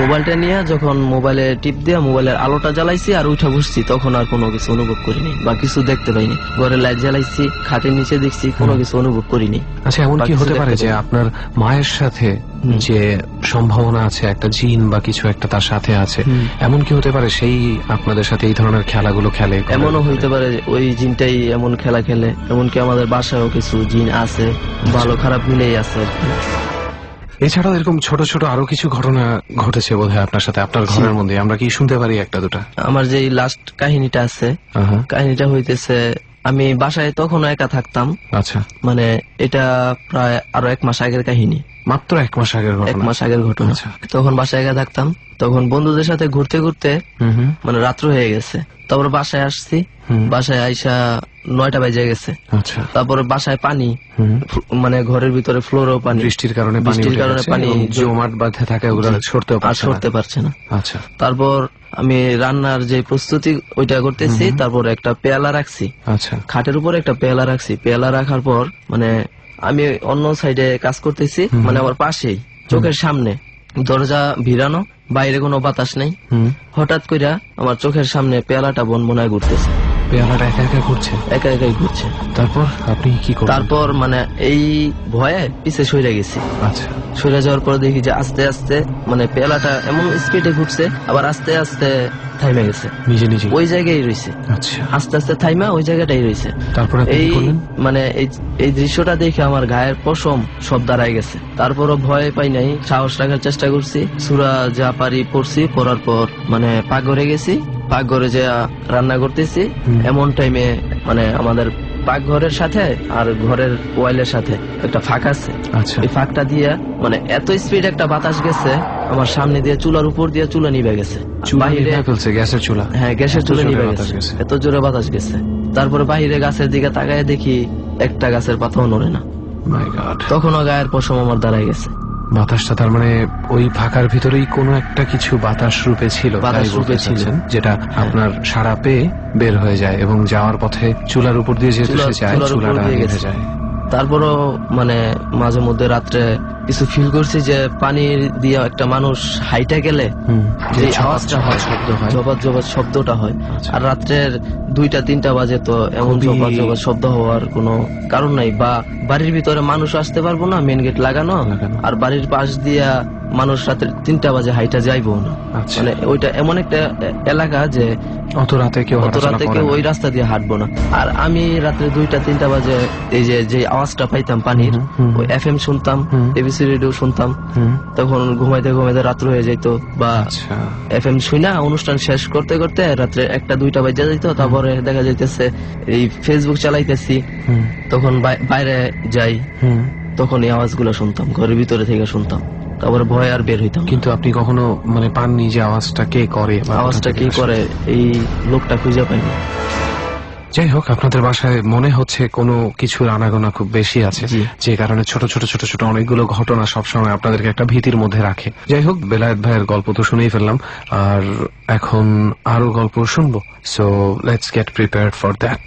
মোবাইলটা নিয়ে যখন মোবাইলে টিপ দিয়ে মোবাইলের আলোটা জ্বালাইছি আর উঠে বসছি, তখন আর কোনো কিছু অনুভব করিনি বা কিছু দেখতে পাইনি। ঘরে লাইট জ্বালাইছি, খাটের নিচে দেখছি, কোনো কিছু অনুভব করিনি। আচ্ছা, এমন কি হতে পারে যে আপনার মায়ের সাথে যে সম্ভাবনা আছে, একটা জিন বা কিছু একটা তার সাথে আছে, এমন কি হতে পারে সেই আপনাদের সাথে এই ধরনের খেলাগুলো খেলে? এমনও হইতে পারে ওই জিনটাই এমন খেলা খেলে। এমনকি আমাদের বাসায়ও কিছু জিন আছে, ভালো খারাপ মিলেই আছে। এছাড়াও এরকম ছোট ছোট আরো কিছু ঘটনা ঘটেছে বোধহয় আপনার সাথে, আপনার ঘরের মধ্যে। আমরা কি শুনতে পারি একটা দুটা? আমার যে লাস্ট কাহিনীটা আছে, কাহিনীটা হইতেছে আমি বাসায় তখনও একা থাকতাম। আচ্ছা, মানে এটা প্রায় আরো 1 মাস আগের কাহিনী। মাত্র 1 মাস আগের ঘটনা? 1 মাস আগের ঘটনা। তখন বাসায় একা থাকতাম, তখন বন্ধুদের সাথে ঘুরতে ঘুরতে মানে রাত্র হয়ে গেছে। তারপর বাসায় আসছি, বাসায় আইসা 9টা বাজে গেছে। তারপর বাসায় পানি, মানে ঘরের ভিতরে ফ্লোরও পানি, বৃষ্টির কারণে পানি জমাট বাঁধে থাকে, ওগুলো সরতে পারছে না। আচ্ছা, তারপর আমি রান্নার যে প্রস্তুতি ওইটা করতেছি। তারপর একটা পেয়ালা রাখছি, খাটের উপর একটা পেয়ালা রাখছি। পেয়ালা রাখার পর মানে আমি অন্য সাইডে কাজ করতেছি, মানে আমার পাশেই চোখের সামনে দরজা ভিড়ানো, বাইরে কোনো বাতাস নেই। হঠাৎ করে আমার চোখের সামনে পেয়ালাটা বনবনায় ঘুরতেছে। পেয়ালাটা একা একা ঘুরছে, একা একাই ঘুরছে। তারপর আপনি কি করলেন? তারপর মানে এই ভয়ে পিছে সরে গেছি। আচ্ছা, সরে যাওয়ার পর দেখি যে আস্তে আস্তে মানে পেয়ালাটা এমন স্পিডে ঘুরছে, আবার আস্তে আস্তে থাইমে গেছে, নিজে নিজে ওই জায়গায় রয়েছে। আচ্ছা, আস্তে আস্তে থাইমা ওই জায়গাটাই রয়েছে। তারপর আপনি কি এই করলেন? মানে এই দৃশ্যটা দেখে আমার গায়ের পশম সব দাঁড়ায় গেছে। তারপরও ভয় পাই নাই, সাহস রাখার চেষ্টা করছি, সূরা যা পারি পড়ছি। পড়ার পর মানে পাকঘরে গেছি, পাকঘরে যে রান্না করতেছি, এমন টাইমে মানে আমাদের পাকঘরের সাথে আর ঘরের ওয়াইলের সাথে একটা ফাঁক আছে। আচ্ছা, এই ফাঁকটা দিয়ে মানে এত স্পিড একটা বাতাস গেছে আমার সামনে দিয়ে, চুলার উপর দিয়ে চুলা নিভে গেছে। চুলা বাহিরে নিভে ফেলছে, গ্যাসের চুলা? হ্যাঁ, গ্যাসের এত চুলা জোরে নিভে বাতাস গেছে, গেছে। এত জোরে বাতাস গেছে। তারপরে বাহিরে গাছের দিকে তাকায় দেখি একটা গাছের পাতাও নড়ে না। মাই গড, তখনও গায়ের পশম আমার দাঁড়ায় গেছে। বাতাসটা তার মানে ওই ফাঁকার ভিতরেই কোনো একটা কিছু বাতাস রূপে ছিল, বাতাস তাই রূপে বলতে ছিল। চাচ্ছেন, যেটা আপনার সাড়া পেয়ে বের হয়ে যায় এবং যাওয়ার পথে চুলার উপর দিয়ে যেহেতু সে যায়, চুলার উপর চুলাটা দিয়ে নিভে গেছে। যায়। তারপরও মানে মাঝে মধ্যে রাত্রে কিছু ফিল করছি যে পানির দিয়ে একটা মানুষ হাইটা গেলে যে আওয়াজটা হয়, শব্দ হয়, জবাত জবাত শব্দটা হয়। আচ্ছা। আর রাত্রের 2টা-3টা বাজে তো এমন খুবই- জবাত জবাত শব্দ হওয়ার কোনো কারণ নাই। বা বাড়ির ভিতরে মানুষ আসতে পারবো না, মেন গেট লাগানো, আর বাড়ির পাশ দিয়া মানুষ রাত্রে 3টা বাজে হাইটা যাইবো না। আচ্ছা। মানে ওইটা এমন একটা এলাকা যে অত রাতে কেউ অত হাঁটাচলা রাতে করে কেউ না। ওই রাস্তা দিয়ে হাঁটবো না। আর আমি রাত্রে 2টা-3টা বাজে এই যে আওয়াজটা পাইতাম পানির, ওই FM শুনতাম, ABC রেডিও শুনতাম। তখন ঘুমাইতে ঘুমাইতে রাত্র হয়ে যাইতো, বা আচ্ছা, FM শুনা অনুষ্ঠান শেষ করতে করতে রাত্রে 1টা-2টা বাজে যাইতো। তারপরে দেখা যাইতেছে এই ফেসবুক চালাইতেছি, তখন বাইরে যাই, তখন এই আওয়াজগুলো শুনতাম, ঘরের ভিতরে থেকে শুনতাম। তারপরে ভয় আর বের হইতাম। কিন্তু আপনি কখনো মানে পাননি যে আওয়াজটা কে করে বা আওয়াজটা কোথা কি থেকে আসে? করে এই লোকটা খুঁজে পাইনি। যাই হোক, আপনাদের বাসায় মনে হচ্ছে কোনো কিছুর আনাগোনা খুব বেশি আছে, জি। যে কারণে ছোট ছোট ছোট ছোট অনেকগুলো ঘটনা সবসময় আপনাদেরকে একটা ভীতির মধ্যে রাখে। যাই হোক, বেলায়েত ভাইয়ের গল্প তো শুনেই ফেললাম, আর এখন আরো গল্প শুনবো। So let's get prepared for that.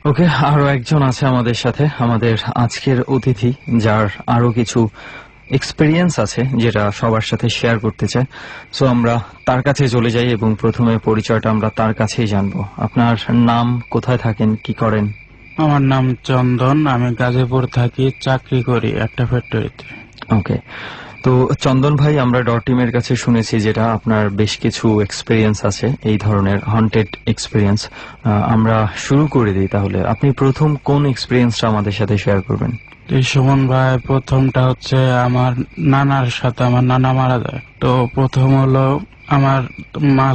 Okay, আরো একজন আছে আমাদের সাথে, আমাদের আজকের অতিথি, যার আরো কিছু এক্সপেরিয়েন্স আছে যেটা সবার সাথে শেয়ার করতে চায়। সো আমরা তার কাছে চলে যাই এবং প্রথমে পরিচয়টা আমরা তার কাছেই জানবো। আপনার নাম, কোথায় থাকেন, কি করেন? আমার নাম চন্দন, আমি গাজীপুর থাকি, চাকরি করি একটা ফ্যাক্টরিতে। ওকে, তো চন্দন ভাই, আমরা ডট টিমের কাছে শুনেছি যেটা আপনার বেশ কিছু এক্সপেরিয়েন্স আছে, এই ধরনের হন্টেড এক্সপেরিয়েন্স। আমরা শুরু করে দিই তাহলে। আপনি প্রথম কোন এক্সপেরিয়েন্সটা আমাদের সাথে শেয়ার করবেন? এই সুমন ভাই, প্রথমটা হচ্ছে আমার নানার সাথে, আমার নানা মারা যায়। তো প্রথম হলো আমার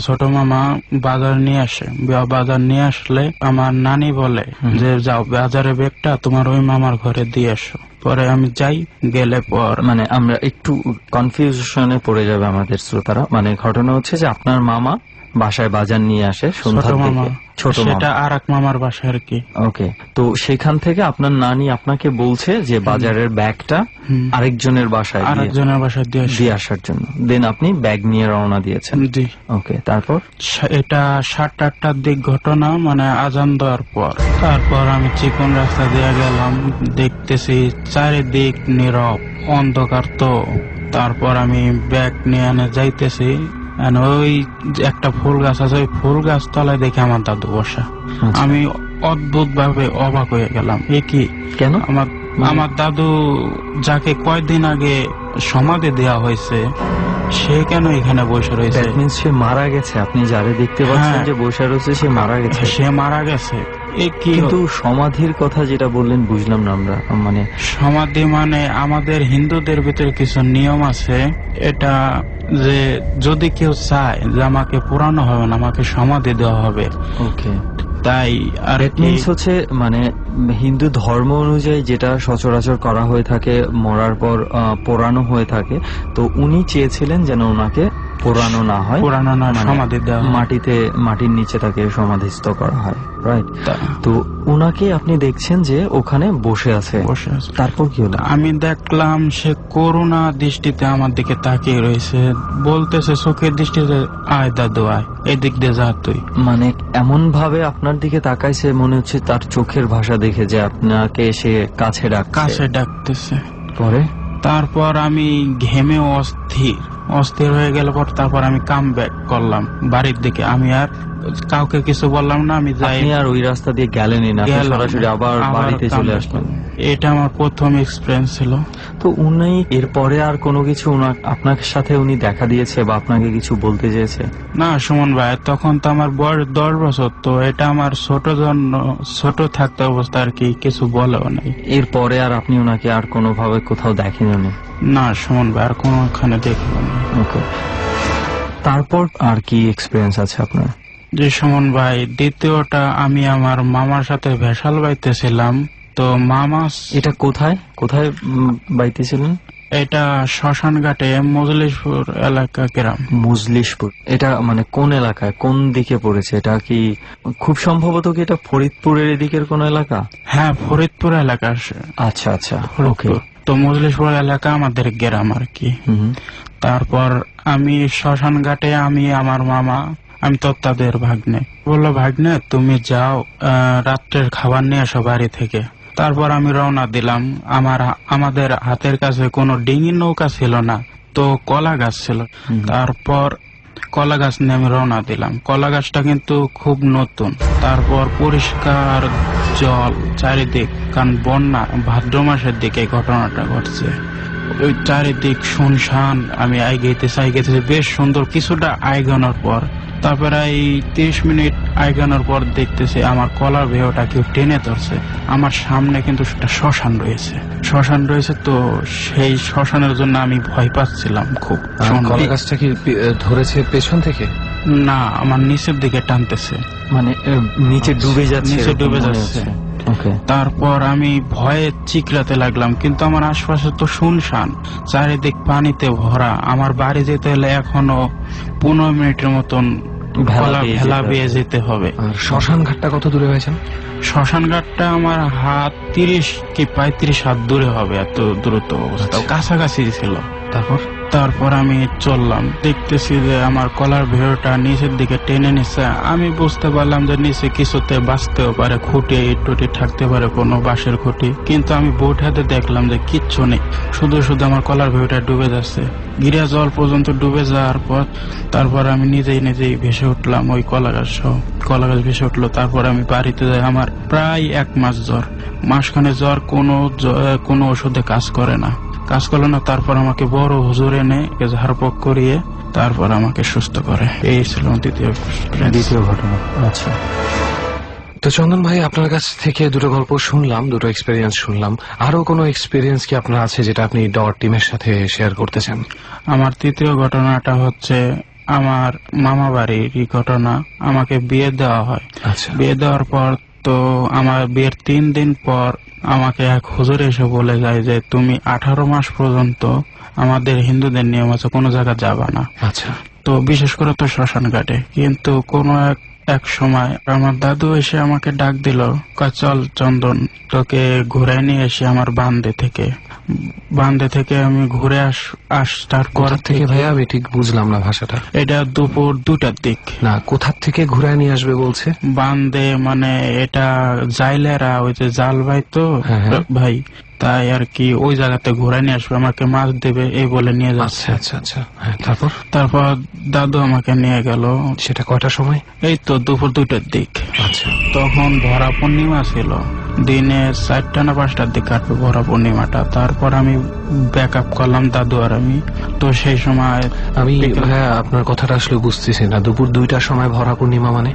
ছোট মামা বাজার নিয়ে আসে। বাজার নিয়ে আসলে আমার নানি বলে যে যাও বাজারে ব্যাগটা তোমার ওই মামার ঘরে দিয়ে আসো। পরে আমি যাই, গেলে পর মানে আমরা একটু কনফিউশনে পড়ে যাবে আমাদের শ্রোতারা। মানে ঘটনা হচ্ছে যে আপনার মামা বাসায় বাজার নিয়ে আসে ছোট সন্ধ্যার মামা, দিকে, ছোট সেটা মামা। আর এক মামার বাসা আর কি। ওকে, তো সেখান থেকে আপনার নানি আপনাকে বলছে যে বাজারের ব্যাগটা আরেকজনের বাসায় আরেকজনের বাসায় দিয়ে আসার জন্য। দেন আপনি ব্যাগ নিয়ে রওনা দিয়েছেন। জি। ওকে, তারপর? এটা 7-8টার দিক ঘটনা, মানে আজান দেওয়ার পর। তারপর আমি চিকন রাস্তা দিয়ে গেলাম, দেখতেছি চারিদিক নীরব, অন্ধকার। তো তারপর আমি ব্যাগ নিয়ে এনে যাইতেছি, ওই একটা ফুল গাছ আছে, ওই ফুল গাছ তলায় দেখে আমার দাদু বসা। আমি অদ্ভুত ভাবে অবাক হয়ে গেলাম, এ কি? কেন? আমার দাদু যাকে কয়েকদিন আগে সমাধি দেওয়া হয়েছে, সে কেন এখানে বসে রয়েছে? দ্যাট মিন্স সে মারা গেছে। আপনি যারে দেখতে পাচ্ছেন যে বসে রয়েছে, সে মারা গেছে। সে মারা গেছে। কিন্তু সমাধির কথা যেটা বললেন বুঝলাম না আমরা। মানে সমাধি মানে আমাদের হিন্দুদের ভিতরে কিছু নিয়ম আছে, এটা যে যদি কেউ চায় যে আমাকে পুরানো হবে না, আমাকে সমাধি দেওয়া হবে। ওকে, তাই আর হচ্ছে মানে হিন্দু ধর্ম অনুযায়ী যেটা সচরাচর করা হয়ে থাকে, মরার পর পোড়ানো হয়ে থাকে। তো উনি চেয়েছিলেন যেন ওনাকে পোড়ানো না হয়, পুরানো না, সমাধি দেওয়া হয়। মাটির নিচে তাকে সমাধিস্থ করা হয়, রাইট? তো উনাকে আপনি দেখছেন যে ওখানে বসে আছে। তারপর কি হলো? আমি দেখলাম সে করুণা দৃষ্টিতে আমার দিকে তাকিয়ে রয়েছে, বলতেছে চোখের দৃষ্টিতে, আয় দাদু আয়, এদিক দিয়ে যা তুই। মানে এমন ভাবে আপনার দিকে তাকাইছে, মনে হচ্ছে তার চোখের ভাষা দেখে যে আপনাকে সে কাছে ডাকতেছে। পরে তারপর আমি ঘেমে অস্থির, অস্থির হয়ে গেল পর তারপর আমি কাম ব্যাক করলাম বাড়ির দিকে। আমি আর কাউকে কিছু বললাম না, আমি যাই। আপনি আর ওই রাস্তা দিয়ে গেলেনই না, আপনি গেলাম, সরাসরি আবার বাড়িতে চলে comeback আসলেন। করলাম। এটা আমার প্রথম এক্সপিরিয়েন্স ছিল। তো উনি এরপরে আর কোনো কিছু আপনার সাথে উনি দেখা দিয়েছে বা আপনাকে কিছু বলতে চেয়েছে? না সুমন ভাই, তখন তো আমার বয়স 10 বছর, তো এটা আমার ছোট থাকতে অবস্থা আর কি, কিছু বলেও নাই। এরপরে আর আপনি ওনাকে আর কোনোভাবে কোথাও দেখেননি? না সুমন ভাই, আর কোনোখানে দেখব না। ওকে, তারপর আর কি এক্সপিরিয়েন্স আছে আপনার? যে সুমন ভাই, দ্বিতীয়টা আমি আমার মামার সাথে ভেসাল বাইতেছিলাম। তো মামা এটা কোথায় কোথায় বাইতেছিলেন? এটা শ্মশানঘাটে, মজলিশপুর এলাকা গ্রাম। মজলিশপুর, এটা মানে কোন এলাকায়, কোন দিকে পড়েছে? এটা কি খুব সম্ভবত কি এটা ফরিদপুরের এদিকের কোন এলাকা? হ্যাঁ, ফরিদপুর এলাকা। আচ্ছা আচ্ছা, ওকে। তো মজলিশপুর এলাকা আমাদের গ্রাম আর কি। তারপর আমি শ্মশানঘাটে, আমি আমার মামা, আমি তো তাদের ভাগ্নে, বললো ভাগ্নে তুমি যাও, রাত্রের খাবার নিয়ে আসো বাড়ি থেকে। তারপর আমি রওনা দিলাম। আমাদের হাতের কাছে কোনো ডিঙি নৌকা ছিল না, তো কলা গাছ ছিল। তারপর কলা গাছ নিয়ে আমি রওনা দিলাম। কলা গাছটা কিন্তু খুব নতুন। তারপর পরিষ্কার জল চারিদিক, কারণ বন্যা ভাদ্র মাসের দিকে ঘটনাটা ঘটছে। ওই চারিদিক শুনশান। আমি আইগেতেছি বেশ সুন্দর। কিছুটা আইগানোর পর, তারপরে এই 30 মিনিট আইগানোর পর দেখতেছি আমার কলার ভেহটা কেউ টেনে ধরছে। আমার সামনে কিন্তু একটা শ্মশান রয়েছে। তো সেই শ্মশানের জন্য আমি ভয় পাচ্ছিলাম খুব। কলা গাছটা কি ধরেছে পেছন থেকে? না, আমার নিচের দিকে টানতেছে, মানে নিচে ডুবে যাচ্ছে। তারপর আমি ভয়ে চিকলাতে লাগলাম, কিন্তু আমার আশপাশে তো শুনশান, চারিদিক পানিতে ভরা। আমার বাড়ি যেতে হলে এখনো 15 মিনিটের মতন ভেলা বেয়ে যেতে হবে। শ্মশান ঘাটটা কত দূরে হয়েছে? শ্মশান ঘাটটা আমার হাত 30 কি 35 হাত দূরে হবে, এত দূরত্ব অবস্থা, কাছাকাছি ছিল। তারপর আমি চললাম, দেখতেছি যে আমার কলার ভেড়টা নিচের দিকে টেনে নিচ্ছে। আমি বুঝতে পারলাম যে নিচে কিছুতে বাঁচতেও পারে, খুঁটি টুটি থাকতে পারে, কোনো বাঁশের খুঁটি। কিন্তু আমি বোট হাতে দেখলাম যে কিচ্ছু নেই, শুধু আমার কলার ভেড়টা ডুবে যাচ্ছে। গিরা জল পর্যন্ত ডুবে যাওয়ার পর তারপর আমি নিজেই ভেসে উঠলাম, ওই কলা গাছ ভেসে উঠলো। তারপর আমি বাড়িতে যাই। আমার প্রায় 1 মাস জ্বর, মাসখানে জ্বর, কোনো ওষুধে কাজ করলো না। তারপর আমাকে বড় হুজুর এনে ঝাড়পক করিয়ে তারপর আমাকে সুস্থ করে। এই ছিল দ্বিতীয় ঘটনা। আচ্ছা, তো চন্দন ভাই, আপনার কাছ থেকে দুটো গল্প শুনলাম, দুটো এক্সপেরিয়েন্স শুনলাম। আরো কোনো এক্সপেরিয়েন্স কি আপনার আছে যেটা আপনি ডর টিমের সাথে শেয়ার করতে চান? আমার তৃতীয় ঘটনাটা হচ্ছে আমার মামা বাড়ির ঘটনা। আমাকে বিয়ে দেওয়া হয়। আচ্ছা। বিয়ে দেওয়ার পর, তো আমার বিয়ের 3 দিন পর আমাকে এক হুজুর এসে বলে যায় যে তুমি 18 মাস পর্যন্ত, আমাদের হিন্দুদের নিয়ম আছে, কোনো জায়গা যাবা না। আচ্ছা। তো বিশেষ করে তো শ্মশান ঘাটে। কিন্তু কোনো এক সময় আমার দাদু এসে আমাকে ডাক দিল, চল চন্দন, তোকে ঘুরে নিয়ে এসে আমার বান্দে থেকে আমি ঘুরে আসতার পর থেকে। ভাইয়া আমি ঠিক বুঝলাম না ভাষাটা। এটা দুপুর 2টার দিক। না, কোথা থেকে ঘুরে নিয়ে আসবে বলছে? বান্দে মানে এটা জাইলেরা, ওই যে জাল ভাই তো ভাই, তাই আর কি ওই জায়গাতে ঘুরে নিয়ে আসবে, আমাকে মাছ দেবে এই বলে নিয়ে যাচ্ছে। আচ্ছা। তারপর দাদু আমাকে নিয়ে গেল। সেটা কয়টার সময়? এই তো দুপুর 2টার দিক। আচ্ছা। তখন ভরা পূর্ণিমা ছিল, দিনে 4টা না 5টার দিক কাটবে ভরা পূর্ণিমাটা। তারপর আমি ব্যাক আপ করলাম, দাদু আর আমি। তো সেই সময় আমি ভাইয়া আপনার কথাটা আসলে বুঝতেছি না। দুপুর 2টার সময় ভরা পূর্ণিমা মানে?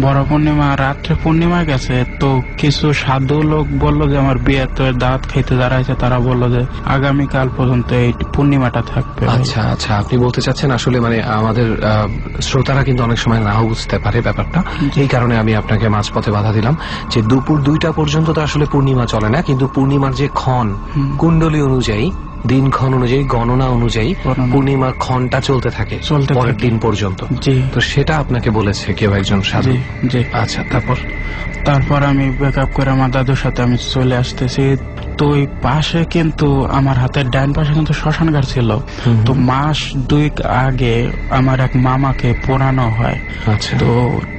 বড় পূর্ণিমা, রাত্রে পূর্ণিমা গেছে। তো কিছু সাধু লোক বললো যে আমার বিয়ে তো দাঁত খাইতে দাঁড়াইছে, তারা বললো যে আগামীকাল পর্যন্ত এই পূর্ণিমাটা থাকবে। আচ্ছা, আপনি বলতে চাচ্ছেন আসলে মানে আমাদের শ্রোতারা কিন্তু অনেক সময় নাও বুঝতে পারে ব্যাপারটা। এই কারণে আমি আপনাকে মাঝপথে বাধা দিলাম যে দুপুর 2টা পর্যন্ত তো আসলে পূর্ণিমা চলে না, কিন্তু পূর্ণিমার যে ক্ষণ, কুণ্ডলী অনুযায়ী, দিনক্ষণ অনুযায়ী, গণনা অনুযায়ী পূর্ণিমার ক্ষণটা চলতে থাকে পরের দিন পর্যন্ত। তো সেটা আপনাকে বলেছে কেউ একজন সাধু? আচ্ছা। তারপর আমি ব্যাক আপ করে আমার দাদুর সাথে আমি চলে আসতেছি। তো ওই পাশে কিন্তু আমার হাতের ডান পাশে কিন্তু শ্মশান ঘাট ছিল। তো মাস 2 আগে আমার এক মামাকে পোড়ানো হয়। তো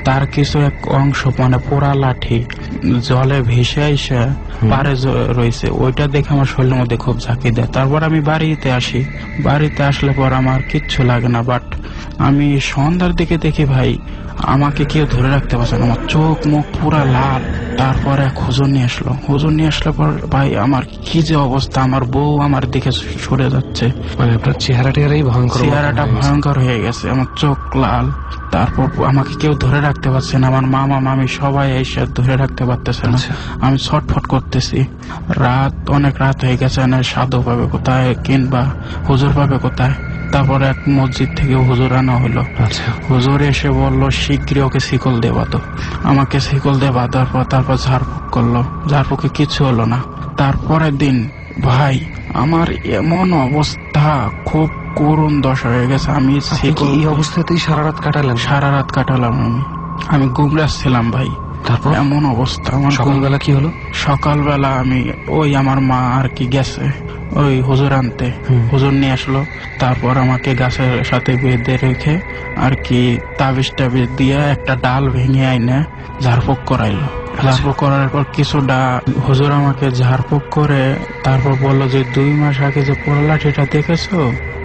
তার কিছু এক অংশ মানে পোড়া লাঠি জলে ভেসে এসে পারে রয়েছে, ওইটা দেখে আমার শরীরের মধ্যে খুব ঝাঁকি দেয়। তারপর তারপর আমি বাড়িতে আসি। বাড়িতে আসলে পর আমার কিচ্ছু লাগে না, বাট আমি সন্ধ্যার দিকে দেখি ভাই আমাকে কেউ ধরে রাখতে পারছে না, আমার চোখ মুখ পুরা লাল। তারপর এক হুজুর নিয়ে আসলো, হুজুর নিয়ে আসলে পর ভাই আমার কি যে অবস্থা, আমার বউ আমার দিকে সরে যাচ্ছে, মানে আপনার চেহারাটাই ভয়ঙ্কর, চেহারাটা ভয়ঙ্কর হয়ে গেছে, আমার চোখ লাল। তারপর আমাকে কেউ ধরে রাখতে পারছে না, আমার মামা মামি সবাই এসে ধরে রাখতে পারতেছে না। আমি ছটফট করতেছি, অনেক রাত হয়ে গেছে, সাধু পাবে কোথায় কিংবা হুজুর পাবে কোথায়। তারপর এক মসজিদ থেকে হুজুর আনা হলো। হুজুর এসে বললো শীঘ্রই ওকে শিকল দেবা। তো আমাকে শিকল দিয়ে বাঁধার পর তারপর ঝাড়ফুঁক করলো, ঝাড়ফুঁকে কিছু হলো না। তারপরের দিন ভাই আমার এমন অবস্থা, খুব করুণ দশা হয়ে গেছে। আমি এই অবস্থাতেই সারা রাত কাটালাম? সারা রাত কাটালাম আমি গুমরাচ্ছিলাম ভাই। তারপর এমন অবস্থা। আমার সকালবেলা কি হলো? সকালবেলা আমি আমার মা আর কি গেছে ওই হুজুর আনতে, হুজুর নিয়ে আসলো। তারপর আমাকে গাছের সাথে বেঁধে রেখে আর কি তাবিজ টাবিজ দিয়ে একটা ডাল ভেঙে আইনে ঝাড়ফুঁক করাইলো। ঝাড়ফুঁক করার পর কিছুটা হুজুর আমাকে ঝাড়ফুঁক করে তারপর বললো যে 2 মাস আগে যে পোড়া লাঠিটা দেখেছো,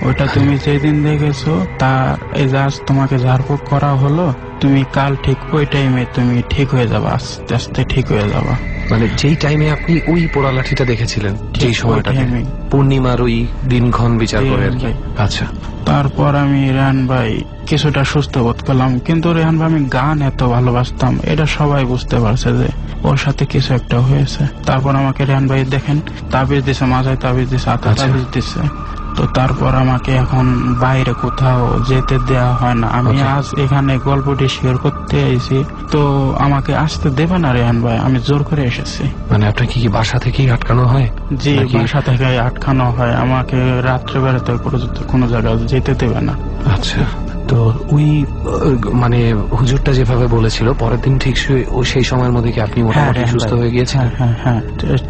ওইটা তুমি যেদিন দেখেছো তার এজাজ তোমাকে ঝাড়ফুঁক করা হলো, তুমি কাল ঠিক ওই টাইমে তুমি ঠিক হয়ে যাবা, আস্তে আস্তে ঠিক হয়ে যাবা। মানে যেই টাইমে আপনি ওই পোড়া লাঠিটা দেখেছিলেন, যেই সময়টা পূর্ণিমার ওই দিনক্ষণ বিচার করে আর কি। আচ্ছা। তারপর আমি রেহান ভাই কিছুটা সুস্থ বোধ করলাম, কিন্তু রেহান ভাই আমি গান এত ভালোবাসতাম, এটা সবাই বুঝতে পারছে যে ওর সাথে কিছু একটা হয়েছে। তারপর আমাকে রেহান ভাই দেখেন তাবিজ দিছে, মাথায় তাবিজ দিছে, হাতে তাবিজ দিছে। তো তারপর আমাকে এখন বাইরে কোথাও যেতে দেওয়া হয় না। আমি আজ এখানে গল্পটি শেয়ার করতে আইছি, তো আমাকে আসতে দেবে না রেহান ভাই, আমি জোর করে এসেছি। মানে আপনাকে কি বাসা থেকেই আটকানো হয়? জি, বাসা থেকে আটকানো হয়, আমাকে রাত্রে বেড়াতে কোনো জায়গায় যেতে দেবে না। আচ্ছা। তো ওই মানে হুজুরটা যেভাবে বলেছিল পরের দিন ঠিক সেই সময়ের মধ্যে কি আপনি মোটামুটি সুস্থ হয়ে গিয়েছেন? হ্যাঁ,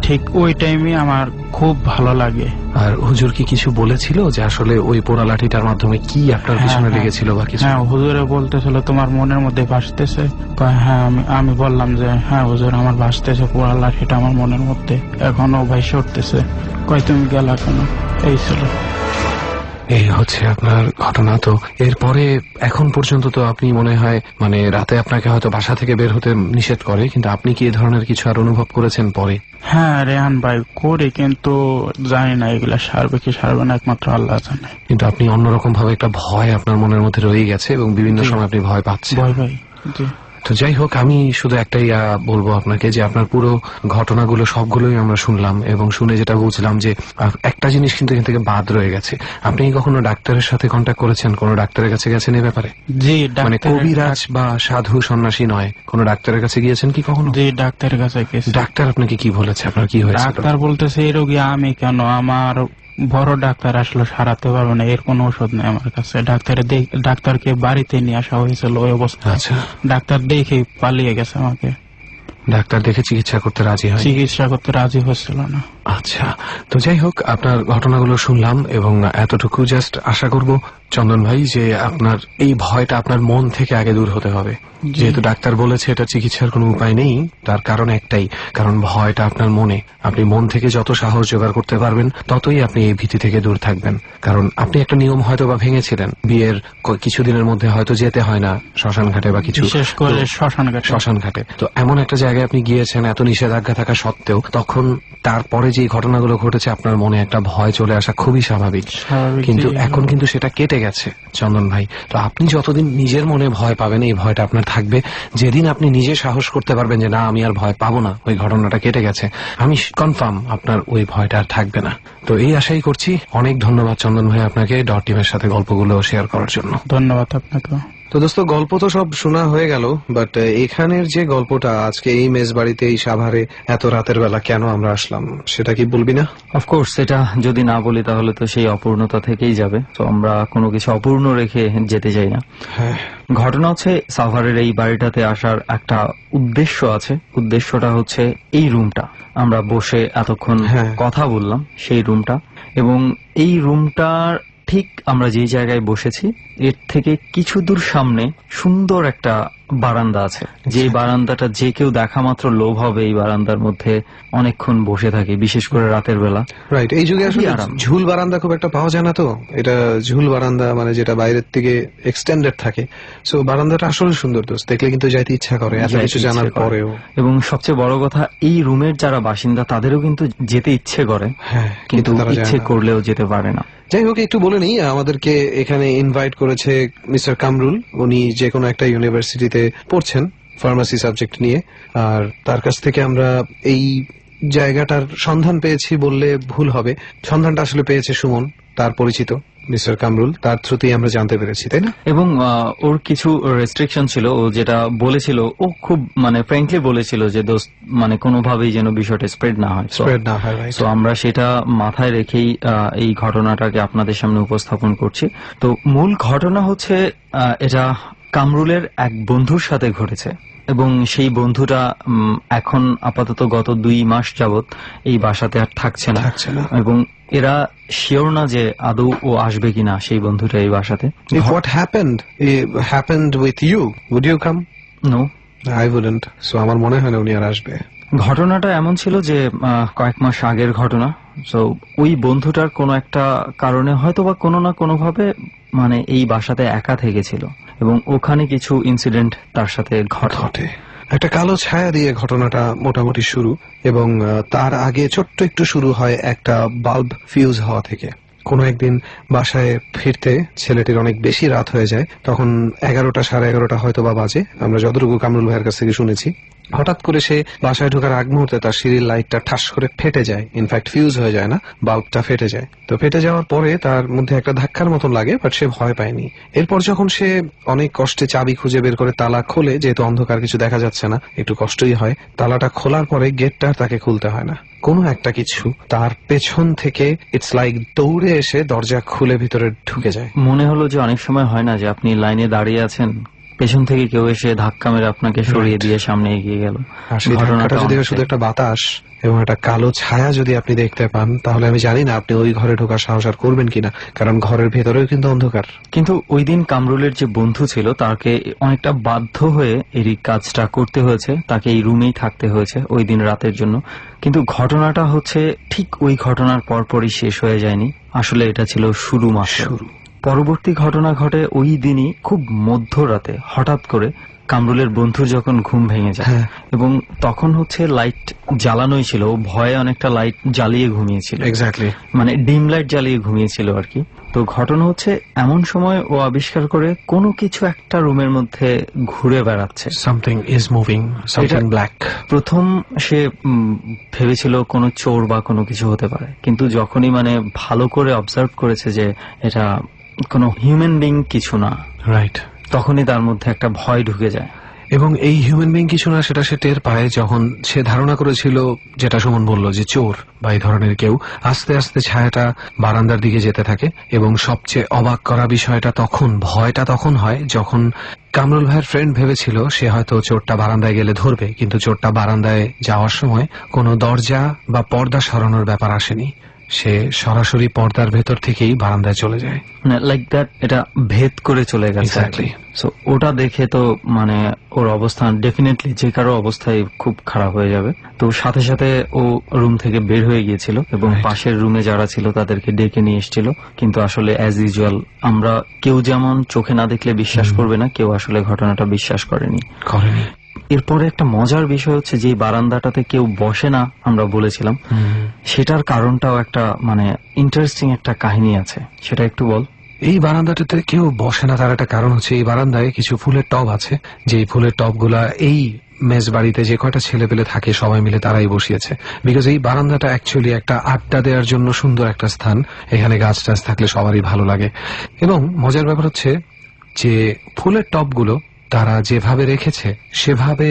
ঠিক ওই টাইমে আমার খুব ভালো লাগে। আর হুজুর কি কিছু বলেছিল যে আসলে ওই পোড়া লাঠিটার মাধ্যমে কি আপনার পিছনে লেগেছিল বা কিছু? হ্যাঁ, হুজুরে বলতেছিল তোমার মনের মধ্যে ভাসতেছে। হ্যাঁ, আমি বললাম যে হ্যাঁ হুজুর আমার ভাসতেছে, পোড়া লাঠিটা আমার মনের মধ্যে এখনো ভাইসে উঠতেছে। কয় তুমি গেলা কেন? এই ছিল। এই হচ্ছে আপনার ঘটনা। তো এরপরে এখন পর্যন্ত তো আপনি মনে হয় মানে রাতে আপনাকে হয়তো বাসা থেকে বের হতে নিষেধ করে, কিন্তু আপনি কি এ ধরনের কিছু আর অনুভব করেছেন পরে? হ্যাঁ রেহান ভাই করি, কিন্তু জানি না এগুলা সারবে কি সারবে না, একমাত্র আল্লাহ জানে। কিন্তু আপনি অন্যরকম ভাবে একটা ভয় আপনার মনের মধ্যে রয়ে গেছে এবং বিভিন্ন সময় আপনি ভয় পাচ্ছেন। ভয় ভাই। তো যাই হোক, আমি শুধু একটাই বলবো আপনাকে যে আপনার পুরো ঘটনাগুলো সবগুলোই আমরা শুনলাম এবং শুনে যেটা বুঝলাম যে একটা জিনিস কিন্তু এখান থেকে বাদ রয়ে গেছে। আপনি কখনো ডাক্তারের সাথে কন্ট্যাক্ট করেছেন? কোনো ডাক্তারের কাছে গেছেন এই ব্যাপারে? জি, মানে কবিরাজ বা সাধু সন্ন্যাসী নয়, কোনো ডাক্তারের কাছে গিয়েছেন কি কখনো? জি, ডাক্তারের কাছে গেছি। ডাক্তার আপনাকে কি বলেছে? আপনার কি হয়েছে? ডাক্তার বলতেছে এই রোগী আমি কেন, আমার বড় ডাক্তার আসলে সারাতে পারবে না, এর কোনো ওষুধ নেই আমার কাছে। ডাক্তারকে বাড়িতে নিয়ে আসা হয়েছিল ওই অবস্থা। আচ্ছা। ডাক্তার দেখে পালিয়ে গেছে আমাকে। ডাক্তার দেখে চিকিৎসা করতে রাজি হয়? চিকিৎসা করতে রাজি হচ্ছিল না। আচ্ছা। তো যাই হোক, আপনার ঘটনাগুলো শুনলাম এবং এতটুকু জাস্ট আশা করব চন্দন ভাই যে আপনার এই ভয়টা আপনার মন থেকে আগে দূর হতে হবে। যেহেতু ডাক্তার বলেছে এটা চিকিৎসার কোনো উপায় নেই, তার কারণ একটাই, কারণ ভয়টা আপনার মনে। আপনি মন থেকে যত সাহস জোগাড় করতে পারবেন ততই আপনি এই ভীতি থেকে দূর থাকবেন। কারণ আপনি একটা নিয়ম হয়তো বা ভেঙেছিলেন, বিয়ের কিছুদিনের মধ্যে হয়তো যেতে হয় না শ্মশান ঘাটে বা কিছু, বিশেষ করে শ্মশান ঘাটে। তো এমন একটা জায়গায় আপনি গিয়েছেন এত নিষেধাজ্ঞা থাকা সত্ত্বেও, তখন তারপরে যে ঘটনাগুলো ঘটেছে আপনার মনে একটা ভয় চলে আসা খুবই স্বাভাবিক। কিন্তু এখন কিন্তু সেটা কেটে গেছে চন্দন ভাই। তো আপনি যতদিন নিজের মনে ভয় পাবেন এই ভয়টা আপনার থাকবে। যেদিন আপনি নিজে সাহস করতে পারবেন যে না আমি আর ভয় পাবো না, ওই ঘটনাটা কেটে গেছে, আমি কনফার্ম আপনার ওই ভয়টা আর থাকবে না। তো এই আশাই করছি। অনেক ধন্যবাদ চন্দন ভাই আপনাকে ডট টিমের সাথে গল্পগুলো শেয়ার করার জন্য। ধন্যবাদ আপনাকে। তো দোস্ত, গল্প তো সব শোনা হয়ে গেল, বাট এখানের যে গল্পটা আজকে এই মেজবাড়িতে এই সাভারে এত রাতের বেলা কেন আমরা আসলাম সেটা কি বলবি না? অফকোর্স, এটা যদি না বলি তাহলে তো সেই অপূর্ণতা থেকেই যাবে। তো আমরা কোনো কিছু অপূর্ণ রেখে যেতে চাই না। হ্যাঁ, ঘটনা হচ্ছে সাভারের এই বাড়িটাতে আসার একটা উদ্দেশ্য আছে। উদ্দেশ্যটা হচ্ছে এই রুমটা, আমরা বসে এতক্ষণ কথা বললাম সেই রুমটা, এবং এই রুমটার ঠিক আমরা যেই জায়গায় বসেছি এর থেকে কিছু দূর সামনে সুন্দর একটা বারান্দা আছে, যে বারান্দাটা যে কেউ দেখা মাত্র লোভ হবে এই বারান্দার মধ্যে অনেকক্ষণ বসে থাকে, বিশেষ করে রাতের বেলা। রাইট, এই যুগে আসলে খুবই আরাম। ঝুল বারান্দা খুব একটা পাওয়া যায় না, তো এটা ঝুল বারান্দা মানে যেটা বাইরের থেকে এক্সটেন্ডেড থাকে। সো বারান্দাটা আসলে সুন্দর দোস্ত, দেখলে কিন্তু যাইতে ইচ্ছা করে এত কিছু জানার পরেও। এবং সবচেয়ে বড় কথা, এই রুমের যারা বাসিন্দা তাদেরও কিন্তু যেতে ইচ্ছে করে, হ্যাঁ, কিন্তু তারা যায় ইচ্ছে না। করলেও যেতে পারে না। যাই হোক, একটু বলে নিই, আমাদেরকে এখানে ইনভাইট করেছে মিস্টার কামরুল। উনি যে কোনো একটা ইউনিভার্সিটিতে পড়ছেন ফার্মাসি সাবজেক্ট নিয়ে, আর তার কাছ থেকে আমরা এই জায়গাটার সন্ধান পেয়েছি বললে ভুল হবে। সন্ধানটা আসলে পেয়েছে সুমন, তার পরিচিত মিস্টার কামরুল, তার থ্রুতেই আমরা জানতে পেরেছি, তাই না? এবং ওর কিছু রেস্ট্রিকশন ছিল, ও যেটা বলেছিল, ও খুব মানে ফ্র্যাঙ্কলি বলেছিল যে দোস্ত মানে কোনোভাবেই যেন বিষয়টা স্প্রেড না হয়। স্প্রেড না হয়, রাইট। তো আমরা সেটা মাথায় রেখেই এই ঘটনাটাকে আপনাদের সামনে উপস্থাপন করছি। তো মূল ঘটনা হচ্ছে এটা কামরুলের এক বন্ধুর সাথে ঘটেছে, এবং সেই বন্ধুটা এখন আপাতত গত 2 মাস যাবত এই বাসাতে আর থাকছে না, এবং এরা শিওর না যে আদৌ ও আসবে কিনা সেই বন্ধুটা এই বাসাতে। If what happened with you, would you come? No, I wouldn't. So আমার মনে হয় না উনি আর আসবে। ঘটনাটা এমন ছিল যে কয়েক মাস আগের ঘটনা। তো ওই বন্ধুটার কোনো একটা কারণে হয়তো বা কোনো না কোনো ভাবে মানে এই বাসাতে একা থেকেছিল, এবং ওখানে কিছু ইনসিডেন্ট তার সাথে ঘটে। একটা কালো ছায়া দিয়ে ঘটনাটা মোটামুটি শুরু, এবং তার আগে ছোট্ট একটু শুরু হয় একটা বাল্ব ফিউজ হওয়া থেকে। কোনো একদিন বাসায় ফিরতে ছেলেটির অনেক বেশি রাত হয়ে যায়, তখন 11টা 11:30 হয়তো বা বাজে, আমরা যতটুকু কামরুল ভাইয়ের কাছ থেকে শুনেছি। হঠাৎ করে সে বাসায় ঢোকার আগ মুহূর্তে তার সিঁড়ির লাইটটা ঠাস করে ফেটে যায়। ইনফ্যাক্ট ফিউজ হয়ে যায় না, বাল্বটা ফেটে যায়। তো ফেটে যাওয়ার পরে তার মধ্যে একটা ধাক্কার মতন লাগে, বাট সে ভয় পায়নি। এরপর যখন সে অনেক কষ্টে চাবি খুঁজে বের করে তালা খোলে, যেহেতু অন্ধকার কিছু দেখা যাচ্ছে না, একটু কষ্টই হয়, তালাটা খোলার পরে গেটটা তাকে খুলতে হয় না। কোনো একটা কিছু তার পেছন থেকে ইটস লাইক দৌড়ে এসে দরজা খুলে ভিতরে ঢুকে যায়। মনে হলো যে অনেক সময় হয় না যে আপনি লাইনে দাঁড়িয়ে আছেন, পেছন থেকে কেউ এসে ধাক্কা মেরে আপনাকে সরিয়ে দিয়ে সামনে এগিয়ে গেল। আর সেই ধাক্কাটা যদি শুধু একটা বাতাস এবং একটা কালো ছায়া যদি আপনি দেখতে পান, তাহলে আমি জানি না আপনি ওই ঘরে ঢোকার সাহস আর করবেন কিনা, কারণ ঘরের ভেতরেও কিন্তু অন্ধকার। কিন্তু ওই দিন কামরুলের যে বন্ধু ছিল তাকে অনেকটা বাধ্য হয়ে এই কাজটা করতে হয়েছে, তাকে এই রুমেই থাকতে হয়েছে ওই দিন রাতের জন্য। কিন্তু ঘটনাটা হচ্ছে ঠিক ওই ঘটনার পরপরই শেষ হয়ে যায়নি, আসলে এটা ছিল শুরু মাত্র। পরবর্তী ঘটনা ঘটে ওই দিনই খুব মধ্যরাতে। হঠাৎ করে কামরুলের বন্ধুর যখন ঘুম ভেঙে যায়, এবং তখন হচ্ছে লাইট জ্বালানোই ছিল, ও ভয়ে অনেকটা লাইট জ্বালিয়ে ঘুমিয়েছিল, এক্স্যাক্টলি মানে ডিম লাইট জ্বালিয়ে ঘুমিয়েছিল আর কি। তো ঘটনা হচ্ছে এমন সময় ও আবিষ্কার করে কোনো কিছু একটা রুমের মধ্যে ঘুরে বেড়াচ্ছে, something is moving, something black. প্রথম সে ভেবেছিল কোনো চোর বা কোনো কিছু হতে পারে, কিন্তু যখনই মানে ভালো করে অবজার্ভ করেছে যে এটা কোনো হিউম্যান বিং কিছু না, রাইট, তখনই তার মধ্যে একটা ভয় ঢুকে যায়। এবং এই হিউম্যান বিং কিছু না সেটা সে টের পায় যখন সে ধারণা করেছিল, যেটা সুমন বলল, যে চোর বা এই ধরনের কেউ। আস্তে আস্তে ছায়াটা বারান্দার দিকে যেতে থাকে, এবং সবচেয়ে অবাক করা বিষয়টা তখন, ভয়টা তখন হয় যখন কামরুল ভাইয়ের ফ্রেন্ড ভেবেছিল সে হয়তো চোরটা বারান্দায় গেলে ধরবে, কিন্তু চোরটা বারান্দায় যাওয়ার সময় কোনো দরজা বা পর্দা সরানোর ব্যাপার আসেনি, সে সরাসরি পর্দার ভেতর থেকেই বারান্দায় চলে যায়, লাইক দ্যাট, এটা ভেদ করে চলে গেছে। সো ওটা দেখে তো মানে ওর অবস্থান ডেফিনেটলি যে কারো অবস্থায় খুব খারাপ হয়ে যাবে। তো সাথে সাথে ও রুম থেকে বের হয়ে গিয়েছিল, এবং পাশের রুমে যারা ছিল তাদেরকে ডেকে নিয়ে এসেছিল। কিন্তু আসলে অ্যাজ ইউজুয়াল আমরা কেউ যেমন চোখে না দেখলে বিশ্বাস করবে না, কেউ আসলে ঘটনাটা বিশ্বাস করেনি। এরপরে একটা মজার বিষয় হচ্ছে যে বারান্দাটাতে কেউ বসে না আমরা বলেছিলাম, সেটার কারণটাও একটা মানে ইন্টারেস্টিং একটা কাহিনী আছে, সেটা একটু বল। এই বারান্দাটাতে কেউ বসে না তার একটা কারণ হচ্ছে এই বারান্দায় কিছু ফুলের টব আছে, যে ফুলের টবগুলা এই মেজ বাড়িতে যে কয়টা ছেলে পেলে থাকে সবাই মিলে তারাই বসিয়েছে। বিকজ এই বারান্দাটা অ্যাকচুয়ালি একটা আড্ডা দেওয়ার জন্য সুন্দর একটা স্থান, এখানে গাছ টাছ থাকলে সবারই ভালো লাগে। এবং মজার ব্যাপার হচ্ছে যে ফুলের টবগুলো তারা যেভাবে রেখেছে সেভাবে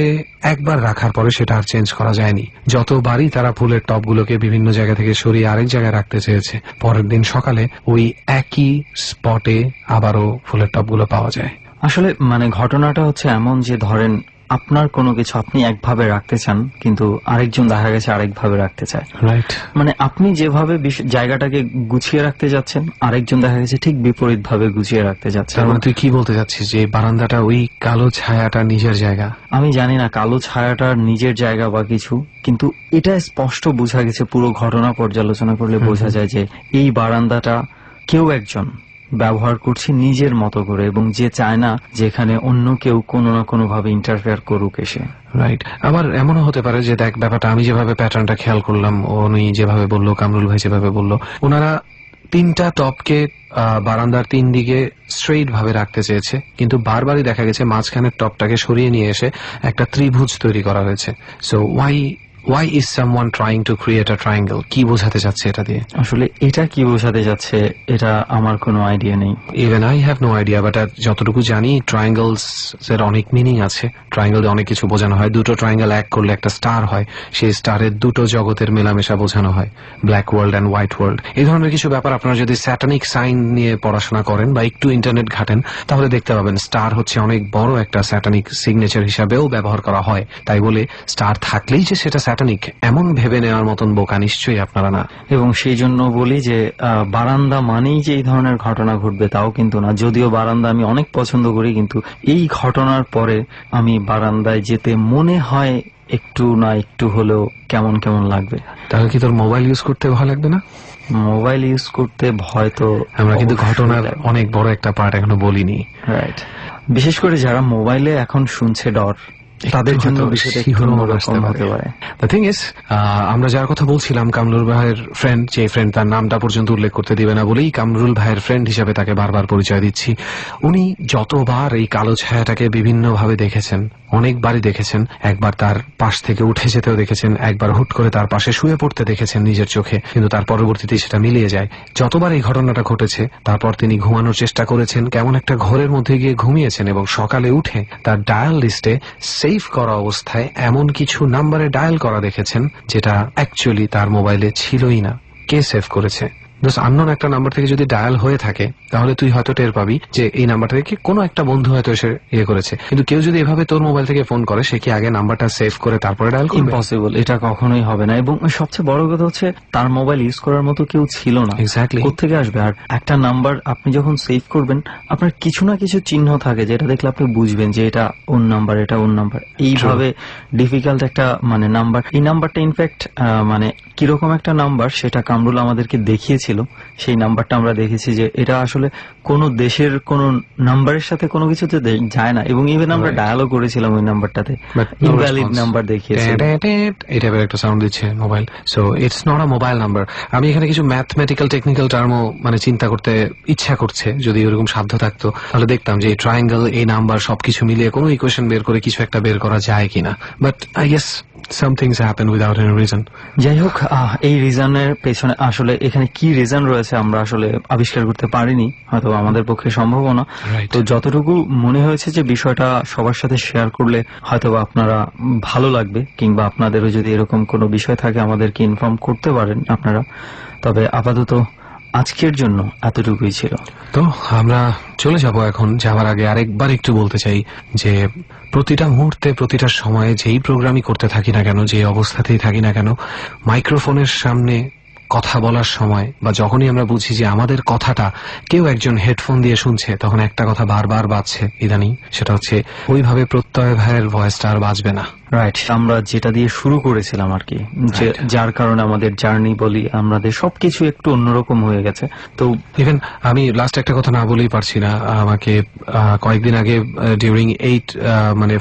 একবার রাখার পরে সেটা আর চেঞ্জ করা যায়নি। যতবারই তারা ফুলের টবগুলোকে বিভিন্ন জায়গা থেকে সরিয়ে আরেক জায়গায় রাখতে চেয়েছে, পরের দিন সকালে ওই একই স্পটে আবারও ফুলের টবগুলো পাওয়া যায়। আসলে মানে ঘটনাটা হচ্ছে এমন যে ধরেন আপনার কোনো কিছু আপনি একভাবে রাখতে চান, কিন্তু আরেকজন দেখা গেছে আরেকভাবে রাখতে চায়। রাইট। মানে আপনি যেভাবে জায়গাটাকে গুছিয়ে রাখতে যাচ্ছেন, আরেকজন দেখা গেছে ঠিক বিপরীত ভাবে গুছিয়ে রাখতে যাচ্ছে। তার মানে তুই কি বলতে চাচ্ছিস যে বারান্দাটা ওই কালো ছায়াটা নিজের জায়গা? আমি জানি না কালো ছায়াটার নিজের জায়গা বা কিছু, কিন্তু এটা স্পষ্ট বোঝা গেছে, পুরো ঘটনা পর্যালোচনা করলে বোঝা যায় যে এই বারান্দাটা কেউ একজন ব্যবহার করছে নিজের মতো করে, এবং যে চায় না যেখানে অন্য কেউ কোনো না কোনো ভাবে ইন্টারফেয়ার করুক এসে। রাইট। আবার এমনও হতে পারে যে দেখ ব্যাপারটা আমি যেভাবে প্যাটার্নটা খেয়াল করলাম, উনি যেভাবে বললো, কামরুল ভাই যেভাবে বললো, ওনারা 3টা টপকে বারান্দার 3 দিকে স্ট্রেইট ভাবে রাখতে চেয়েছে, কিন্তু বারবারই দেখা গেছে মাঝখানের টপটাকে সরিয়ে নিয়ে এসে একটা ত্রিভুজ তৈরি করা হয়েছে। So why is someone trying to create a triangle? কি বোঝাতে চাচ্ছে এটা দিয়ে? আসলে এটা কি বোঝাতে যাচ্ছে এটা আমার কোনো আইডিয়া নেই। Even I have no idea, but যতটুকু জানি ট্রায়াঙ্গলস এর অনেক মিনিং আছে। ট্রায়াঙ্গল অনেক কিছু বোঝানো হয়। দুটো ট্রায়াঙ্গল এক করলে একটা স্টার হয়, সেই স্টারের দুটো জগতের মেলামেশা বোঝানো হয়, black world and white world. এই ধরনের কিছু ব্যাপার আপনারা যদি স্যাটানিক সাইন নিয়ে পড়াশোনা করেন বা একটু ইন্টারনেট ঘাটেন, তাহলে দেখতে পাবেন স্টার হচ্ছে অনেক বড় একটা স্যাটানিক সিগনেচার হিসাবেও ব্যবহার করা হয়। তাই বলে স্টার থাকলেই যে সেটা স্যাটানিক এমন ভেবে নেওয়ার মতন বোকা নিশ্চয়ই আপনারা না। এবং সেই জন্য বলি যে বারান্দা মানেই যে এই ধরনের ঘটনা ঘটবে তাও কিন্তু না। যদিও বারান্দা আমি অনেক পছন্দ করি, কিন্তু এই ঘটনার পরে আমি বারান্দায় যেতে মনে হয় একটু না একটু হলেও কেমন কেমন লাগবে। তাহলে কি তোর মোবাইল ইউজ করতে ভালো লাগবে না? মোবাইল ইউজ করতে ভয় তো আমরা কিন্তু ঘটনার অনেক বড় একটা পার্ট এখনো বলিনি। রাইট। বিশেষ করে যারা মোবাইলে এখন শুনছে ডর, তাদের জন্য বিষয়টা একটু অন্যরকম হতে পারে। দ্য থিং ইজ, আমরা যার কথা বলছিলাম কামরুল ভাইয়ের ফ্রেন্ড, যে ফ্রেন্ড তার নামটা পর্যন্ত উল্লেখ করতে দিবে না বলেই কামরুল ভাইয়ের ফ্রেন্ড হিসাবে তাকে বারবার পরিচয় দিচ্ছি। উনি যতবার এই কালো ছায়াটাকে বিভিন্নভাবে দেখেছেন, অনেকবারই দেখেছেন। একবার তার পাশ থেকে উঠে যেতেও দেখেছেন, একবার হুট করে তার পাশে শুয়ে পড়তে দেখেছেন নিজের চোখে, কিন্তু তার পরবর্তীতে সেটা মিলিয়ে যায়। যতবার এই ঘটনাটা ঘটেছে তারপর তিনি ঘুমানোর চেষ্টা করেছেন, কেমন একটা ঘোরের মধ্যে গিয়ে ঘুমিয়েছেন, এবং সকালে উঠে তার ডায়াল লিস্টে সেভ করা অবস্থায় এমন কিছু নাম্বারে ডায়াল করা দেখেছেন যেটা অ্যাকচুয়ালি তার মোবাইলে ছিলই না। কে সেভ করেছে? আননোন একটা নাম্বার থেকে যদি ডায়াল হয়ে থাকে তাহলে তুই হয়তো টের পাবি যে এই নাম্বারটা থেকে কোনো একটা বন্ধু হয়তো এসে ইয়ে করেছে, কিন্তু কেউ যদি এভাবে তোর মোবাইল থেকে ফোন করে, সে কি আগে নাম্বারটা সেভ করে তারপরে ডায়াল করবে? ইম্পসিবল, এটা কখনোই হবে না। এবং সবচেয়ে বড় কথা হচ্ছে তার মোবাইল ইউজ করার মতো কেউ ছিল না। এক্স্যাক্টলি। কোত্থেকে আসবে? আর একটা নাম্বার আপনি যখন সেভ করবেন, আপনার কিছু না কিছু চিহ্ন থাকে যেটা দেখলে আপনি বুঝবেন যে এটা ওন নাম্বার, এটা ওন নাম্বার। এইভাবে ডিফিকাল্ট একটা মানে নাম্বার, এই নাম্বারটা ইনফ্যাক্ট মানে কিরকম একটা নাম্বার সেটা কামরুল আমাদেরকে দেখিয়েছিল। সেই নাম্বারটা আমরা দেখেছি যে এটা আসলে কোন দেশের কোন নাম্বারের সাথে কোনো কিছুতে যায় না, এবং ইভেন আমরা ডায়ালও করেছিলাম ওই নাম্বারটাতে, ইনভ্যালিড নাম্বার দেখিয়েছে। এটা একটা সাউন্ড দিচ্ছে mobile. So it's not a mobile number. আমি এখানে কিছু ম্যাথমেটিক্যাল টেকনিক্যাল টার্মও মানে চিন্তা করতে ইচ্ছা করছে, যদি এরকম সাধ্য থাকতো তাহলে দেখতাম যে এই ট্রায়াঙ্গেল, এই নাম্বার সবকিছু মিলিয়ে কোনো ইকুয়েশন বের করে কিছু একটা বের করা যায় কিনা। But I guess some things happen without any reason. যাই হোক, এই রিজনের পেছনে আসলে এখানে কি রিজন রয়েছে আমরা আসলে আবিষ্কার করতে পারিনি, হয়তো আমাদের পক্ষে সম্ভব না। তো যতটুকু মনে হয়েছে যে বিষয়টা সবার সাথে শেয়ার করলে হয়তো আপনারা ভালো লাগবে, কিংবা আপনাদেরও যদি এরকম কোনো বিষয় থাকে আমাদেরকে ইনফর্ম করতে পারেন আপনারা। তবে আপাতত আজকের জন্য এতটুকুই ছিল। তো আমরা চলে যাব। এখন যাওয়ার আগে আরেকবার একটু বলতে চাই যে প্রতিটা মুহূর্তে, প্রতিটা সময়ে যেই প্রোগ্রামই করতে থাকি না কেন, যে অবস্থাতেই থাকি না কেন, মাইক্রোফোনের সামনে কথা বলার সময় বা যখনই আমরা বুঝি যে আমাদের কথাটা কেউ একজন হেডফোন দিয়ে শুনছে, তখন একটা কথা বারবার বাজছে ইদানিং, সেটা হচ্ছে ওইভাবে প্রত্যয় ভাইয়ের ভয়েসটা আর বাজবে না। রাইট। আমরা যেটা দিয়ে শুরু করেছিলাম আর কি, যার কারণে আমাদের জার্নি বলি আমাদের সবকিছু একটু অন্যরকম হয়ে গেছে। তো ইভেন আমি লাস্ট একটা কথা না বলেই পারছি না। আমাকে কয়েকদিন আগে ডিউরিং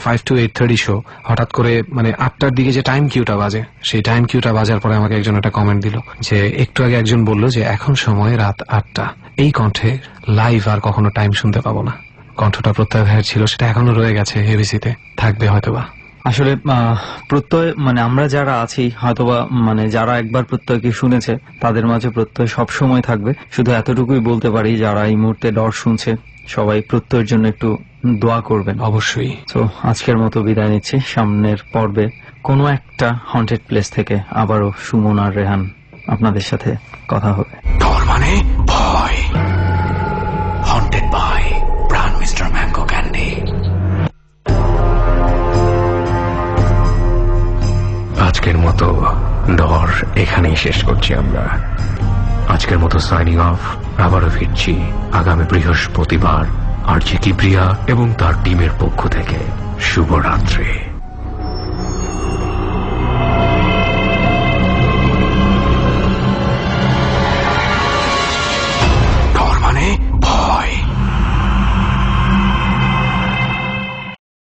5 to 8:30 শো, হঠাৎ করে মানে 8টার দিকে যে টাইম কিউটা বাজে, সেই টাইম কিউটা বাজার পরে আমাকে একজন একটা কমেন্ট দিল যে একটু আগে একজন বলল যে এখন সময় রাত 8টা। এই কণ্ঠে লাইভ আর কখনো টাইম শুনতে পাবো না। কণ্ঠটা প্রত্যয় ভাইয়ের ছিল, সেটা এখনো রয়ে গেছে এবিসিতে, থাকবে হয়তোবা। আসলে প্রত্যয় মানে আমরা যারা আছি হয়তোবা মানে যারা একবার প্রত্যয়কে শুনেছে তাদের মাঝে প্রত্যয় সব সময় থাকবে। শুধু এতটুকুই বলতে পারি, যারা এই মুহূর্তে ডর শুনছে সবাই প্রত্যয়ের জন্য একটু দোয়া করবেন অবশ্যই। তো আজকের মতো বিদায় নিচ্ছি। সামনের পর্বে কোনো একটা হন্টেড প্লেস থেকে আবারও সুমন আর রেহান আপনাদের সাথে কথা হবে। ডর মানে ভয়। হন্টেড বাই প্রাণ মিস্টার ম্যাঙ্গো ক্যান্ডি। আজকের মতো ডর এখানেই শেষ করছি আমরা। আজকের মতো সাইনিং অফ। আবারও ফিরছি আগামী বৃহস্পতিবার। আর জি কিবরিয়া এবং তার টিমের পক্ষ থেকে শুভরাত্রি।